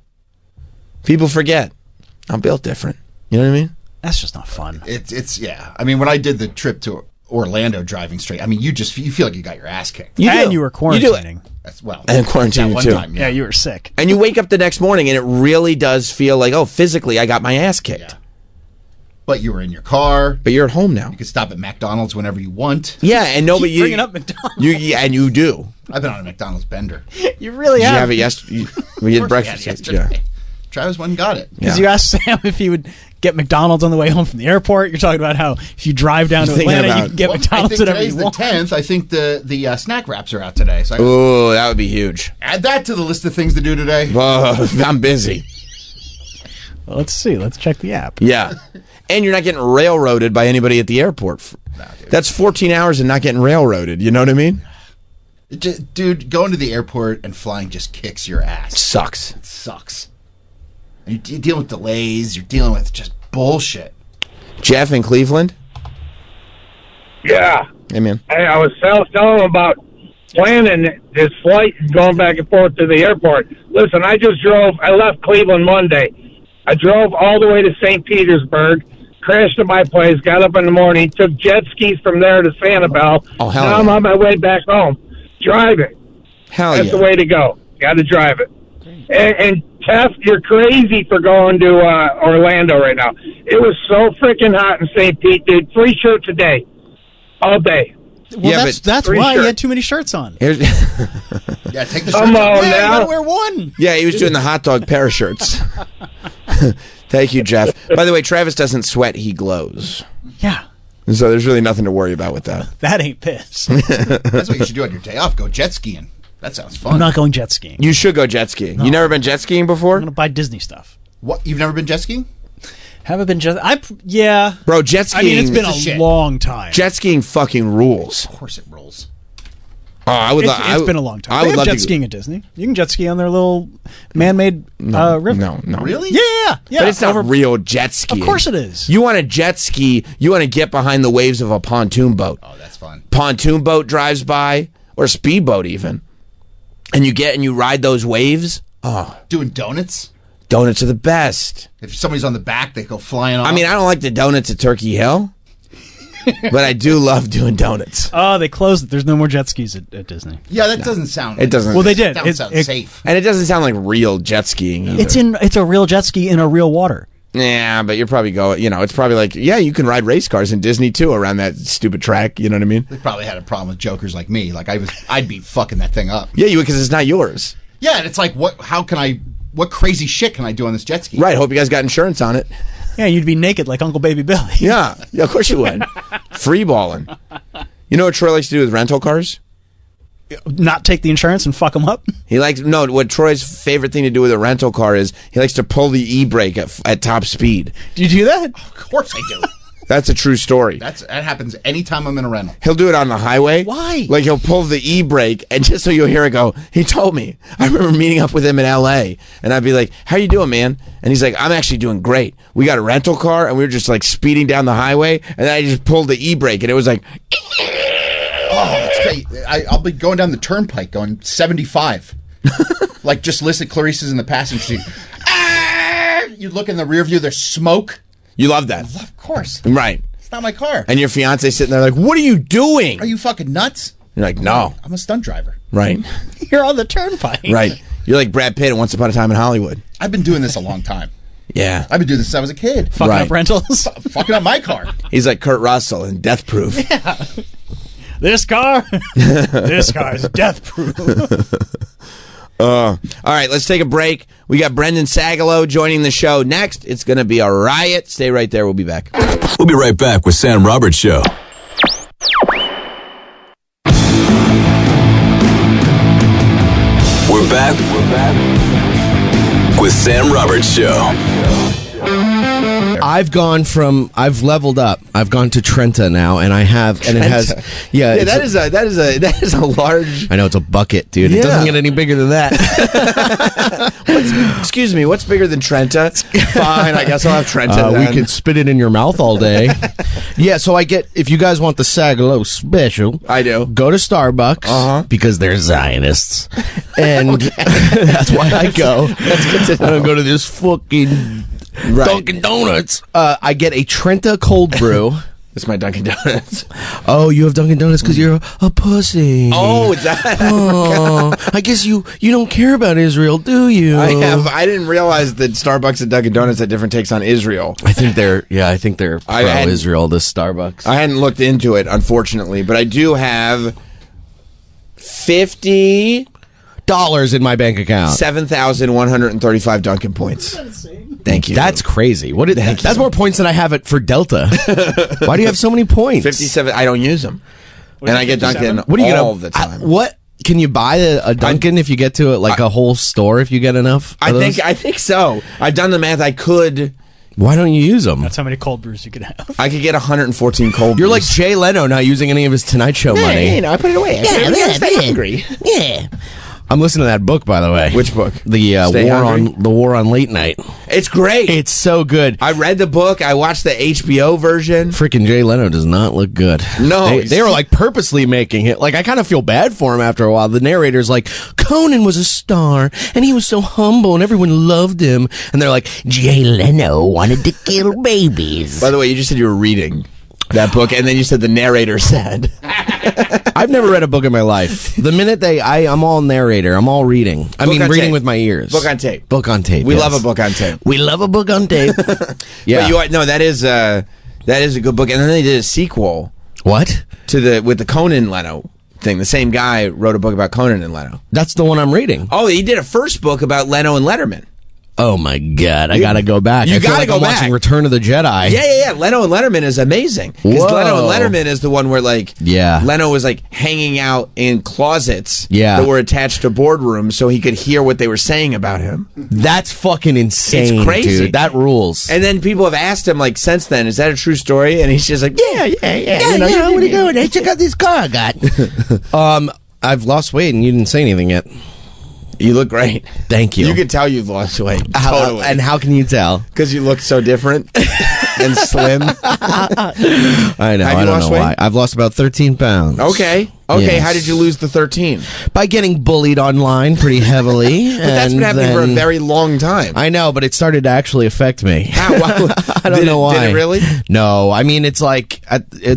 A: people forget. I'm built different. You know what I mean?
B: That's just not fun.
E: It's yeah. I mean, when I did the trip to Orlando driving straight, I mean, you feel like you got your ass kicked.
A: You
B: And
A: do.
B: you were
A: You do it.
B: quarantining.
E: That's well.
A: And quarantining
E: that one
A: too.
E: time,
B: Yeah, you were sick.
A: And you wake up the next morning and it really does feel like, oh, physically I got my ass kicked.
E: Yeah. But you were in your car.
A: But you're at home now.
E: You can stop at McDonald's whenever you want.
A: Yeah, and nobody
B: Keep bringing up McDonald's.
A: and you do.
E: I've been on a McDonald's bender.
B: You really
A: Did you
B: have.
A: have it yesterday? We had breakfast.
E: yesterday.
A: Yeah.
E: Travis went and got it.
B: Because
A: Yeah.
B: you asked Sam if he would get McDonald's on the way home from the airport. You're talking about how if you drive down to
A: Thinking
B: Atlanta, you
A: about-
B: can get
E: Well, I
B: McDonald's
E: think
B: whatever
E: today's
B: you
E: the
B: want.
E: 10th. I think the snack wraps are out today. So I
A: Oh, that would be huge.
E: add that to the list of things to do today.
A: Oh, I'm busy.
B: Well, let's see. Let's check the app.
A: Yeah. And you're not getting railroaded by anybody at the airport. That's 14 hours and not getting railroaded. You know what I mean?
E: Dude, going to the airport and flying just kicks your ass.
A: Sucks.
E: It sucks. You're dealing with delays. You're dealing with just bullshit.
A: Jeff in Cleveland?
L: Yeah.
A: Hey, man.
L: Hey, I was telling him about planning his flight and going back and forth to the airport. Listen, I left Cleveland Monday. I drove all the way to St. Petersburg, crashed at my place, got up in the morning, took jet skis from there to Sanibel.
A: Oh, hell
L: now
A: yeah.
L: I'm on my way back home. Driving.
A: Hell
L: That's
A: yeah.
L: the way to go. Got to drive it. And Tef, you're crazy for going to Orlando right now. It was so freaking hot in St. Pete, dude. Free shirts a day. All day.
B: Well,
A: Yeah,
B: that's
L: Free
B: why he
L: shirt.
B: had too many shirts on.
A: Here's-
E: Yeah, take the
L: Come
E: shirt
L: on
E: off.
B: You
L: now.
B: gotta wear one.
A: yeah, he was doing the hot dog parachutes. Thank you, Jeff. By the way, Travis doesn't sweat, he glows.
B: Yeah,
A: So there's really nothing to worry about with that.
B: that ain't piss.
E: That's what you should do on your day off. Go jet skiing. That sounds fun.
B: I'm not going jet skiing.
A: You should go jet skiing. You never been jet skiing before?
B: I'm gonna buy Disney stuff.
E: What? You've never been jet skiing?
B: Haven't been jet. Yeah.
A: Bro, jet skiing.
B: I mean, it's been
E: It's a shit.
B: a long time.
A: Jet skiing fucking rules.
E: Of course it rolls.
A: Oh, I would.
B: It's been a long time.
A: I
B: They
A: would
B: have
A: love
B: jet
A: to
B: skiing at Disney. You can jet ski on their little man-made river.
A: No.
E: Really?
B: Yeah.
A: But it's not real jet skiing.
B: Of course it is.
A: You want to jet ski, you want to get behind the waves of a pontoon boat.
E: Oh, that's fun.
A: Pontoon boat drives by, or a speedboat even. And you ride those waves. Oh,
E: Doing donuts?
A: donuts are the best.
E: If somebody's on the back, they go flying off.
A: I mean, I don't like the donuts at Turkey Hill, but I do love doing donuts.
B: Oh, they closed it. There's no more jet skis at Disney.
E: yeah, that doesn't sound.
A: It doesn't.
B: Well, they did.
E: That sounds safe.
A: And it doesn't sound like real jet skiing either.
B: It's a real jet ski in a real water.
A: Yeah, but you're probably going, it's probably like, yeah, you can ride race cars in Disney too around that stupid track, you know what I mean?
E: They probably had a problem with jokers like me. Like I'd be fucking that thing up.
A: Yeah, because it's not yours.
E: Yeah, and it's like, what crazy shit can I do on this jet ski?
A: Right, hope you guys got insurance on it.
B: Yeah, you'd be naked like Uncle Baby Billy.
A: Yeah, of course you would. Free balling. You know what Troy likes to do with rental cars?
B: Not take the insurance and fuck them up.
A: What Troy's favorite thing to do with a rental car is he likes to pull the e-brake at top speed.
B: Do you do that?
E: Of course I do.
A: That's a true story.
E: That happens anytime I'm in a rental.
A: He'll do it on the highway.
B: Why?
A: Like he'll pull the e-brake, and just so you'll hear it go, he told me. I remember meeting up with him in L.A., and I'd be like, how you doing, man? And he's like, I'm actually doing great. We got a rental car, and we were just like speeding down the highway, and then I just pulled the e-brake, and it was like...
E: Oh, that's great. I'll be going down the turnpike going 75. Like, just listen, Clarice's in the passenger seat. You look in the rear view, there's smoke.
A: You love that.
E: Of course.
A: Right.
E: It's not my car.
A: And your fiance sitting there like, what are you doing?
E: Are you fucking nuts?
A: You're like, no.
E: I'm a stunt driver.
A: Right.
B: You're on the turnpike.
A: Right. You're like Brad Pitt in Once Upon a Time in Hollywood.
E: I've been doing this a long time.
A: Yeah.
E: I've been doing this since I was a kid.
B: Fucking
A: Right.
B: up rentals.
E: Fucking up my car.
A: He's like Kurt Russell in Death Proof.
B: This car is death proof.
A: All right, let's take a break. We got Brendan Sagalow joining the show next. It's going to be a riot. Stay right there. We'll be back.
J: We'll be right back with Sam Roberts Show. We're back with Sam Roberts Show.
F: I've leveled up. I've gone to Trenta now, and it has,
A: Yeah, that is a large.
F: I know it's a bucket, dude. It
A: Yeah.
F: doesn't get any bigger than that.
A: Excuse me, what's bigger than Trenta? Fine, I guess I'll have Trenta.
F: We
A: then.
F: could spit it in your mouth all day. Yeah, so if you guys want the Sagalow special,
A: I do.
F: Go to Starbucks because they're Zionists, and that's why I go.
A: That's good to know.
F: I don't go to this fucking
A: Right.
F: Dunkin' Donuts. I get a Trenta cold brew.
A: It's my Dunkin' Donuts.
F: Oh, you have Dunkin' Donuts because you're a pussy.
A: Oh, is that?
F: Oh, I guess you don't care about Israel, do you?
A: I didn't realize that Starbucks and Dunkin' Donuts had different takes on Israel.
F: I think they're
A: I had-
F: pro-Israel. This Starbucks.
A: I hadn't looked into it, unfortunately, but I do have $57,135
F: $50 in my bank account.
A: Dunkin' points. Thank you.
F: That's crazy. That's more points than I have it for Delta. Why do you have so many points?
A: 57. I don't use them, and I get Dunkin'
F: What are you
A: all
F: gonna,
A: the time.
F: What can you buy a Dunkin' if you get to it like a whole store if you get enough?
A: I think so. I've done the math. I could.
F: Why don't you use them?
B: That's how many cold brews you could have.
A: I could get 114 cold.
F: You're
A: brews.
F: like Jay Leno not using any of his Tonight Show money.
A: I put it away. I'm hungry.
F: Yeah. I'm listening to that book, by the way.
A: Which book?
F: The
A: Stay Hungry?
F: war on late night.
A: It's great.
F: It's so good.
A: I read the book. I watched the HBO version.
F: Freaking Jay Leno does not look good.
A: No.
F: They were like purposely making it. Like, I kind of feel bad for him after a while. The narrator's like, Conan was a star, and he was so humble, and everyone loved him. And they're like, Jay Leno wanted to kill babies.
A: By the way, you just said you were reading that book, and then you said the narrator said.
F: I've never read a book in my life. The minute I'm all narrator. I'm all reading. I mean, reading
A: tape.
F: with my ears.
A: Book on tape.
F: Book on tape.
A: We
F: yes.
A: love a book on tape.
F: We love a book on tape. Yeah.
A: But that is a good book. And then they did a sequel.
F: What?
A: With the Conan Leno thing. The same guy wrote a book about Conan and Leno.
F: That's the one I'm reading.
A: Oh, he did a first book about Leno and Letterman.
F: Oh my God! I gotta go back.
A: You
F: I feel
A: gotta
F: like
A: go
F: I'm
A: back.
F: watching Return of the Jedi.
A: Yeah. Leno and Letterman is amazing. Because
F: Whoa.
A: Leno and Letterman is the one where
F: Yeah.
A: Leno was hanging out in closets
F: Yeah.
A: that were attached to boardrooms so he could hear what they were saying about him.
F: That's fucking insane.
A: It's crazy.
F: Dude. That rules.
A: And then people have asked him since then, is that a true story? And he's just like, yeah.
F: I want to go and check out this car I got. I've lost weight and you didn't say anything yet.
A: You look great.
F: Thank you.
A: You can tell you've lost weight. Totally.
F: And how can you tell?
A: Because you look so different and slim.
F: I know.
A: Have
F: I
A: you
F: don't
A: lost
F: know
A: weight?
F: why. I've lost about 13 pounds.
A: Okay.
F: Yes.
A: How did you lose the 13?
F: By getting bullied online pretty heavily.
A: But that's been happening for a very long time.
F: I know, but it started to actually affect me.
A: How?
F: I don't know why.
A: Did it really?
F: No, I mean it's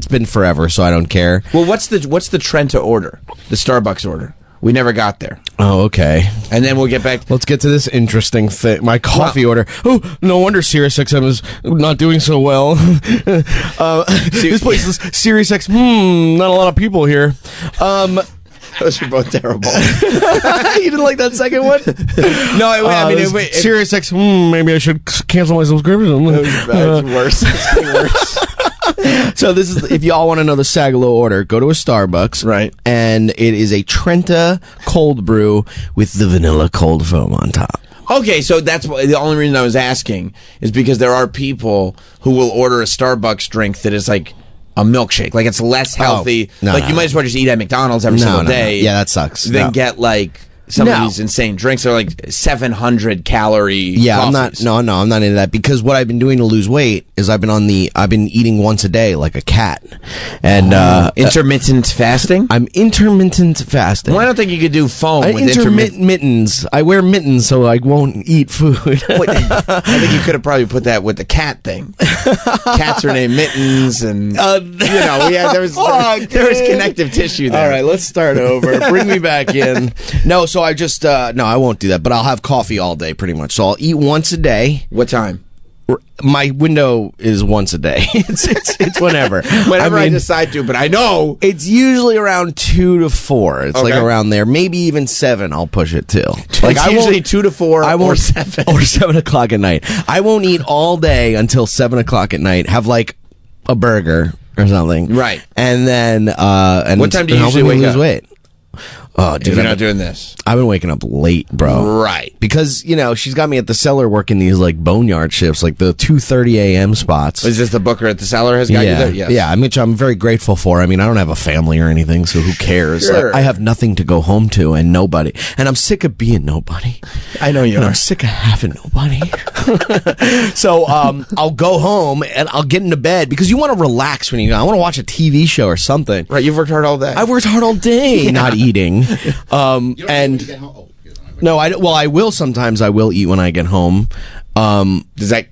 F: been forever, so I don't care.
A: Well, what's the Trenta order? The Starbucks order. We never got there.
F: Oh, okay.
A: And then we'll get back.
F: Let's get to this interesting thing. My coffee order. Oh, no wonder SiriusXM is not doing so well. This place is SiriusXM. Not a lot of people here.
A: Those are both terrible.
F: You didn't like that second one?
A: No, I mean,
F: SiriusXM. Maybe I should cancel my subscription.
A: It's worse. It's getting worse.
F: So this is, if y'all want to know the Sagalo order, go to a Starbucks,
A: right?
F: And it is a Trenta cold brew with the vanilla cold foam on top.
A: Okay, so that's the only reason I was asking is because there are people who will order a Starbucks drink that is like a milkshake, like it's less healthy. You might as well just eat at McDonald's every single day.
F: Yeah, that sucks.
A: Then get some of these insane drinks are 700 calorie.
F: Yeah,
A: coffees.
F: I'm not into that because what I've been doing to lose weight is I've been eating once a day like a cat, and
A: intermittent fasting.
F: I'm intermittent fasting.
A: Well, I don't think you could do foam with
F: intermittent mittens. I wear mittens so I won't eat food.
A: I think you could have probably put that with the cat thing. Cats are named Mittens, and there was connective tissue there.
F: All right, let's start over. Bring me back in. No, so I just no, I won't do that. But I'll have coffee all day, pretty much. So I'll eat once a day.
A: What time?
F: My window is once a day. It's whenever.
A: Whenever I decide to, but I know
F: it's usually around 2 to 4. It's like around there, maybe even 7. I'll push it till.
A: It's usually 2 to 4 or 7
F: or 7 o'clock at night. I won't eat all day until 7 o'clock at night. Have a burger or something,
A: right?
F: And then
A: what time do you usually wake up?
F: Lose weight? Oh, dude,
A: you're not doing this.
F: I've been waking up late, bro.
A: Right.
F: Because, she's got me at the cellar working these, boneyard shifts, the 2:30 a.m. spots.
A: Is this the booker at the cellar has got you there? Yes.
F: Yeah, which I'm very grateful for. I mean, I don't have a family or anything, so who cares?
A: Sure.
F: I have nothing to go home to and nobody. And I'm sick of being nobody.
A: I know you are.
F: I'm sick of having nobody. So, I'll go home and I'll get into bed because you want to relax when I want to watch a TV show or something.
A: Right, you've worked hard all day.
F: I've worked hard all day not eating. I will sometimes. I will eat when I get home.
A: That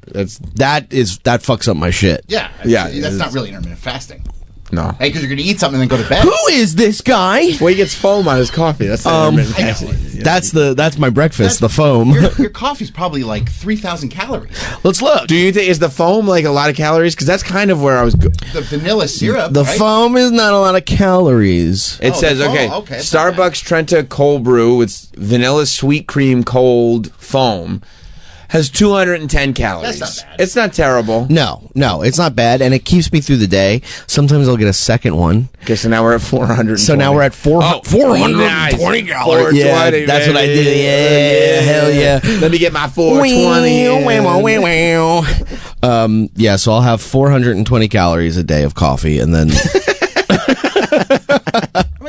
F: fucks up my shit.
E: Yeah. That's not really intermittent fasting.
A: No.
E: Hey, because you're going to eat something and then go to bed.
F: Who is this guy?
A: Well, he gets foam on his coffee. That's intermittent fasting.
F: That's my breakfast. The foam.
E: Your coffee's probably 3,000 calories.
F: Let's look.
A: Do you think is the foam a lot of calories? Because that's kind of where I was.
E: The vanilla syrup.
F: The foam is not a lot of calories.
A: It says Starbucks Trenta cold brew with vanilla sweet cream cold foam. Has 210 calories.
E: That's not bad.
A: It's not terrible.
F: No, it's not bad, and it keeps me through the day. Sometimes I'll get a second one.
A: Okay, so now we're at 400.
F: So now we're at 420
A: nice.
F: calories. Yeah, that's what I did. Yeah, hell yeah.
A: Let me get my 420.
F: Yeah, so I'll have 420 calories a day of coffee, and then.
E: That's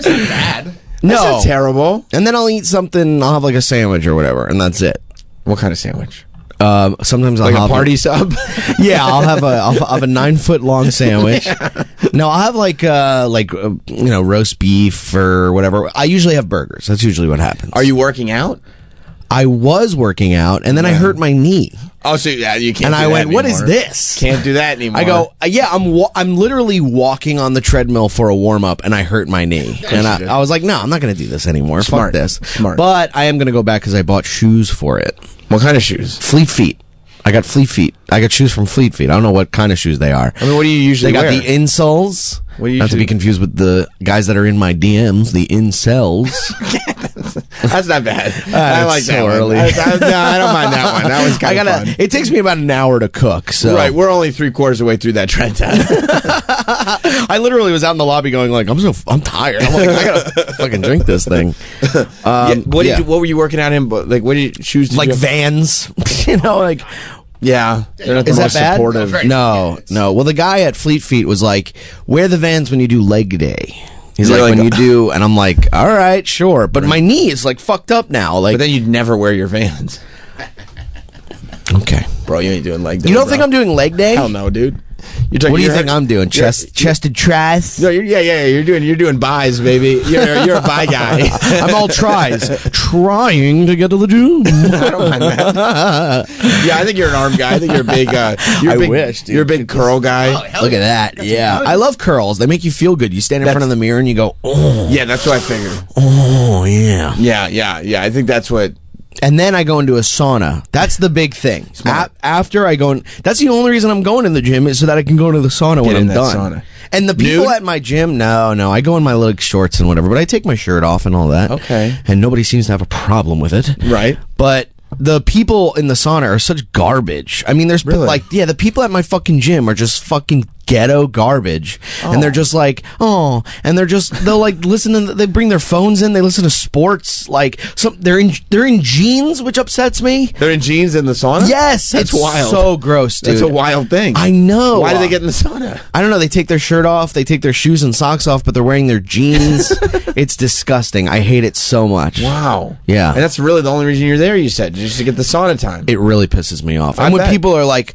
E: not bad.
F: No,
A: that's not terrible.
F: And then I'll eat something. I'll have a sandwich or whatever, and that's it.
A: What kind of sandwich?
F: Sometimes I'll
A: Like
F: have
A: a party sub?
F: Yeah, I'll have a 9-foot long sandwich. No, I'll have like roast beef or whatever. I usually have burgers. That's usually what happens.
A: Are you working out?
F: I was working out, and then I hurt my knee.
A: Oh, so yeah, you can't.
F: And
A: do
F: I
A: that
F: went, "What is
A: anymore.
F: this?"
A: Can't do that anymore.
F: I go, "Yeah, I'm literally walking on the treadmill for a warm up, and I hurt my knee." And I was like, "No, I'm not going to do this anymore.
A: Smart.
F: Fuck this."
A: Smart.
F: But I am going to go back because I bought shoes for it.
A: What kind of shoes?
F: Fleet Feet. I got Fleet Feet. I got shoes from Fleet Feet. I don't know what kind of shoes they are.
A: I mean, what do you usually
F: They got
A: wear?
F: the insoles.
A: What do you
F: Not to
A: usually-
F: be confused with the guys that are in my DMs, the incels.
A: That's not bad. I like
F: so
A: that one.
F: early.
A: No, I don't mind that one. That was kind of fun.
F: It takes me about an hour to cook. So
A: Right, we're only 3/4 of the way through that trend time.
F: I literally was out in the lobby going like, I'm tired. I'm like, I gotta fucking drink this thing.
A: What were you working out in? Like, what shoes? Did
F: Like
A: you have?
F: Vans, you know, like.
A: Yeah, they're not the
F: Is that
A: most
F: bad?
A: supportive.
F: No. Well, the guy at Fleet Feet was like, wear the Vans when you do leg day. He's
A: You're
F: like,
A: like,
F: when you do, and I'm like, all right, sure. But my knee is like fucked up now. Like,
A: But then you'd never wear your Vans,
F: okay,
A: bro. You ain't doing leg day.
F: you don't
A: bro.
F: think I'm doing leg day?
A: Hell no, dude. You're talking,
F: What do you think I'm doing? Chested tries?
A: No, you're doing buys, baby. You're a buy guy.
F: I'm all tries, trying to get to the gym.
A: I don't mind that. Yeah, I think you're an arm guy. I think you're a big.
F: wish, dude.
A: You're a big curl guy.
F: Look at that. Yeah, I love curls. They make you feel good. You stand in front of the mirror and you go, oh,
A: Yeah, that's what I figured.
F: oh yeah.
A: Yeah. I think that's what.
F: And then I go into a sauna. That's the big thing. After I go in, that's the only reason I'm going in the gym is so that I can go into the sauna when
A: in
F: I'm
A: that
F: done.
A: sauna.
F: And the people
A: Nude?
F: at my gym, no, I go in my little shorts and whatever, but I take my shirt off and all that.
A: Okay.
F: And nobody seems to have a problem with it.
A: Right.
F: But the people in the sauna are such garbage. I mean, there's
A: Really?
F: the people at my fucking gym are just fucking ghetto garbage, and they're just like, oh, and they'll like listen to, they bring their phones in, they listen to sports, like they're in jeans, which upsets me.
A: They're in jeans in the sauna?
F: Yes,
A: That's
F: it's
A: wild.
F: so gross, dude.
A: That's a wild thing.
F: I know.
A: Why do they get in the sauna?
F: I don't know. They take their shirt off, they take their shoes and socks off, but they're wearing their jeans. It's disgusting. I hate it so much.
A: Wow.
F: Yeah.
A: And that's really the only reason you're there, you said, just to get the sauna time.
F: It really pisses me off.
A: I
F: And when
A: bet.
F: people are like,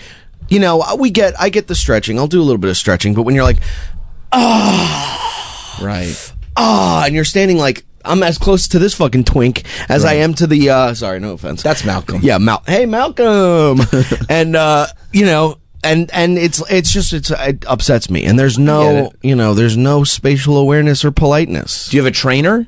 F: you know, I get the stretching. I'll do a little bit of stretching, but when you're like,
A: Right.
F: and you're standing like, I'm as close to this fucking twink as I am to the, sorry, no offense.
A: That's Malcolm.
F: Yeah, hey, Malcolm. And, you know, and it upsets me. And there's no, there's no spatial awareness or politeness.
A: Do you have a trainer?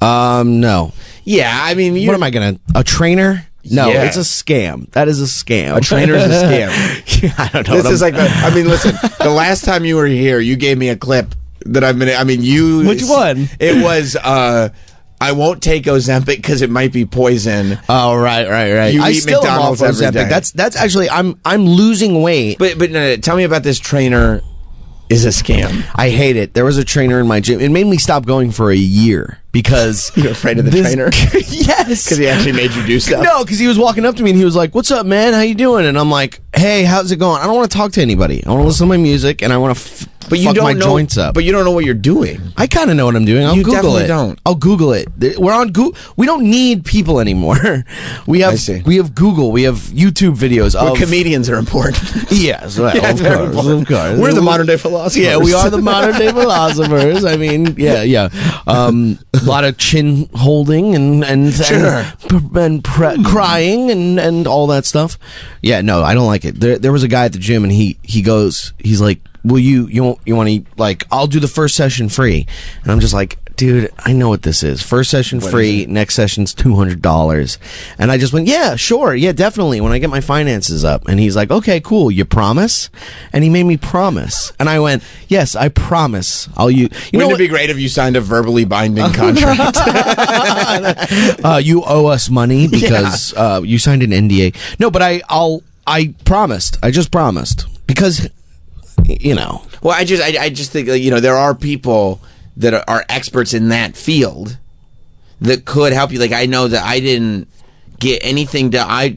F: No.
A: Yeah, I mean,
F: What am I gonna, a trainer? No,
A: Yeah.
F: it's a scam. That is a scam.
A: A trainer is a scam.
F: Yeah, I don't know.
A: This is like listen, the last time you were here, you gave me a clip that you.
F: Which one?
A: It was, I won't take Ozempic because it might be poison.
F: Oh, right.
A: You
F: I
A: eat
F: still
A: McDonald's
F: am off
A: every
F: Ozempic.
A: day.
F: That's actually, I'm losing weight.
A: But no, tell me about this trainer is a scam.
F: I hate it. There was a trainer in my gym. It made me stop going for a year because
A: You're afraid of the trainer?
F: Yes,
A: Because he actually made you do stuff.
F: No, because he was walking up to me and he was like, "What's up, man? How you doing?" And I'm like, "Hey, how's it going?" I don't want to talk to anybody. I want to listen to my music and I want to
A: But you
F: fuck
A: don't
F: my
A: know,
F: joints up.
A: But you don't know what you're doing.
F: I kind of know what I'm doing. I'll
A: You
F: Google
A: definitely
F: it.
A: don't.
F: I'll Google it. We're on Google. We don't need people anymore. We
A: I
F: have
A: see.
F: we have Google. We have YouTube videos
A: Well,
F: of
A: communions are important.
F: Yes, well,
A: Yeah,
F: of
A: very
F: course,
A: important.
F: of course.
A: We're the modern day philosophers.
F: Yeah, we are the modern day philosophers. I mean, yeah. A lot of chin holding and
A: Sure.
F: crying and all that stuff. Yeah, no, I don't like it. There was a guy at the gym and he's like, "Will you want to eat, like, I'll do the first session free," and I'm just like, dude, I know what this is. First session free, next session's $200. And I just went, yeah, sure, yeah, definitely, when I get my finances up. And he's like, okay, cool, you promise? And he made me promise. And I went, yes, I promise.
A: Wouldn't it be great if you signed a verbally binding contract?
F: You owe us money because you signed an NDA. No, but I promised. I just promised. Because, you know.
A: Well, I just think, there are people that are experts in that field that could help you. Like, I know that I didn't get anything I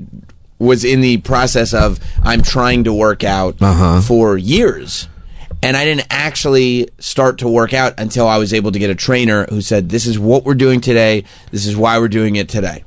A: was in the process of, I'm trying to work out for years. And I didn't actually start to work out until I was able to get a trainer who said, this is what we're doing today. This is why we're doing it today.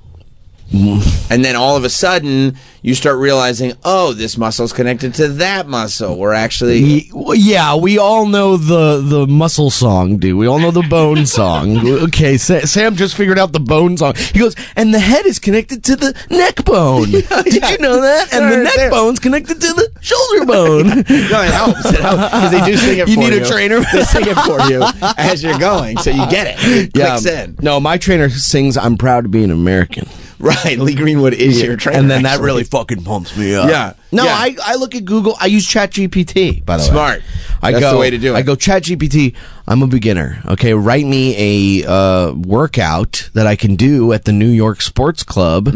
A: And then all of a sudden, you start realizing, oh, this muscle's connected to that muscle. We're actually...
F: Yeah, we all know the muscle song, dude. We all know the bone song. Okay, Sam just figured out the bone song. He goes, and the head is connected to the neck bone. Did you know that? And the neck bone's connected to the shoulder bone.
A: No, it helps. It helps. Because they do sing it for you.
F: You need a trainer?
A: They sing it for you as you're going, so you get it. It clicks in.
F: No, my trainer sings, I'm proud to be an American.
A: Right, Lee Greenwood is your trainer.
F: And then that
A: actually.
F: really fucking pumps me up.
A: Yeah.
F: No,
A: Yeah.
F: I look at Google. I use ChatGPT, by the way.
A: Smart. That's the way to do it.
F: I go, ChatGPT, I'm a beginner. Okay, write me a workout that I can do at the New York Sports Club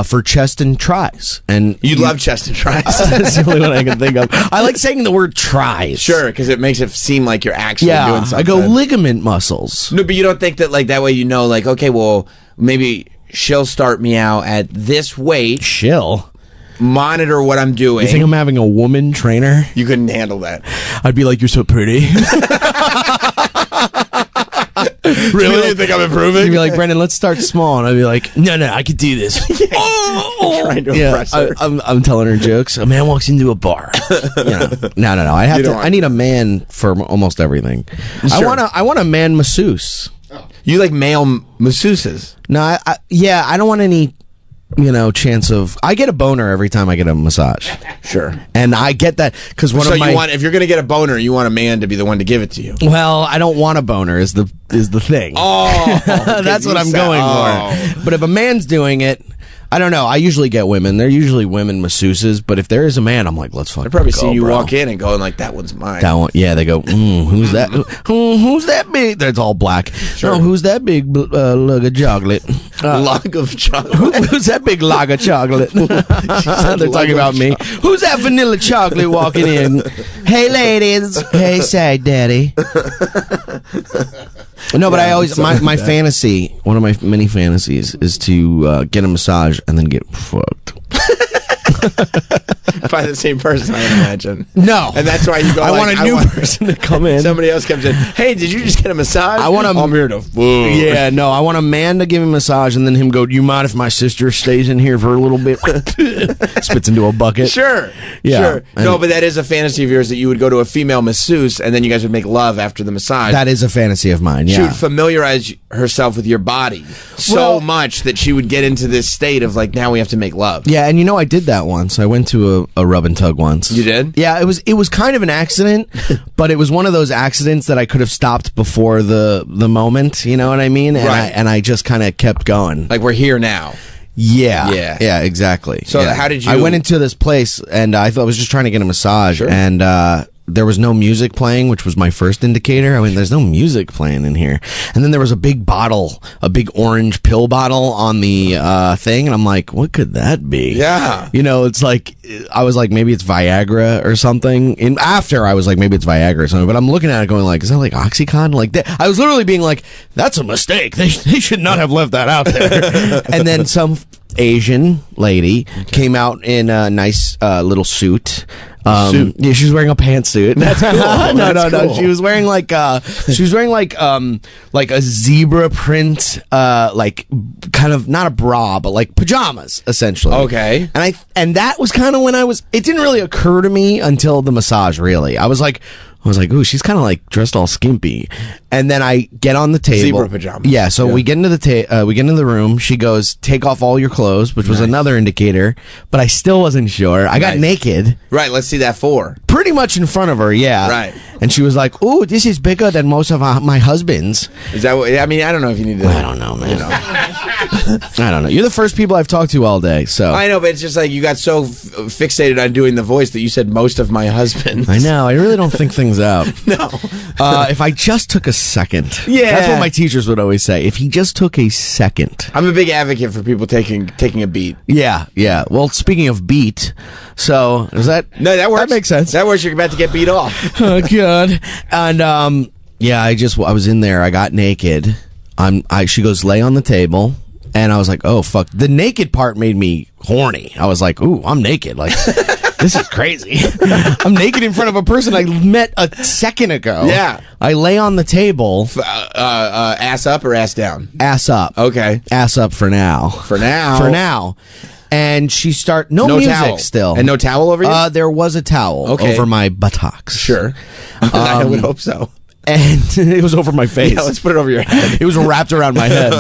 F: for chest and tries. And
A: You love chest and tries.
F: That's the only one I can think of. I like saying the word tries.
A: Sure, because it makes it seem like you're actually doing
F: Yeah,
A: something.
F: I go ligament muscles.
A: No, but you don't think that like that way you know, like, okay, well, maybe she'll start me out at this weight.
F: She'll
A: monitor what I'm doing.
F: You think I'm having a woman trainer?
A: You couldn't handle that.
F: I'd be like, you're so pretty.
A: Really? You think I'm improving?
F: You'd be like, Brendan, let's start small. And I'd be like, no, I could do this.
A: Trying to impress her.
F: I'm telling her jokes. A man walks into a bar. No. I need a man for almost everything.
A: Sure.
F: I want a man masseuse.
A: You like male masseuses?
F: No, I don't want any, chance of. I get a boner every time I get a massage.
A: Sure.
F: And I get that because
A: So you want, if you're going to get a boner, you want a man to be the one to give it to you.
F: Well, I don't want a boner is the thing.
A: Oh,
F: that's what I'm going for. But if a man's doing it, I don't know. I usually get women. They're usually women masseuses. But if there is a man, I'm like, let's fucking.
A: They probably
F: go,
A: see you
F: bro.
A: walk in and going like, that one's mine.
F: That one, yeah. They go, who's that? Who's that big? That's all black.
A: Sure.
F: Oh, who's that big lug of chocolate?
A: Log of chocolate.
F: Who's that big log of chocolate? They're talking about me. Who's that vanilla chocolate walking in? Hey, ladies. Hey, say, daddy. No, but I always my fantasy. One of my many fantasies is to get a massage and then get fucked.
A: By the same person, I imagine.
F: No,
A: and that's why you go.
F: I want a new person to come in.
A: Somebody else comes in. Hey, did you just get a massage?
F: I'm
A: here to.
F: Yeah, no, I want a man to give me a massage, and then him go. Do you mind if my sister stays in here for a little bit? Spits into a bucket.
A: Sure.
F: Yeah.
A: Sure. No, but that is a fantasy of yours that you would go to a female masseuse and then you guys would make love after the massage.
F: That is a fantasy of mine.
A: She
F: Yeah.
A: would familiarize herself with your body so much that she would get into this state of like, now we have to make love.
F: Yeah, and I did that once. I went to a rub and tug once.
A: You did?
F: Yeah, it was kind of an accident, but it was one of those accidents that I could have stopped before the moment. You know what I mean? And
A: Right.
F: I just kind of kept going.
A: Like we're here now.
F: Yeah, exactly.
A: So
F: Yeah.
A: how did you?
F: I went into this place and I thought I was just trying to get a massage,
A: Sure.
F: and there was no music playing, which was my first indicator. I mean, there's no music playing in here. And then there was a big bottle, a big orange pill bottle on the thing, and I'm like, what could that be?
A: Yeah.
F: It's like, I was like, maybe it's Viagra or something. And after, I was like, maybe it's Viagra or something. But I'm looking at it going like, is that like Oxycontin? Like that. I was literally being like, that's a mistake. They should not have left that out there. And then some Asian lady came out in a nice little suit. Yeah, she was wearing a pantsuit. That's cool. No.
A: Cool.
F: She was wearing like a zebra print, like kind of not a bra, but like pajamas essentially.
A: Okay.
F: And that was kind of when it didn't really occur to me until the massage. Really, I was like, ooh, she's kind of like dressed all skimpy. And then I get on the table.
A: Zebra pajamas.
F: Yeah, so we get into the room. She goes, take off all your clothes, which was another indicator, but I still wasn't sure. I got
A: Nice.
F: naked.
A: Right. Let's see that for.
F: Pretty much in front of her, yeah.
A: Right.
F: And she was like, ooh, this is bigger than most of my husband's.
A: Is that what? I mean, I don't know if you need to.
F: I don't know, man. I don't know. You're the first people I've talked to all day, so.
A: I know, but it's just like you got so fixated on doing the voice that you said most of my husband.
F: I know. I really don't think things out.
A: No.
F: If I just took a second.
A: Yeah.
F: That's what my teachers would always say. If he just took a second.
A: I'm a big advocate for people taking a beat.
F: Yeah. Well, speaking of beat, so is that...
A: No, that works.
F: That makes sense.
A: That works. You're about to get beat off.
F: Oh, God. And, yeah, I was in there. I got naked. She goes, lay on the table. And I was like, oh, fuck. The naked part made me horny. I was like, ooh, I'm naked. Like, this is crazy. I'm naked in front of a person I met a second ago.
A: Yeah.
F: I lay on the table.
A: Ass up or ass down?
F: Ass up.
A: Okay.
F: Ass up for now.
A: For now.
F: For now. And she no music
A: towel.
F: still.
A: And no towel over you?
F: There was a towel over my buttocks.
A: Sure. I would hope so.
F: And it was over my face.
A: Yeah, let's put it over your head.
F: It was wrapped around my head,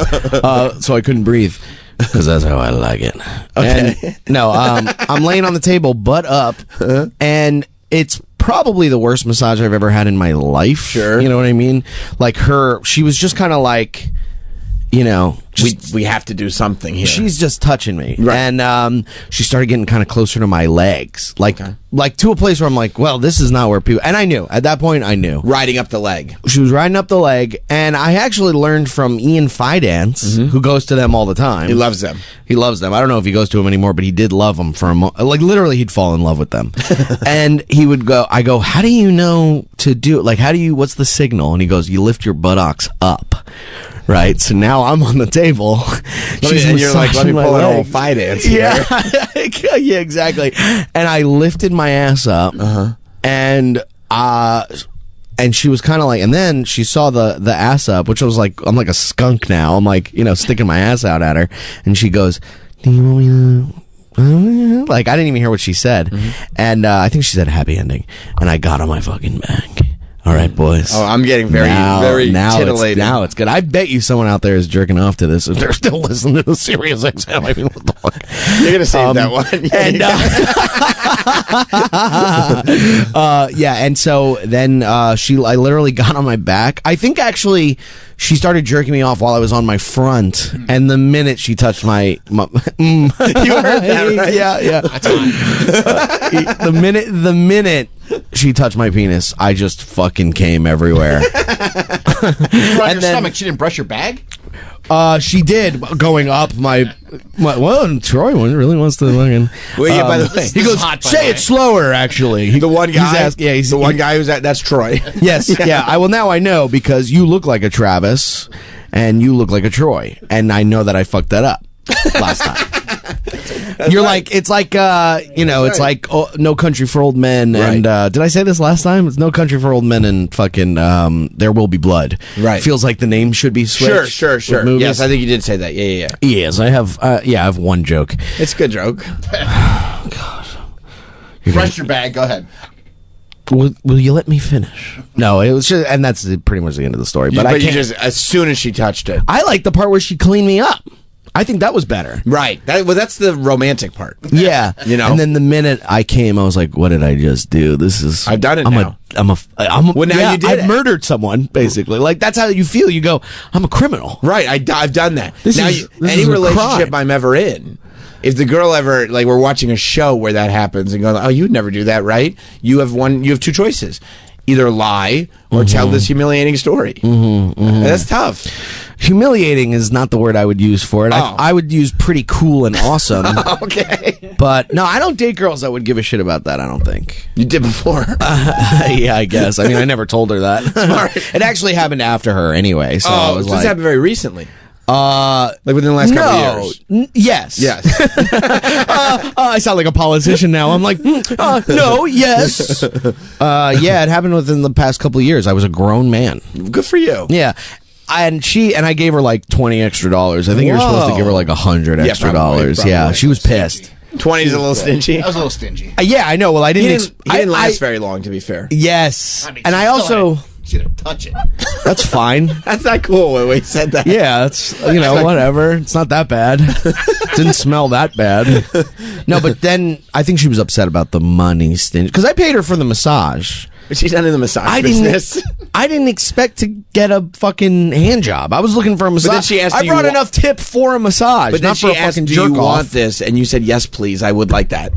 F: so I couldn't breathe. Because that's how I like it.
A: Okay.
F: And, no, I'm laying on the table, butt up, and it's probably the worst massage I've ever had in my life.
A: Sure.
F: You know what I mean? Like she was just kind of like, you know,
A: we have to do something here.
F: She's just touching me,
A: Right.
F: and she started getting kind of closer to my legs, like to a place where I'm like, well, this is not where people. And I knew at that point, I knew
A: riding up the leg.
F: She was riding up the leg, and I actually learned from Ian Fidance, who goes to them all the time.
A: He loves them.
F: He loves them. I don't know if he goes to them anymore, but he did love them for a moment. Like literally, he'd fall in love with them, and he would go. I go, how do you know to do it? Like, what's the signal? And he goes, you lift your buttocks up. Right, so now I'm on the table.
A: And you're like, let me pull an old Fidance here.
F: Yeah, yeah, exactly. And I lifted my ass up, and she was kind of like, and then she saw the ass up, which was like, I'm like a skunk now. I'm like, sticking my ass out at her, and she goes, "Do you want me to?" Like, I didn't even hear what she said, and I think she said happy ending, and I got on my fucking back. All right, boys.
A: Oh, I'm getting very titillated.
F: Now it's good. I bet you someone out there is jerking off to this if they're still listening to the Sirius XM. I mean, what the fuck?
A: You're gonna save that one.
F: And and so then I literally got on my back. I think actually she started jerking me off while I was on my front, and the minute she touched my
A: you heard that, right?
F: Yeah. The minute she touched my penis, I just fucking came everywhere.
E: On your stomach. She didn't brush your bag?
F: She did, going up my well, Troy really wants to fucking.
A: Well, yeah, by the way,
F: he goes, say it slower. Actually,
A: the one guy.
F: He's
A: the one guy who's that's Troy.
F: Yes, yeah. Now I know because you look like a Travis, and you look like a Troy, and I know that I fucked that up last time. You're right. Like, it's like, it's like No Country for Old Men.
A: Right.
F: And did I say this last time? It's No Country for Old Men and fucking There Will Be Blood.
A: Right.
F: Feels like the name should be switched.
A: Sure. Yes, I think you did say that. Yeah.
F: Yes, I have. I have one joke.
A: It's a good joke.
F: God.
E: Brush your bag. Go ahead.
F: Will you let me finish? No, it was just, and that's pretty much the end of the story. But I can't.
A: You just, as soon as she touched it.
F: I like the part where she cleaned me up. I think that was better.
A: Right. That's the romantic part.
F: Yeah. And then the minute I came, I was like, what did I just do? This is...
A: I've done it now.
F: Well,
A: now you did
F: I've murdered someone, basically. Like, that's how you feel. You go, I'm a criminal.
A: Right. I've done that.
F: Any
A: relationship I'm ever in, if the girl ever, like, we're watching a show where that happens and go, oh, you'd never do that, right? You have two choices. Either lie or tell this humiliating story. That's tough.
F: Humiliating is not the word I would use for it. I would use pretty cool and awesome.
A: Okay.
F: But no, I don't date girls that would give a shit about that, I don't think.
A: You did before?
F: Yeah, I guess. I mean, I never told her that.
A: Smart.
F: It actually happened after her anyway. So I was
A: this happened very recently.
F: Like
A: within the last couple of years.
F: Yes. I sound like a politician now. I'm like, no, yes. Yeah, it happened within the past couple of years. I was a grown man.
A: Good for you.
F: Yeah. And I gave her like $20 extra. I think you're supposed to give her like $100 extra.
A: Probably.
F: Yeah, she was pissed.
A: 20 is a little stingy.
E: That was a little stingy.
F: Yeah, I know. Well, I didn't.
A: He didn't last very long, to be fair.
F: Yes,
E: I mean,
F: and I also.
E: She didn't touch it.
F: That's fine.
A: That's not cool when we said that.
F: Yeah, that's whatever. It's not that bad. Didn't smell that bad. No, but then I think she was upset about the money stingy because I paid her for the massage.
A: But she's not in the massage business.
F: I didn't expect to get a fucking hand job. I was looking for a massage.
A: But then she asked,
F: I brought enough tip for a massage,
A: but then
F: not
A: she
F: for a
A: asked,
F: fucking
A: do
F: jerk
A: you
F: off.
A: want this? And you said, yes, please. I would like that.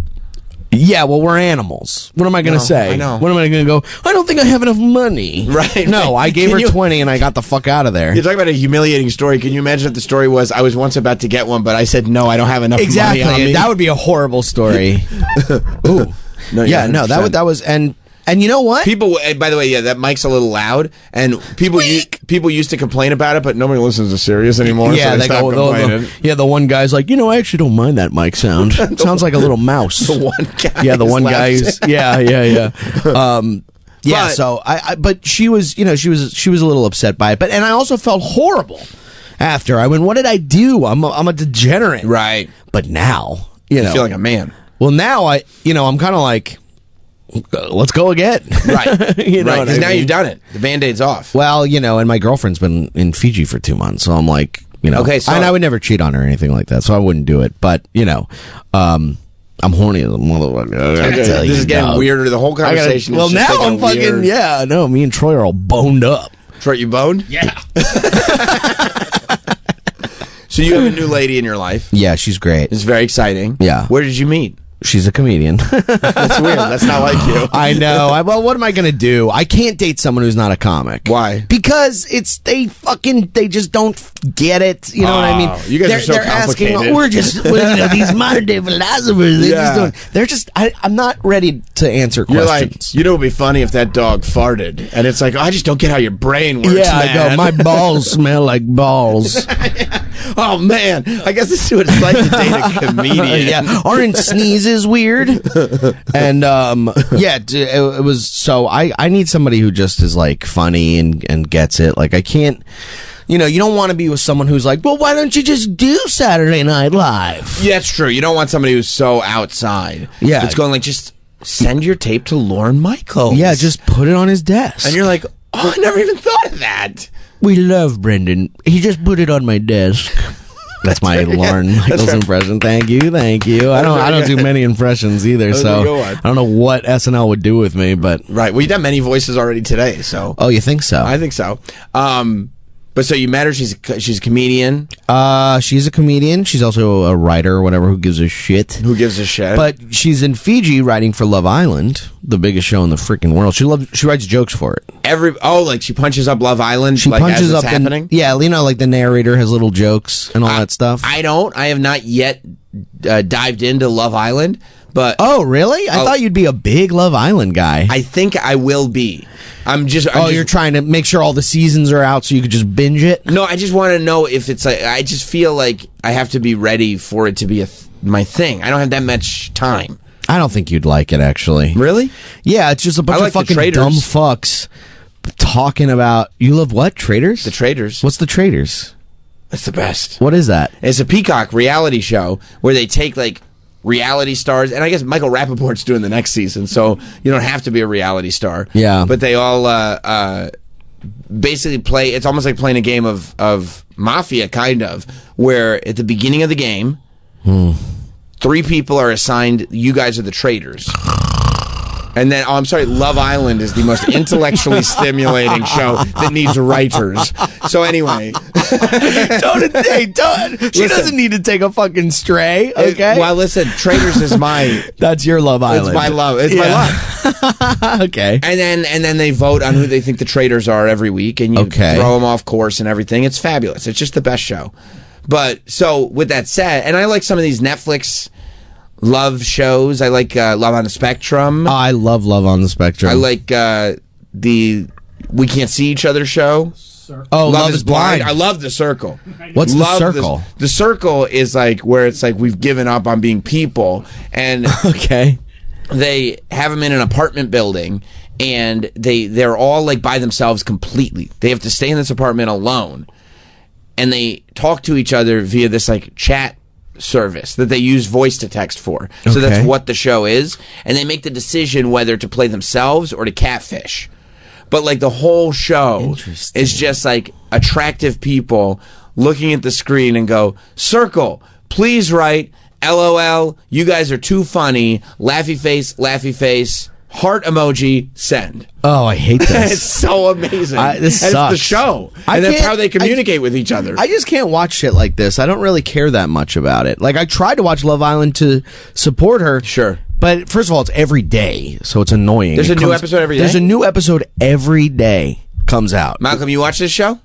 F: Yeah, well, we're animals. What am I going to say?
A: I know.
F: What am I going to go? I don't think I have enough money.
A: Right.
F: No, I gave her 20 and I got the fuck out of there.
A: You're talking about a humiliating story. Can you imagine if the story was, I was once about to get one, but I said, no, I don't have enough money on me?
F: That would be a horrible story. Ooh.
A: No,
F: yeah, no, that was, and And you know what?
A: People, by the way, yeah, that mic's a little loud, and people used to complain about it, but nobody listens to Sirius anymore.
F: Yeah,
A: so they stop complaining.
F: The one guy's like, I actually don't mind that mic sound. It sounds like a little mouse.
A: The one guy.
F: Yeah, the one guy. Yeah.
A: But-
F: So but she was, she was a little upset by it. And I also felt horrible after. I went, what did I do? I'm a degenerate.
A: Right.
F: But now,
A: You feel like a man.
F: Well, now I'm kind of like, let's go again.
A: Right.
F: Right.
A: Because now you've done it. The Band-Aid's off.
F: Well, and my girlfriend's been in Fiji for 2 months, so I'm like,
A: Okay, so-
F: and I would never cheat on her or anything like that, so I wouldn't do it. But I'm horny as a motherfucker.
A: This is getting weirder. The whole conversation.
F: Well,
A: is just
F: now I'm
A: getting weird.
F: fucking me and Troy are all boned up.
A: Troy, you boned?
F: Yeah.
A: So you have a new lady in your life.
F: Yeah, she's great.
A: It's very exciting.
F: Yeah.
A: Where did you meet?
F: She's a comedian.
A: That's weird. That's not like you.
F: I know. Well, what am I going to do? I can't date someone who's not a comic.
A: Why?
F: Because they just don't get it. You know what I mean?
A: You guys are so complicated.
F: Asking, we're just these modern day philosophers. They're just. I'm not ready to answer
A: You're
F: questions.
A: like, it would be funny if that dog farted, and it's like, I just don't get how your brain works.
F: Yeah,
A: man.
F: I go. My balls smell like balls.
A: Oh man, I guess this is what it's like to date a comedian.
F: Yeah, aren't sneezes weird? And it was. So I need somebody who just is like funny and gets it. Like I can't. You don't want to be with someone who's like, well, why don't you just do Saturday Night Live?
A: Yeah, it's true. You don't want somebody who's so outside.
F: Yeah.
A: It's going like, just send your tape to Lorne Michaels.
F: Yeah, just put it on his desk.
A: And you're like, oh, I never even thought of that.
F: We love Brendan. He just put it on my desk. That's my Lorne Michaels impression. Thank you. I don't do many impressions either, so I don't know what SNL would do with me, but
A: right. Well, you've done many voices already today, so.
F: Oh, you think so?
A: I think so. But so you met her. She's a comedian.
F: She's a comedian. She's also a writer or whatever. Who gives a shit?
A: Who gives a shit?
F: But she's in Fiji writing for Love Island, the biggest show in the freaking world. She writes jokes for it.
A: Like she punches up Love Island.
F: She
A: like,
F: punches
A: as
F: up
A: it's happening.
F: like the narrator has little jokes and all that stuff.
A: I have not yet dived into Love Island. But
F: oh, really? I thought you'd be a big Love Island guy.
A: I think I will be.
F: You're trying to make sure all the seasons are out so you could just binge it?
A: No, I just want to know if it's like. I just feel like I have to be ready for it to be my thing. I don't have that much time.
F: I don't think you'd like it, actually.
A: Really?
F: Yeah, it's just a bunch of fucking dumb fucks talking about. You love what? Traitors?
A: The Traitors.
F: What's the Traitors?
A: That's the best.
F: What is that?
A: It's a Peacock reality show where they take like reality stars, and I guess Michael Rappaport's doing the next season, so you don't have to be a reality star.
F: Yeah.
A: But they all basically play. It's almost like playing a game of Mafia, kind of, where at the beginning of the game, 3 people are assigned. You guys are the traitors. And then, Love Island is the most intellectually stimulating show that needs writers. So anyway.
F: She doesn't need to take a fucking stray, okay?
A: Well, listen, Traitors is my...
F: That's your Love Island.
A: It's my love. It's my love.
F: Okay.
A: And then they vote on who they think the traitors are every week, and you throw them off course and everything. It's fabulous. It's just the best show. But, so, with that said, and I like some of these Netflix... love shows. I like Love on the Spectrum.
F: I love Love on the Spectrum.
A: I like the We Can't See Each Other show.
F: Oh, Love is Blind.
A: I love The Circle.
F: What's The Circle?
A: The Circle is like where it's like we've given up on being people, and
F: okay,
A: they have them in an apartment building, and they're all like by themselves completely. They have to stay in this apartment alone, and they talk to each other via this like chat service that they use voice to text for. So that's what the show is, and they make the decision whether to play themselves or to catfish. But like the whole show is just like attractive people looking at the screen and go, Circle, please write LOL, you guys are too funny, laughy face, heart emoji, send.
F: Oh, I hate this.
A: It's so amazing.
F: This
A: and
F: sucks.
A: It's the show. And that's how they communicate with each other.
F: I just can't watch shit like this. I don't really care that much about it. Like, I tried to watch Love Island to support her.
A: Sure.
F: But first of all, it's every day, so it's annoying.
A: There's a new episode every day?
F: There's a new episode every day comes out.
A: Malcolm, you watch this show?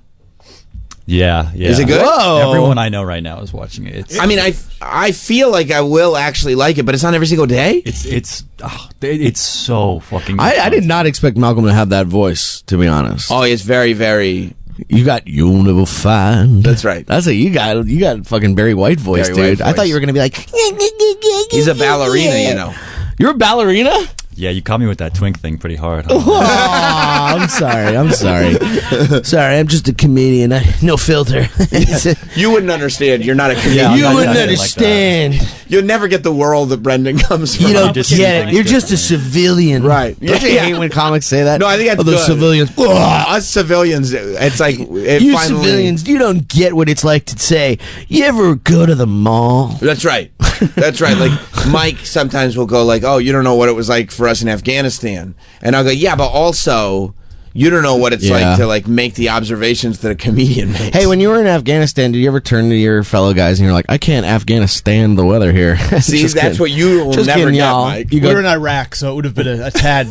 H: Yeah.
A: Is it good?
F: Whoa.
H: Everyone I know right now is watching it.
A: I mean, I feel like I will actually like it, but it's not every single day.
H: It's so fucking.
F: I did not expect Malcolm to have that voice, to be honest.
A: Oh, it's very, very.
F: You got "You'll Never Find."
A: That's right.
F: That's you got fucking Barry White voice,
A: Barry
F: dude.
A: White
F: I thought
A: voice.
F: you were gonna be like,
A: He's a ballerina, you know.
F: You're a ballerina?
H: Yeah, you caught me with that twink thing pretty hard. Huh?
F: Oh, I'm sorry. Sorry, I'm just a comedian. No filter.
A: You wouldn't understand. You're not a comedian.
H: Yeah,
F: you
H: I'm not
F: wouldn't
H: exactly like
F: understand.
A: You'll never get the world that Brendan comes from.
F: You don't
H: just
F: get
H: see
F: it. You're
H: things
F: just a civilian.
A: Right.
F: Don't you hate when comics say that?
A: No, I think that's
F: the
A: good.
F: civilians.
A: Us civilians, it's like it
F: You
A: finally,
F: civilians, you don't get what it's like to say, you ever go to the mall?
A: That's right. That's right. Like Mike sometimes will go like, "Oh, you don't know what it was like for us in Afghanistan," and I'll go, "Yeah, but also you don't know what it's like to like make the observations that a comedian makes."
F: Hey, when you were in Afghanistan, did you ever turn to your fellow guys and you're like, I can't Afghanistan the weather here?
A: See,
F: Just
A: that's
F: kidding.
A: what you will
F: Just
A: never
F: kidding,
A: get,
F: y'all.
A: Mike.
F: You
B: We
F: go,
B: were in Iraq, so it would have been a tad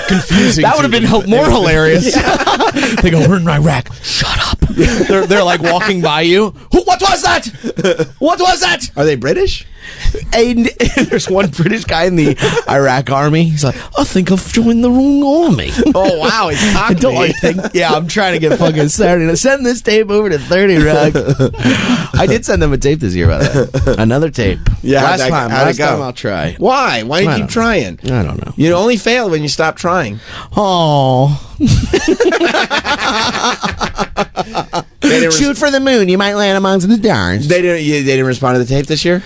B: confusing.
F: that would have been more hilarious. They go, we're in Iraq. Shut up. They're like walking by you. What was that? What was that?
A: Are they British?
F: And there's one British guy in the Iraq army. He's like, I think I've joined the wrong army.
A: Oh wow, it's
F: I don't like think. Yeah, I'm trying to get fucking Saturday. Send this tape over to 30 Rock. I did send them a tape this year, by the way. Another tape.
A: Yeah,
F: last
A: how'd
F: time
A: it go?
F: I'll try.
A: Why? Why do you
F: I
A: keep
F: don't
A: trying?
F: I don't know.
A: You only fail when you stop trying.
F: Oh. Shoot for the moon. You might land amongst the stars.
A: They didn't respond to the tape this year.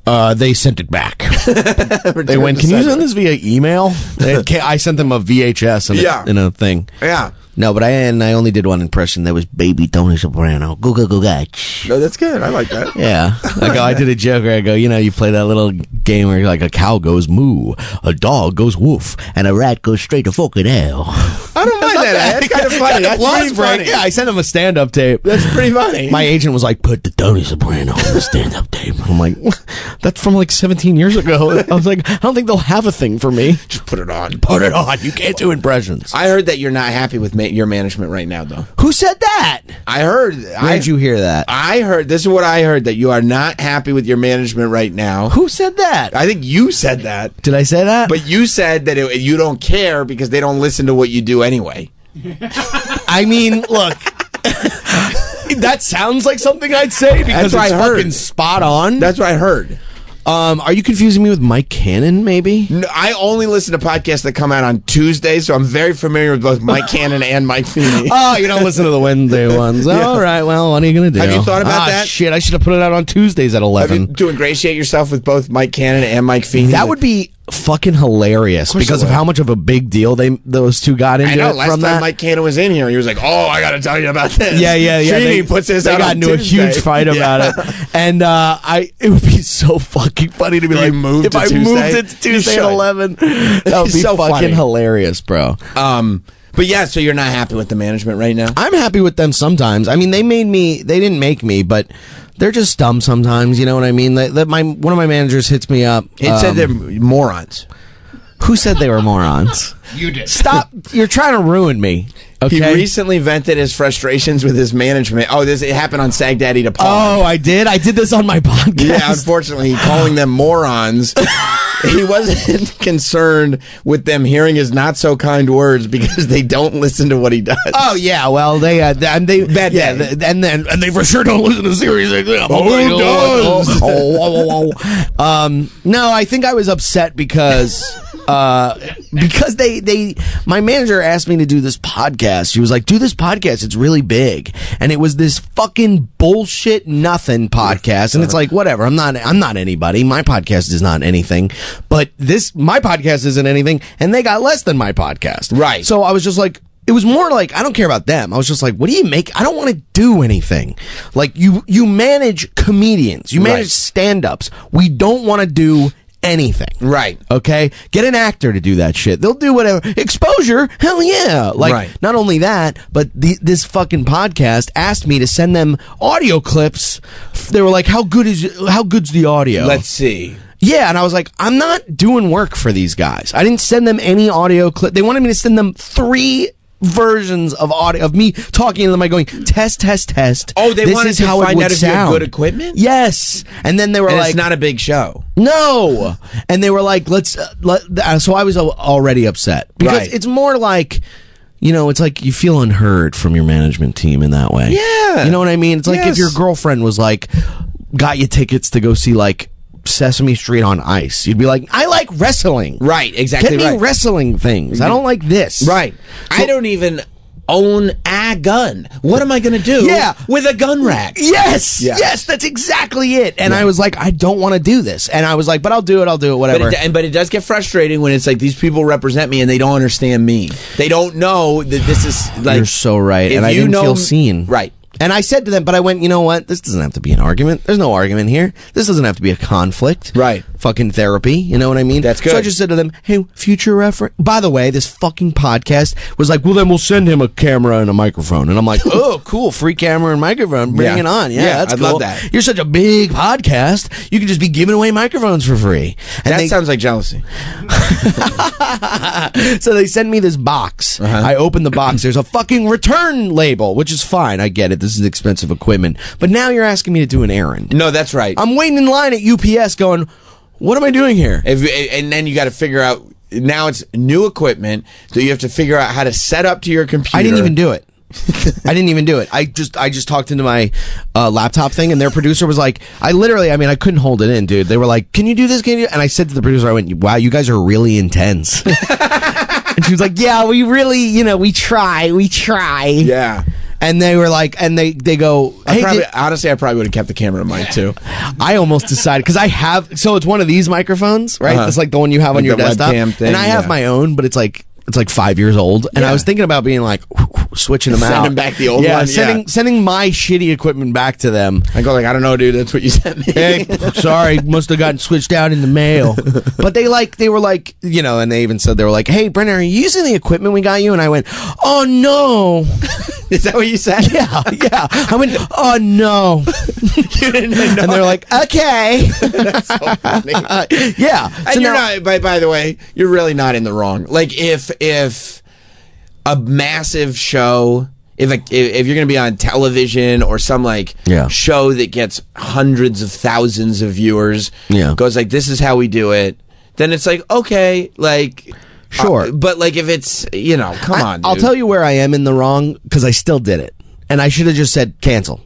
F: They sent it back. They went, can you send this via email? I sent them a VHS in a thing.
A: Yeah.
F: No, but I only did one impression. That was Baby Tony Soprano. Go, go, go, gotch.
A: No, that's good. I like that.
F: Yeah. I did a joke where I go, you play that little game where like a cow goes moo, a dog goes woof, and a rat goes straight to fucking hell.
A: I don't mind that. That's kind of funny. That's pretty funny.
F: Yeah, I sent him a stand-up tape.
A: That's pretty funny.
F: My agent was like, put the Tony Soprano on the stand-up tape. I'm like, that's from like 17 years ago. I was like, I don't think they'll have a thing for me.
A: Just put it on.
F: Put it on. You can't do impressions.
A: I heard that you're not happy with your management right now, though.
F: Who said that?
A: I heard.
F: Where'd you hear that?
A: I heard. This is what I heard, that you are not happy with your management right now.
F: Who said that?
A: I think you said that.
F: Did I say that?
A: But you said that you don't care because they don't listen to what you do anyway.
F: I mean, look. That sounds like something I'd say because
A: That's
F: it's
A: what I heard.
F: fucking spot on.
A: That's what I heard.
F: Are you confusing me with Mike Cannon, maybe?
A: No, I only listen to podcasts that come out on Tuesdays, so I'm very familiar with both Mike Cannon and Mike Feeney.
F: Oh, you don't listen to the Wednesday ones.
A: Yeah.
F: All right, well, what are you going to do?
A: Have you thought about that?
F: Shit, I should have put it out on Tuesdays at 11.
A: To ingratiate yourself with both Mike Cannon and Mike Feeney?
F: That would be fucking hilarious because of how much of a big deal those two got into.
A: I know.
F: it
A: Last
F: from
A: time
F: that.
A: Mike Cannon was in here, he was like, "Oh, I got to tell you about this."
F: Yeah.
A: Feeney puts this
F: they
A: out
F: got
A: on
F: into a
A: Tuesday.
F: huge fight about it, and it would be so fucking funny to be like,
A: moved
F: if
A: to
F: I
A: Tuesday?
F: moved it to Tuesday at 11, that would be
A: so
F: fucking
A: funny.
F: hilarious, bro.
A: But yeah, so you're not happy with the management right now?
F: I'm happy with them sometimes. I mean, they didn't make me, but they're just dumb sometimes. You know what I mean? One of my managers hits me up.
A: It said they're morons.
F: Who said they were morons?
E: You did.
F: Stop! You're trying to ruin me. Okay.
A: He recently vented his frustrations with his management. Oh, it happened on Sag Daddy to Paul.
F: Oh, I did. I did this on my podcast.
A: Yeah, unfortunately, calling them morons. He wasn't concerned with them hearing his not so kind words because they don't listen to what he does.
F: Oh yeah, well they and they for sure don't listen to series like that.
A: Who does?
F: No, I think I was upset because my manager asked me to do this podcast. She was like, "Do this podcast. It's really big," and it was this fucking bullshit nothing podcast. And it's like, whatever. I'm not anybody. My podcast is not anything. But my podcast isn't anything, and they got less than my podcast.
A: Right.
F: So I was just like, it was more like, I don't care about them. I was just like, what do you make? I don't want to do anything. Like, you manage comedians. You manage stand-ups. We don't want to do anything.
A: Right.
F: Okay? Get an actor to do that shit. They'll do whatever. Exposure? Hell yeah. Like, not only that, but this fucking podcast asked me to send them audio clips. They were like, how good's the audio?
A: Let's see.
F: Yeah, and I was like, I'm not doing work for these guys. I didn't send them any audio clip. They wanted me to send them 3 versions of audio of me talking to them. I going test.
A: Oh, they
F: this
A: wanted
F: is
A: to
F: how it
A: find
F: would
A: out if you had
F: sound.
A: good equipment?
F: Yes, and then they were
A: And
F: like,
A: it's not a big show.
F: no, and they were like, let's. So I was already upset because
A: Right.
F: it's more like. It's like you feel unheard from your management team in that way.
A: Yeah.
F: You know what I mean? It's like if
A: Yes.
F: your girlfriend was like, got you tickets to go see like Sesame Street on Ice. You'd be like, I like wrestling.
A: Right, exactly
F: Get me
A: right.
F: wrestling things. I don't like this.
A: Right. I don't even own a gun. What am I going to do with a gun rack?
F: Yes.
A: Yeah.
F: Yes, that's exactly it. And I was like, I don't want to do this. And I was like, but I'll do it, whatever.
A: But it does get frustrating when it's like these people represent me and they don't understand me. They don't know that this is like...
F: You're so right.
A: if
F: And I
A: you
F: didn't
A: know-
F: feel seen.
A: Right.
F: And I said to them, but I went, you know what? This doesn't have to be an argument. There's no argument here. This doesn't have to be a conflict.
A: Right.
F: Fucking therapy. You know what I mean?
A: That's good.
F: So I just said to them, hey, future reference. By the way, this fucking podcast was like, well, then we'll send him a camera and a microphone. And I'm like, oh, cool. Free camera and microphone. Bring
A: Yeah.
F: it on. Yeah,
A: Yeah,
F: that's
A: I'd
F: cool.
A: love that.
F: You're such a big podcast. You could just be giving away microphones for free. And
A: That sounds like jealousy.
F: so they send me this box. I open the box. There's a fucking return label, which is fine. I get it. This is expensive equipment. But now you're asking me to do an errand.
A: No, that's right.
F: I'm waiting in line at UPS going, what am I doing here?
A: And then you got to figure out, now it's new equipment that you have to figure out how to set up to your computer.
F: I didn't even do it. I didn't even do it. I just talked into my laptop thing, and their producer was like, I couldn't hold it in, dude. They were like, can you do this? Can you? And I said to the producer, I went, wow, you guys are really intense. And she was like, yeah, we really, we try.
A: Yeah.
F: And they were like, and they go, hey,
A: honestly, I probably would have kept the camera mic too.
F: I almost decided, because I have, so it's one of these microphones, right?
A: Uh-huh.
F: It's like the one you have on
A: Like
F: your
A: the
F: desktop.
A: webcam thing,
F: and I have
A: yeah.
F: my own, but it's like 5 years old. And I was thinking about being like, switching them out.
A: Sending back the old one,
F: Sending my shitty equipment back to them.
A: I go like, I don't know, dude. That's what you sent me.
F: Hey, sorry, must have gotten switched out in the mail. But they were like, and they even said, they were like, hey, Brennan, are you using the equipment we got you? And I went, oh no.
A: Is that what you said?
F: Yeah. I went, oh no.
A: You didn't know.
F: And they're like, okay.
A: That's so funny.
F: Yeah.
A: And
F: So
A: you're
F: now-
A: not. By the way, you're really not in the wrong. Like if a massive show, if you're going to be on television or some show that gets hundreds of thousands of viewers, goes like, this is how we do it, then it's like, okay, like.
F: Sure.
A: But like if it's, come on, dude.
F: I'll tell you where I am in the wrong, because I still did it. And I should have just said cancel.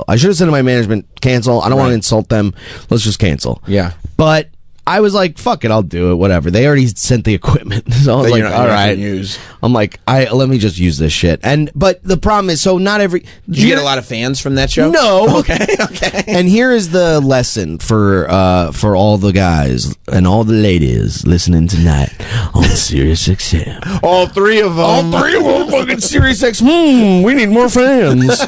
F: I should have said to my management, cancel. I don't want to insult them. Let's just cancel.
A: Yeah.
F: But I was like, fuck it, I'll do it, whatever. They already sent the equipment. So I was
A: That
F: like,
A: you're not
F: all
A: gonna
F: right.
A: use.
F: I'm like, let me just use this shit. But the problem is, so not every...
A: Did you get a lot of fans from that show?
F: No.
A: Okay.
F: And here is the lesson for all the guys and all the ladies listening tonight on Sirius XM.
A: All three of them.
F: Fucking Sirius X. We need more fans.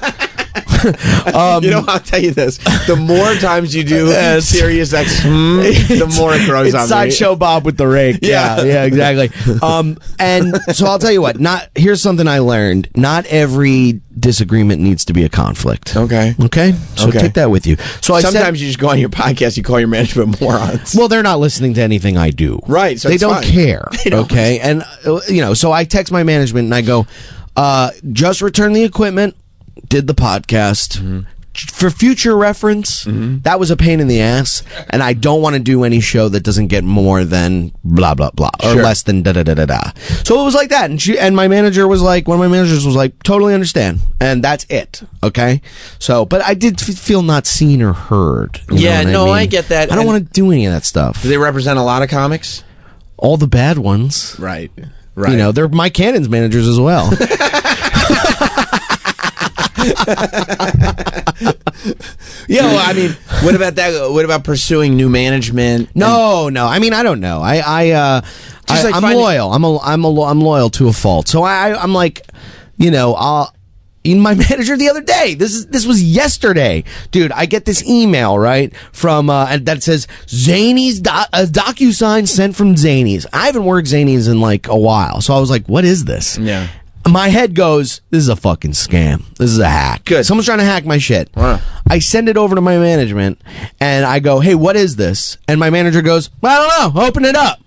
A: I'll tell you this: the more times you do Sirius X, the more it grows
F: it's
A: on me.
F: Sideshow Bob with the rake. Yeah, exactly. And so I'll tell you what. Here's something I learned. Not every disagreement needs to be a conflict.
A: Okay.
F: So take that with you. So
A: sometimes you just go on your podcast, you call your management morons.
F: Well, they're not listening to anything I do.
A: Right. So
F: they
A: it's
F: don't
A: fine.
F: care.
A: They don't
F: Okay. And so I text my management and I go, just return the equipment. Did the podcast. For future reference, that was a pain in the ass, and I don't want to do any show that doesn't get more than blah blah blah or less than da da da da da. So it was like that, and my manager was like, one of my managers was like, totally understand, and that's it. Okay, so but I did feel not seen or heard. You know what I mean?
A: I get that.
F: I don't want to do any of that stuff.
A: Do they represent a lot of comics?
F: All the bad ones,
A: Right.
F: They're Mike Cannon's managers as well.
A: Yeah, well, I mean, what about that? What about pursuing new management?
F: No. I mean, I don't know. I'm loyal. I'm loyal to a fault. So I'm like, in my manager the other day. This was yesterday, dude. I get this email right from that says Zany's a DocuSign sent from Zany's. I haven't worked Zany's in like a while, so I was like, what is this?
A: Yeah.
F: My head goes, this is a fucking scam. This is a hack.
A: Good.
F: Someone's trying to hack my shit.
A: Wow.
F: I send it over to my management, and I go, hey, what is this? And my manager goes, well, I don't know. Open it up.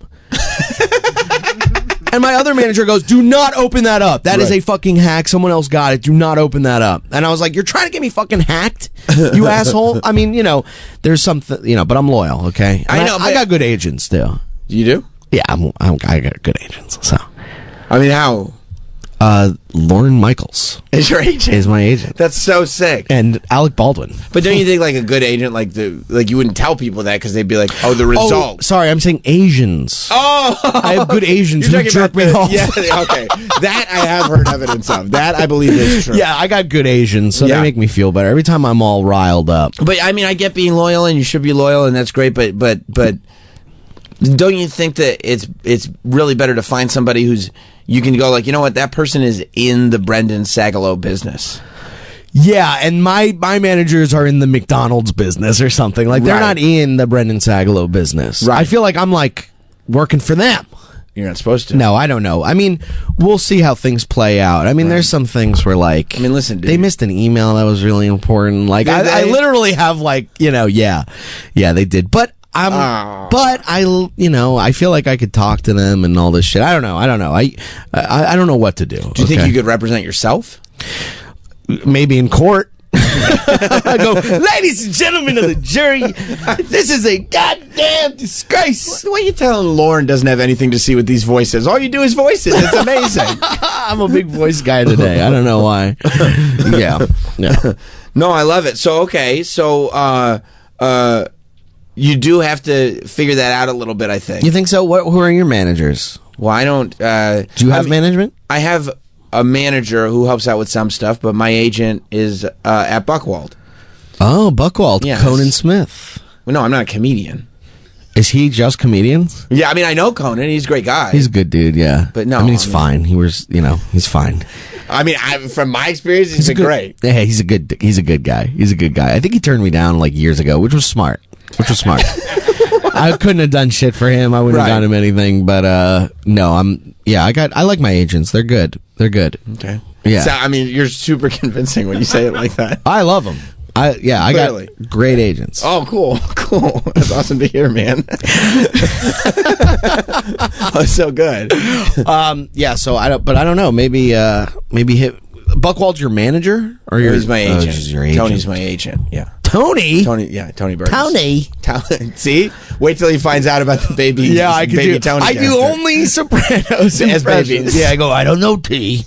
F: And my other manager goes, do not open that up. That is a fucking hack. Someone else got it. Do not open that up. And I was like, you're trying to get me fucking hacked, you asshole? I mean, there's something, but I'm loyal, okay? And
A: I know,
F: I got good agents, too.
A: You do?
F: Yeah, I got good agents, so.
A: I mean, how?
F: Lauren Michaels
A: Is your agent?
F: is my agent.
A: That's so sick.
F: And Alec Baldwin.
A: But don't you think like a good agent, like you wouldn't tell people that because they'd be like, oh, the result.
F: Oh, sorry, I'm saying Asians.
A: Oh,
F: I have good Asians
A: You're
F: who
A: talking
F: jerk
A: about
F: me off.
A: Yeah, okay. That I have heard evidence of. That I believe is true.
F: Yeah, I got good Asians, so
A: Yeah.
F: they make me feel better. Every time I'm all riled up.
A: But I mean, I get being loyal, and you should be loyal, and that's great. But don't you think that it's really better to find somebody who's you can go like, you know what, that person is in the Brendan Sagalow business.
F: Yeah, and my managers are in the McDonald's business or something. Like, they're
A: Right.
F: not in the Brendan Sagalow business.
A: Right.
F: I feel like I'm, like, working for them.
A: You're not supposed to.
F: No, I don't know. I mean, we'll see how things play out. I mean, there's some things where, like...
A: I mean, listen, dude.
F: They missed an email that was really important. Like,
A: Did
F: I
A: they?
F: literally have, like, yeah, they did. But I feel like I could talk to them and all this shit. I don't know. I don't know what to do.
A: Do you think you could represent yourself?
F: Maybe in court. I go, ladies and gentlemen of the jury, this is a goddamn disgrace.
A: The way you're telling Lauren doesn't have anything to see with these voices. All you do is voices. It's amazing.
F: I'm a big voice guy today. I don't know why. Yeah.
A: No, I love it. So, okay. So, you do have to figure that out a little bit, I think.
F: You think so? Who are your managers?
A: Well, I don't.
F: Do you have management?
A: I have a manager who helps out with some stuff, but my agent is at Buchwald.
F: Oh, Buchwald.
A: Yes.
F: Conan Smith.
A: Well, no, I'm not a comedian.
F: Is he just comedians?
A: Yeah, I mean, I know Conan. He's a great guy.
F: He's a good dude, yeah.
A: But no,
F: I mean, he's fine. He's fine.
A: I mean, from my experience, he's great.
F: Yeah, he's a good guy. He's a good guy. I think he turned me down like years ago, which was smart. I couldn't have done shit for him. I wouldn't have done him anything. But no, I like my agents. They're good.
A: Okay.
F: Yeah.
A: So, I mean, you're super convincing when you say it like that.
F: I love them. I got great agents.
A: Oh, cool. That's awesome to hear, man. Oh, so good.
F: Yeah. So I don't know. Maybe hit Buchwald's your manager or
A: He's my agent.
F: Just your agent.
A: Tony's my agent. Yeah.
F: Tony.
A: Tony Burns.
F: Tony.
A: See? Wait till he finds out about the baby.
F: Yeah, I
A: baby Tony.
F: I do only Sopranos
A: As babies.
F: impressions. Yeah, I go, I don't know, T.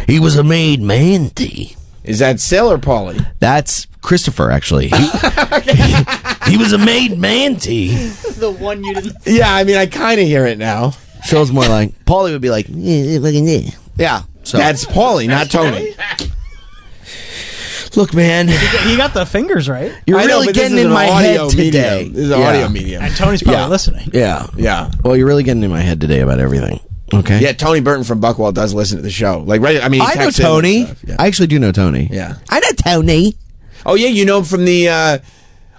F: He was a made man, T.
A: Is that Sil or Paulie?
F: That's Christopher, actually. He was a made man, T.
B: The one you didn't.
A: Yeah, I mean, I kind of hear it now.
F: Phil's more like, Paulie would be like, yeah. So
A: That's Paulie, not Tony.
F: Look, man,
B: He got the fingers right.
F: you're
A: I know,
F: really
A: but this
F: getting
A: is
F: in
A: an
F: my
A: audio
F: head today.
A: medium. This is an audio medium.
B: And Tony's probably
F: Yeah.
B: listening.
F: Yeah.
A: Yeah.
F: Well, you're really getting in my head today about everything. Okay.
A: Yeah, Tony Burton from Buchwald does listen to the show. Like, right? I mean, he
F: I know
A: texts in and
F: Tony.
A: stuff. Yeah.
F: I actually do know Tony.
A: Yeah.
F: I know Tony.
A: Oh, yeah, you know him from the.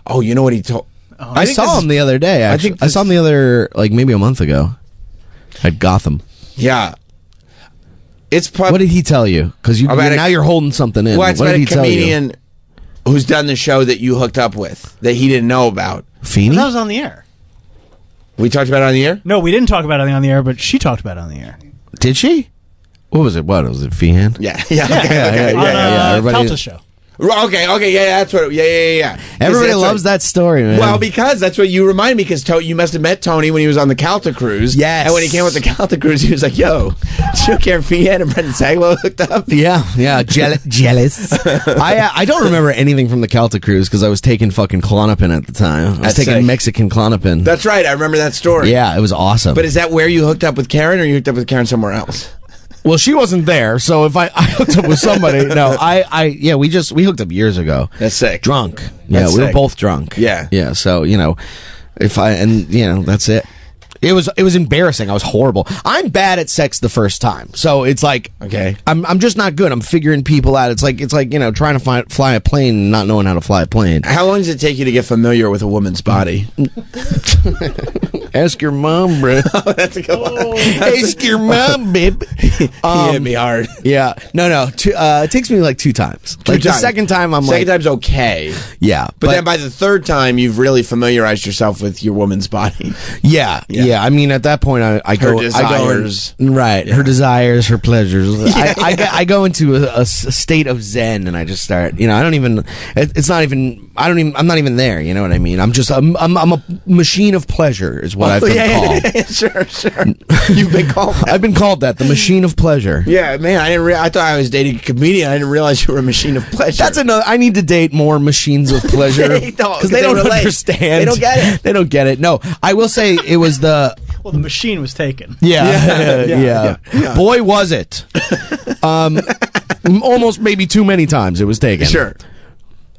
A: Oh, you know what he told.
F: I saw him the other day. Actually.
A: think
F: I saw him the other, like maybe a month ago, at Gotham.
A: Yeah. It's
F: What did he tell you? Because now you're holding something in.
A: Well, it's
F: what
A: about
F: did
A: a
F: he tell you?
A: comedian who's done the show that you hooked up with that he didn't know about.
F: Feeney?
B: That was on the air.
A: We talked about it on the air?
B: No, we didn't talk about it on the air, but she talked about it on the air.
F: Did she? What was it? What was it? Feehan?
A: Yeah.
B: On
F: Everybody-
B: Calta show.
A: Okay, yeah, that's what. Yeah.
F: Everybody
A: That's
F: loves
A: what-
F: that story, man.
A: Well, because that's what you remind me. Because you must have met Tony when he was on the Calta cruise.
F: Yes.
A: And when he came with the Calta cruise, he was like, "Yo, Joe Carafia and Brendan Sagalow hooked up."
F: Yeah, jealous. I don't remember anything from the Calta cruise because I was taking fucking Klonopin at the time. I was
A: That's
F: taking
A: sick.
F: Mexican Klonopin.
A: That's right. I remember that story.
F: Yeah, it was awesome.
A: But is that where you hooked up with Karen, or you hooked up with Karen somewhere else?
F: Well, she wasn't there, so if I hooked up with somebody, no, we hooked up years ago.
A: That's sick.
F: Drunk. Yeah,
A: That's
F: we were
A: sick.
F: both drunk.
A: Yeah.
F: Yeah, so, that's it. It was embarrassing. I was horrible. I'm bad at sex the first time. So it's like,
A: Okay.
F: I'm just not good. I'm figuring people out. It's like, trying to fly a plane and not knowing how to fly a plane.
A: How long does it take you to get familiar with a woman's body?
F: Ask your mom, bro.
A: That's a good one.
F: Ask your mom, babe.
A: He hit me hard.
F: Yeah. No. It takes me like 2 times. Like the
A: times.
F: second time, I'm
A: Second
F: like,
A: time's okay.
F: yeah.
A: But then by the third time, you've really familiarized yourself with your woman's body.
F: Yeah. Yeah, I mean, at that point, I go.
A: desires.
F: Right, her desires, her pleasures. I go into a state of zen, and I just start. I don't even. It's not even. I'm not even there. You know what I mean? I'm a machine of pleasure, is what I've been called.
A: Sure. You've been called that.
F: I've been called that, the machine of pleasure.
A: Yeah, man. I thought I was dating a comedian. I didn't realize you were a machine of pleasure.
F: That's another. I need to date more machines of pleasure because they don't understand.
A: They don't get it.
F: They don't get it. No, I will say it was the.
B: Well, the machine was taken.
F: Yeah. Boy, was it. Almost maybe too many times it was taken.
A: Sure.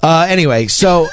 F: Anyway, so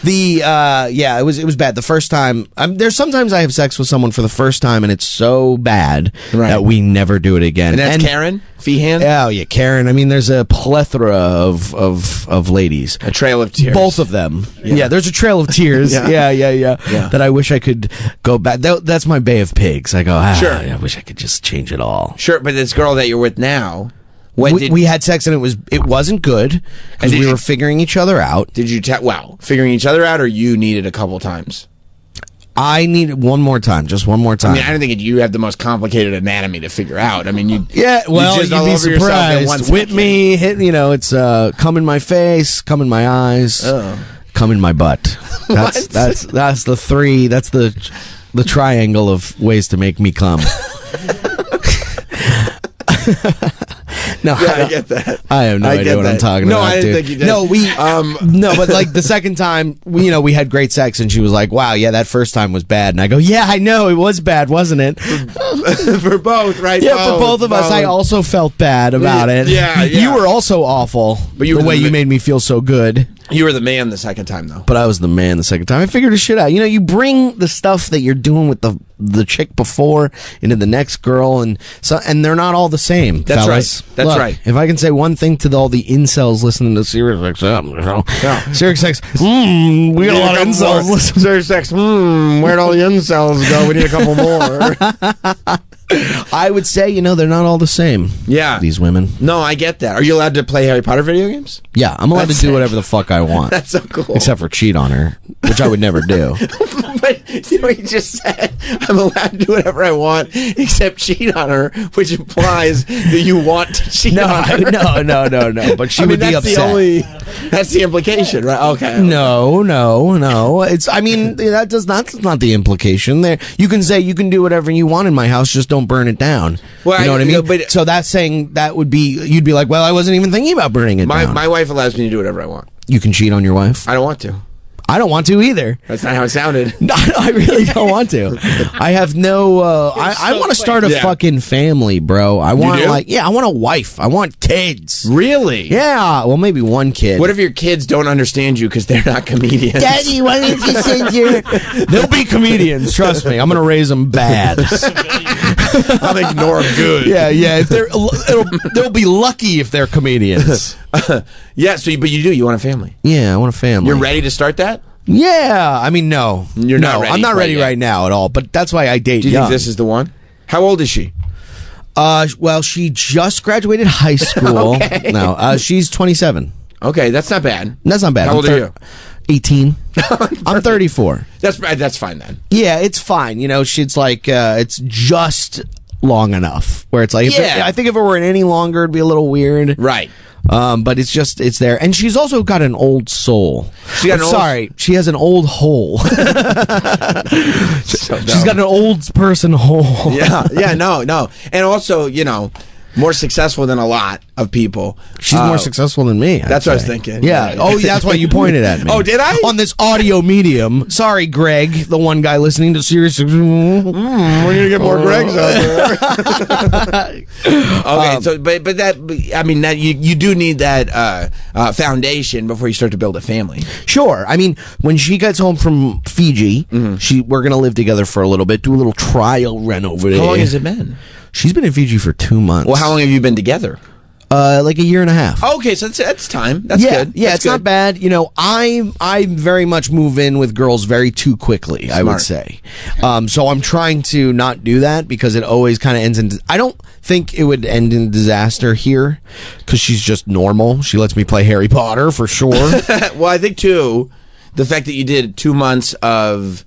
F: it was bad the first time. There's sometimes I have sex with someone for the first time and it's so bad that we never do it again.
A: And that's Karen Feehan?
F: Oh yeah, Karen. I mean, there's a plethora of ladies.
A: A trail of tears.
F: Both of them. Yeah, there's a trail of tears. Yeah. That I wish I could go back. That's my Bay of Pigs. I go,
A: sure.
F: I wish I could just change it all.
A: Sure, but this girl that you're with now.
F: We had sex and it wasn't good because we were figuring each other out.
A: Did you figuring each other out, or you needed a couple times?
F: I needed one more time, just one more time.
A: I mean, I don't think you have the most complicated anatomy to figure out. I mean, you'd
F: be surprised. With me, it's come in my face, come in my eyes, come in my butt. That's the three. That's the triangle of ways to make me come. No,
A: I get that.
F: I have no idea what I'm talking about.
A: No, I didn't think you did.
F: No, but like the second time, we had great sex, and she was like, "Wow, yeah, that first time was bad." And I go, "Yeah, I know it was bad, wasn't it?"
A: For both, right?
F: Yeah, for both of us. I also felt bad about it.
A: Yeah.
F: You were also awful. But the way you made me feel so good.
A: You were the man the second time, though.
F: But I was the man the second time. I figured the shit out. You bring the stuff that you're doing with the chick before into the next girl, and they're not all the same.
A: That's
F: fellas.
A: right. That's right.
F: If I can say one thing to all the incels listening to Sirius XM, Sirius XM, we got a lot of incels listening.
A: Sirius XM, where'd all the incels go? We need a couple more.
F: I would say, they're not all the same.
A: Yeah.
F: These women.
A: No, I get that. Are you allowed to play Harry Potter video games?
F: Yeah, I'm allowed to do whatever the fuck I want.
A: That's so cool.
F: Except for cheat on her, which I would never do.
A: But you know what you just said? I'm allowed to do whatever I want except cheat on her, which implies that you want to cheat on her.
F: No. But she would be upset.
A: That's the implication, right? Okay.
F: No. That's not the implication. There, you can say you can do whatever you want in my house, just don't burn it down. Well, you know what I mean? But so that's saying that would be, you'd be like, well, I wasn't even thinking about burning it down.
A: My wife allows me to do whatever I want.
F: You can cheat on your wife?
A: I don't want to.
F: I don't want to either.
A: That's not how it sounded.
F: No, I really don't want to. I have no. I want to start a fucking family, bro. I want I want a wife. I want kids.
A: Really?
F: Yeah. Well, maybe one kid.
A: What if your kids don't understand you because they're not comedians?
F: Daddy, why don't you send your? They'll be comedians. Trust me. I'm gonna raise them bad.
A: I'll ignore them good.
F: Yeah. If they'll be lucky if they're comedians.
A: Yeah. But you do. You want a family?
F: Yeah, I want a family.
A: You're ready to start that?
F: Yeah, I mean, no.
A: You're not ready.
F: I'm not ready right now at all, but that's why I date
A: Do you
F: young.
A: think this is the one? How old is she?
F: Well, she just graduated high school.
A: Okay.
F: No, she's 27.
A: Okay, that's not bad.
F: That's not bad.
A: How old are you?
F: 18. I'm 34.
A: That's fine then.
F: Yeah, it's fine. She's like, it's just long enough where it's like, I think if it were any longer, it'd be a little weird.
A: Right.
F: But it's there, and she's also got an old soul. She has an old hole. She's got an old person hole.
A: Yeah, no, and also, more successful than a lot of people.
F: She's more successful than me.
A: That's what I was thinking.
F: Yeah. Oh, that's why you pointed at me.
A: Oh, did I?
F: On this audio medium. Sorry, Greg, the one guy listening to Sirius.
A: We're gonna get more Gregs out there. Okay, so that you do need that foundation before you start to build a family.
F: Sure. I mean, when she gets home from Fiji, we're gonna live together for a little bit, do a little trial run over there.
A: How long has it been?
F: She's been in Fiji for 2 months.
A: Well, how long have you been together?
F: Like a year and a half.
A: Okay, so that's time. That's good.
F: Yeah, it's not bad. I very much move in with girls very too quickly, I would say. So I'm trying to not do that because it always kind of ends in... I don't think it would end in disaster here because she's just normal. She lets me play Harry Potter for sure.
A: Well, I think, too, the fact that you did 2 months of...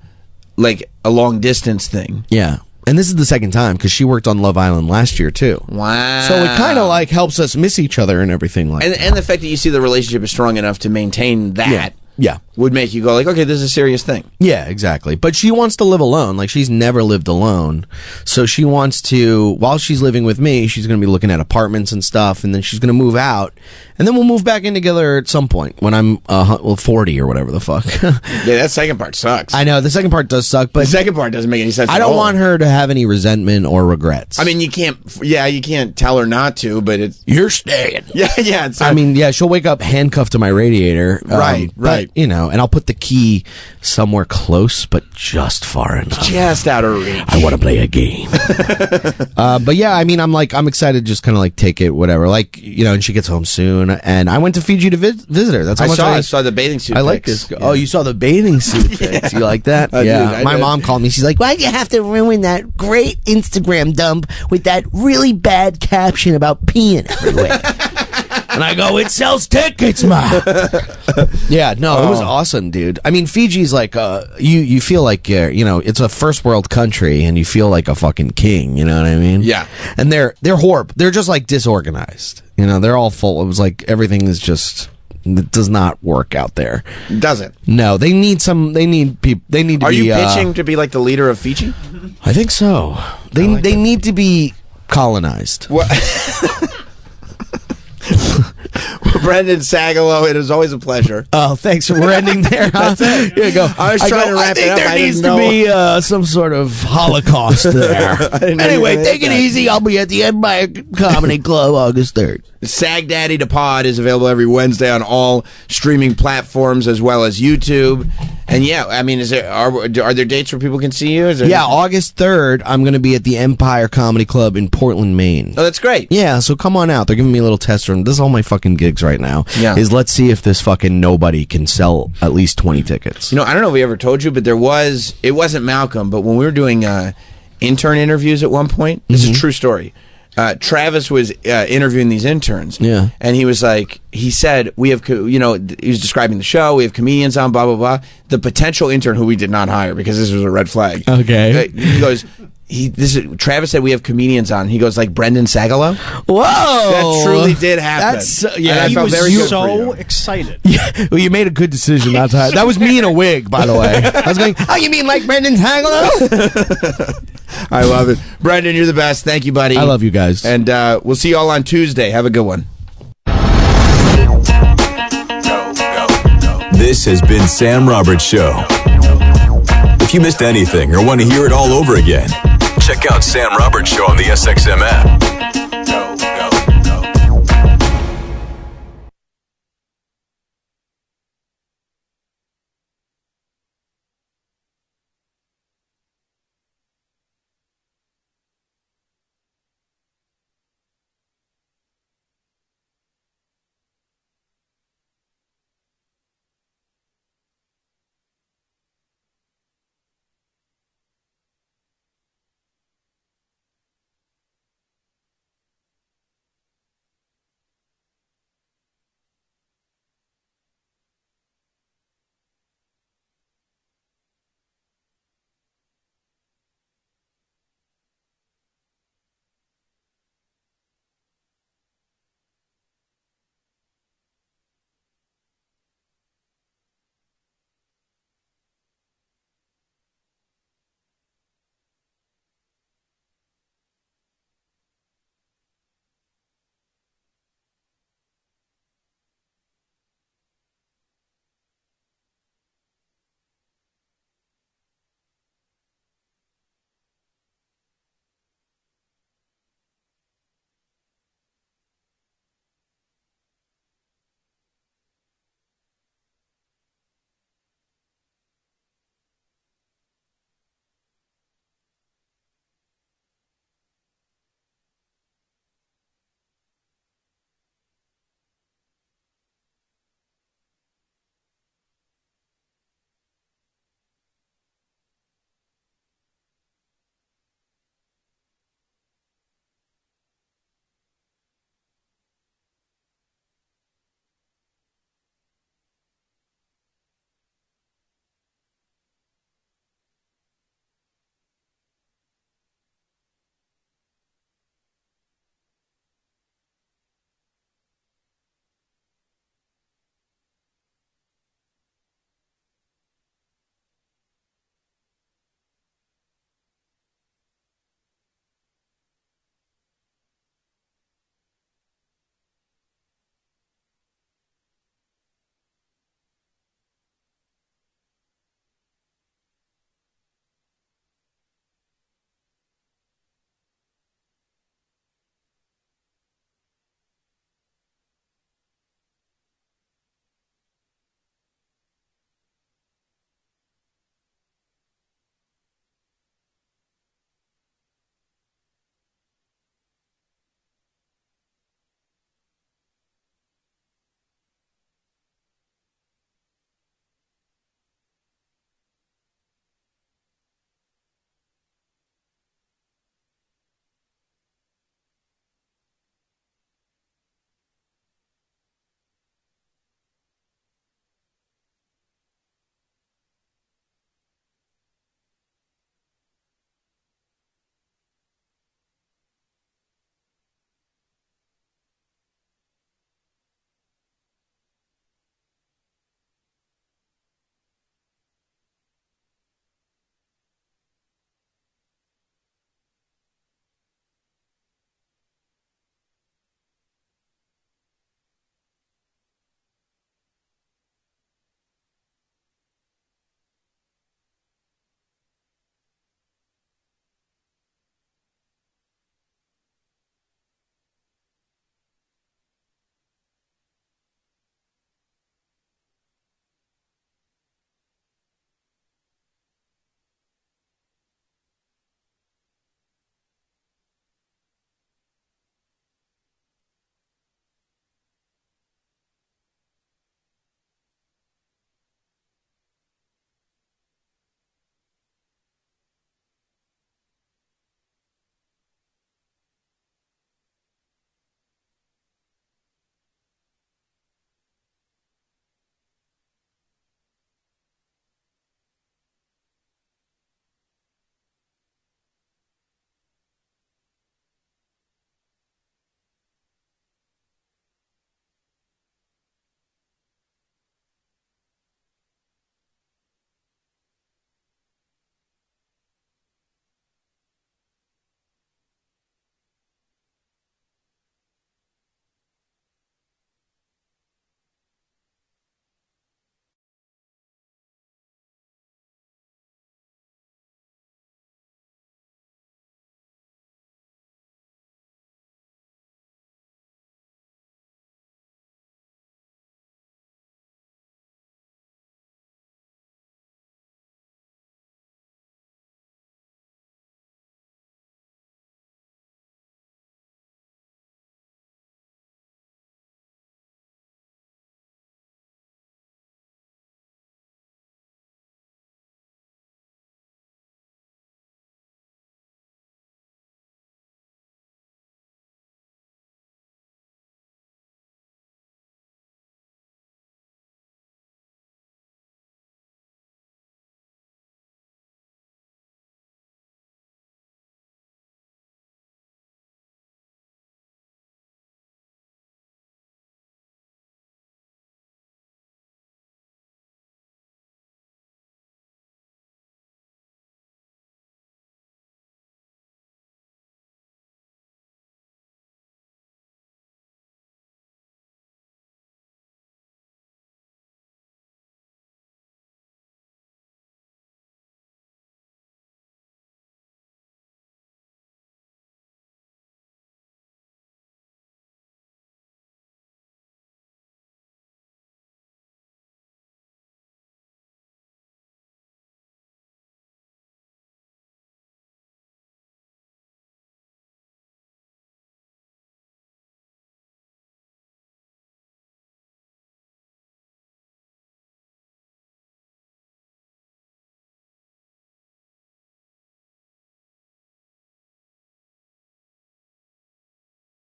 A: like a long distance thing.
F: Yeah. And this is the second time because she worked on Love Island last year too.
A: Wow.
F: So it kind of like helps us miss each other and everything like that.
A: And the fact that you see the relationship is strong enough to maintain that
F: Yeah.
A: would make you go like, okay, this is a serious thing.
F: Yeah, exactly. But she wants to live alone. Like, she's never lived alone. So she wants to, while she's living with me, she's going to be looking at apartments and stuff, and then she's going to move out. And then we'll move back in together at some point when I'm 40 or whatever the fuck.
A: Yeah, that second part sucks.
F: I know, the second part does suck, but
A: the second part doesn't make any sense
F: I
A: at
F: don't
A: all.
F: want her to have any resentment or regrets.
A: I mean, you can't tell her not to, but it's...
F: You're staying.
A: Yeah. It's
F: I mean, yeah, she'll wake up handcuffed to my radiator.
A: Right.
F: But, you know, and I'll put the key somewhere close, but just far enough.
A: Just out of reach.
F: I want to play a game. But yeah, I mean, I'm excited to just kind of like take it, whatever. Like, you know, and she gets home soon. And I went to Fiji to visit her. That's how much
A: I saw the bathing suit
F: I like
A: pics.
F: this. Oh, you saw the bathing suit pics. You like that?
A: I did.
F: My mom called me. She's like, why'd you have to ruin that great Instagram dump with that really bad caption about peeing everywhere? And I go, it sells tickets, ma. Yeah, no, it was awesome, dude. I mean, Fiji's like, you feel like, you know, it's a first world country, and you feel like a fucking king. You know what I mean?
A: Yeah.
F: And they're horrible. They're just like disorganized. You know, they're all full. It was like everything is just. It does not work out there.
A: Does it?
F: No, they need some. They need people. They need to
A: Are
F: be.
A: you pitching to be like the leader of Fiji?
F: I think so. They need to be colonized.
A: What? Brendan Sagalow, it is always a pleasure.
F: Oh, thanks. We're ending there. Huh?
A: That's it.
F: Here you go.
A: I was trying to wrap it up.
F: There needs to be some sort of Holocaust there. Anyway, take it easy. I'll be at the Empire Comedy Club August 3rd.
A: Sag Daddy to Pod is available every Wednesday on all streaming platforms as well as YouTube. And yeah, I mean, are there dates where people can see you?
F: August 3rd, I'm going to be at the Empire Comedy Club in Portland, Maine.
A: Oh, that's great.
F: Yeah, so come on out. They're giving me a little test run. This is all my fucking gigs right now.
A: Yeah.
F: Is let's see if this fucking nobody can sell at least 20 tickets.
A: You know, I don't know if we ever told you, but it wasn't Malcolm, but when we were doing intern interviews at one point, this is a true story. Travis was interviewing these interns.
F: Yeah.
A: And he was like, he said, we have, you know, he was describing the show, we have comedians on, blah, blah, blah. The potential intern who we did not hire because this was a red flag.
F: Okay.
A: He goes, Travis said we have comedians on. He goes like Brendan Sagalow.
F: Whoa.
A: That truly did happen.
B: Yeah, he was
A: good
B: so excited.
F: Yeah, well, you made a good decision not to hire. That was me in a wig, by the way. I was going, oh, you mean like Brendan Sagalow?
A: I love it. Brendan, you're the best. Thank you, buddy.
F: I love you guys.
A: And we'll see you all on Tuesday. Have a good one.
J: This has been Sam Roberts Show. If you missed anything or want to hear it all over again, check out Sam Roberts Show on the SXM app.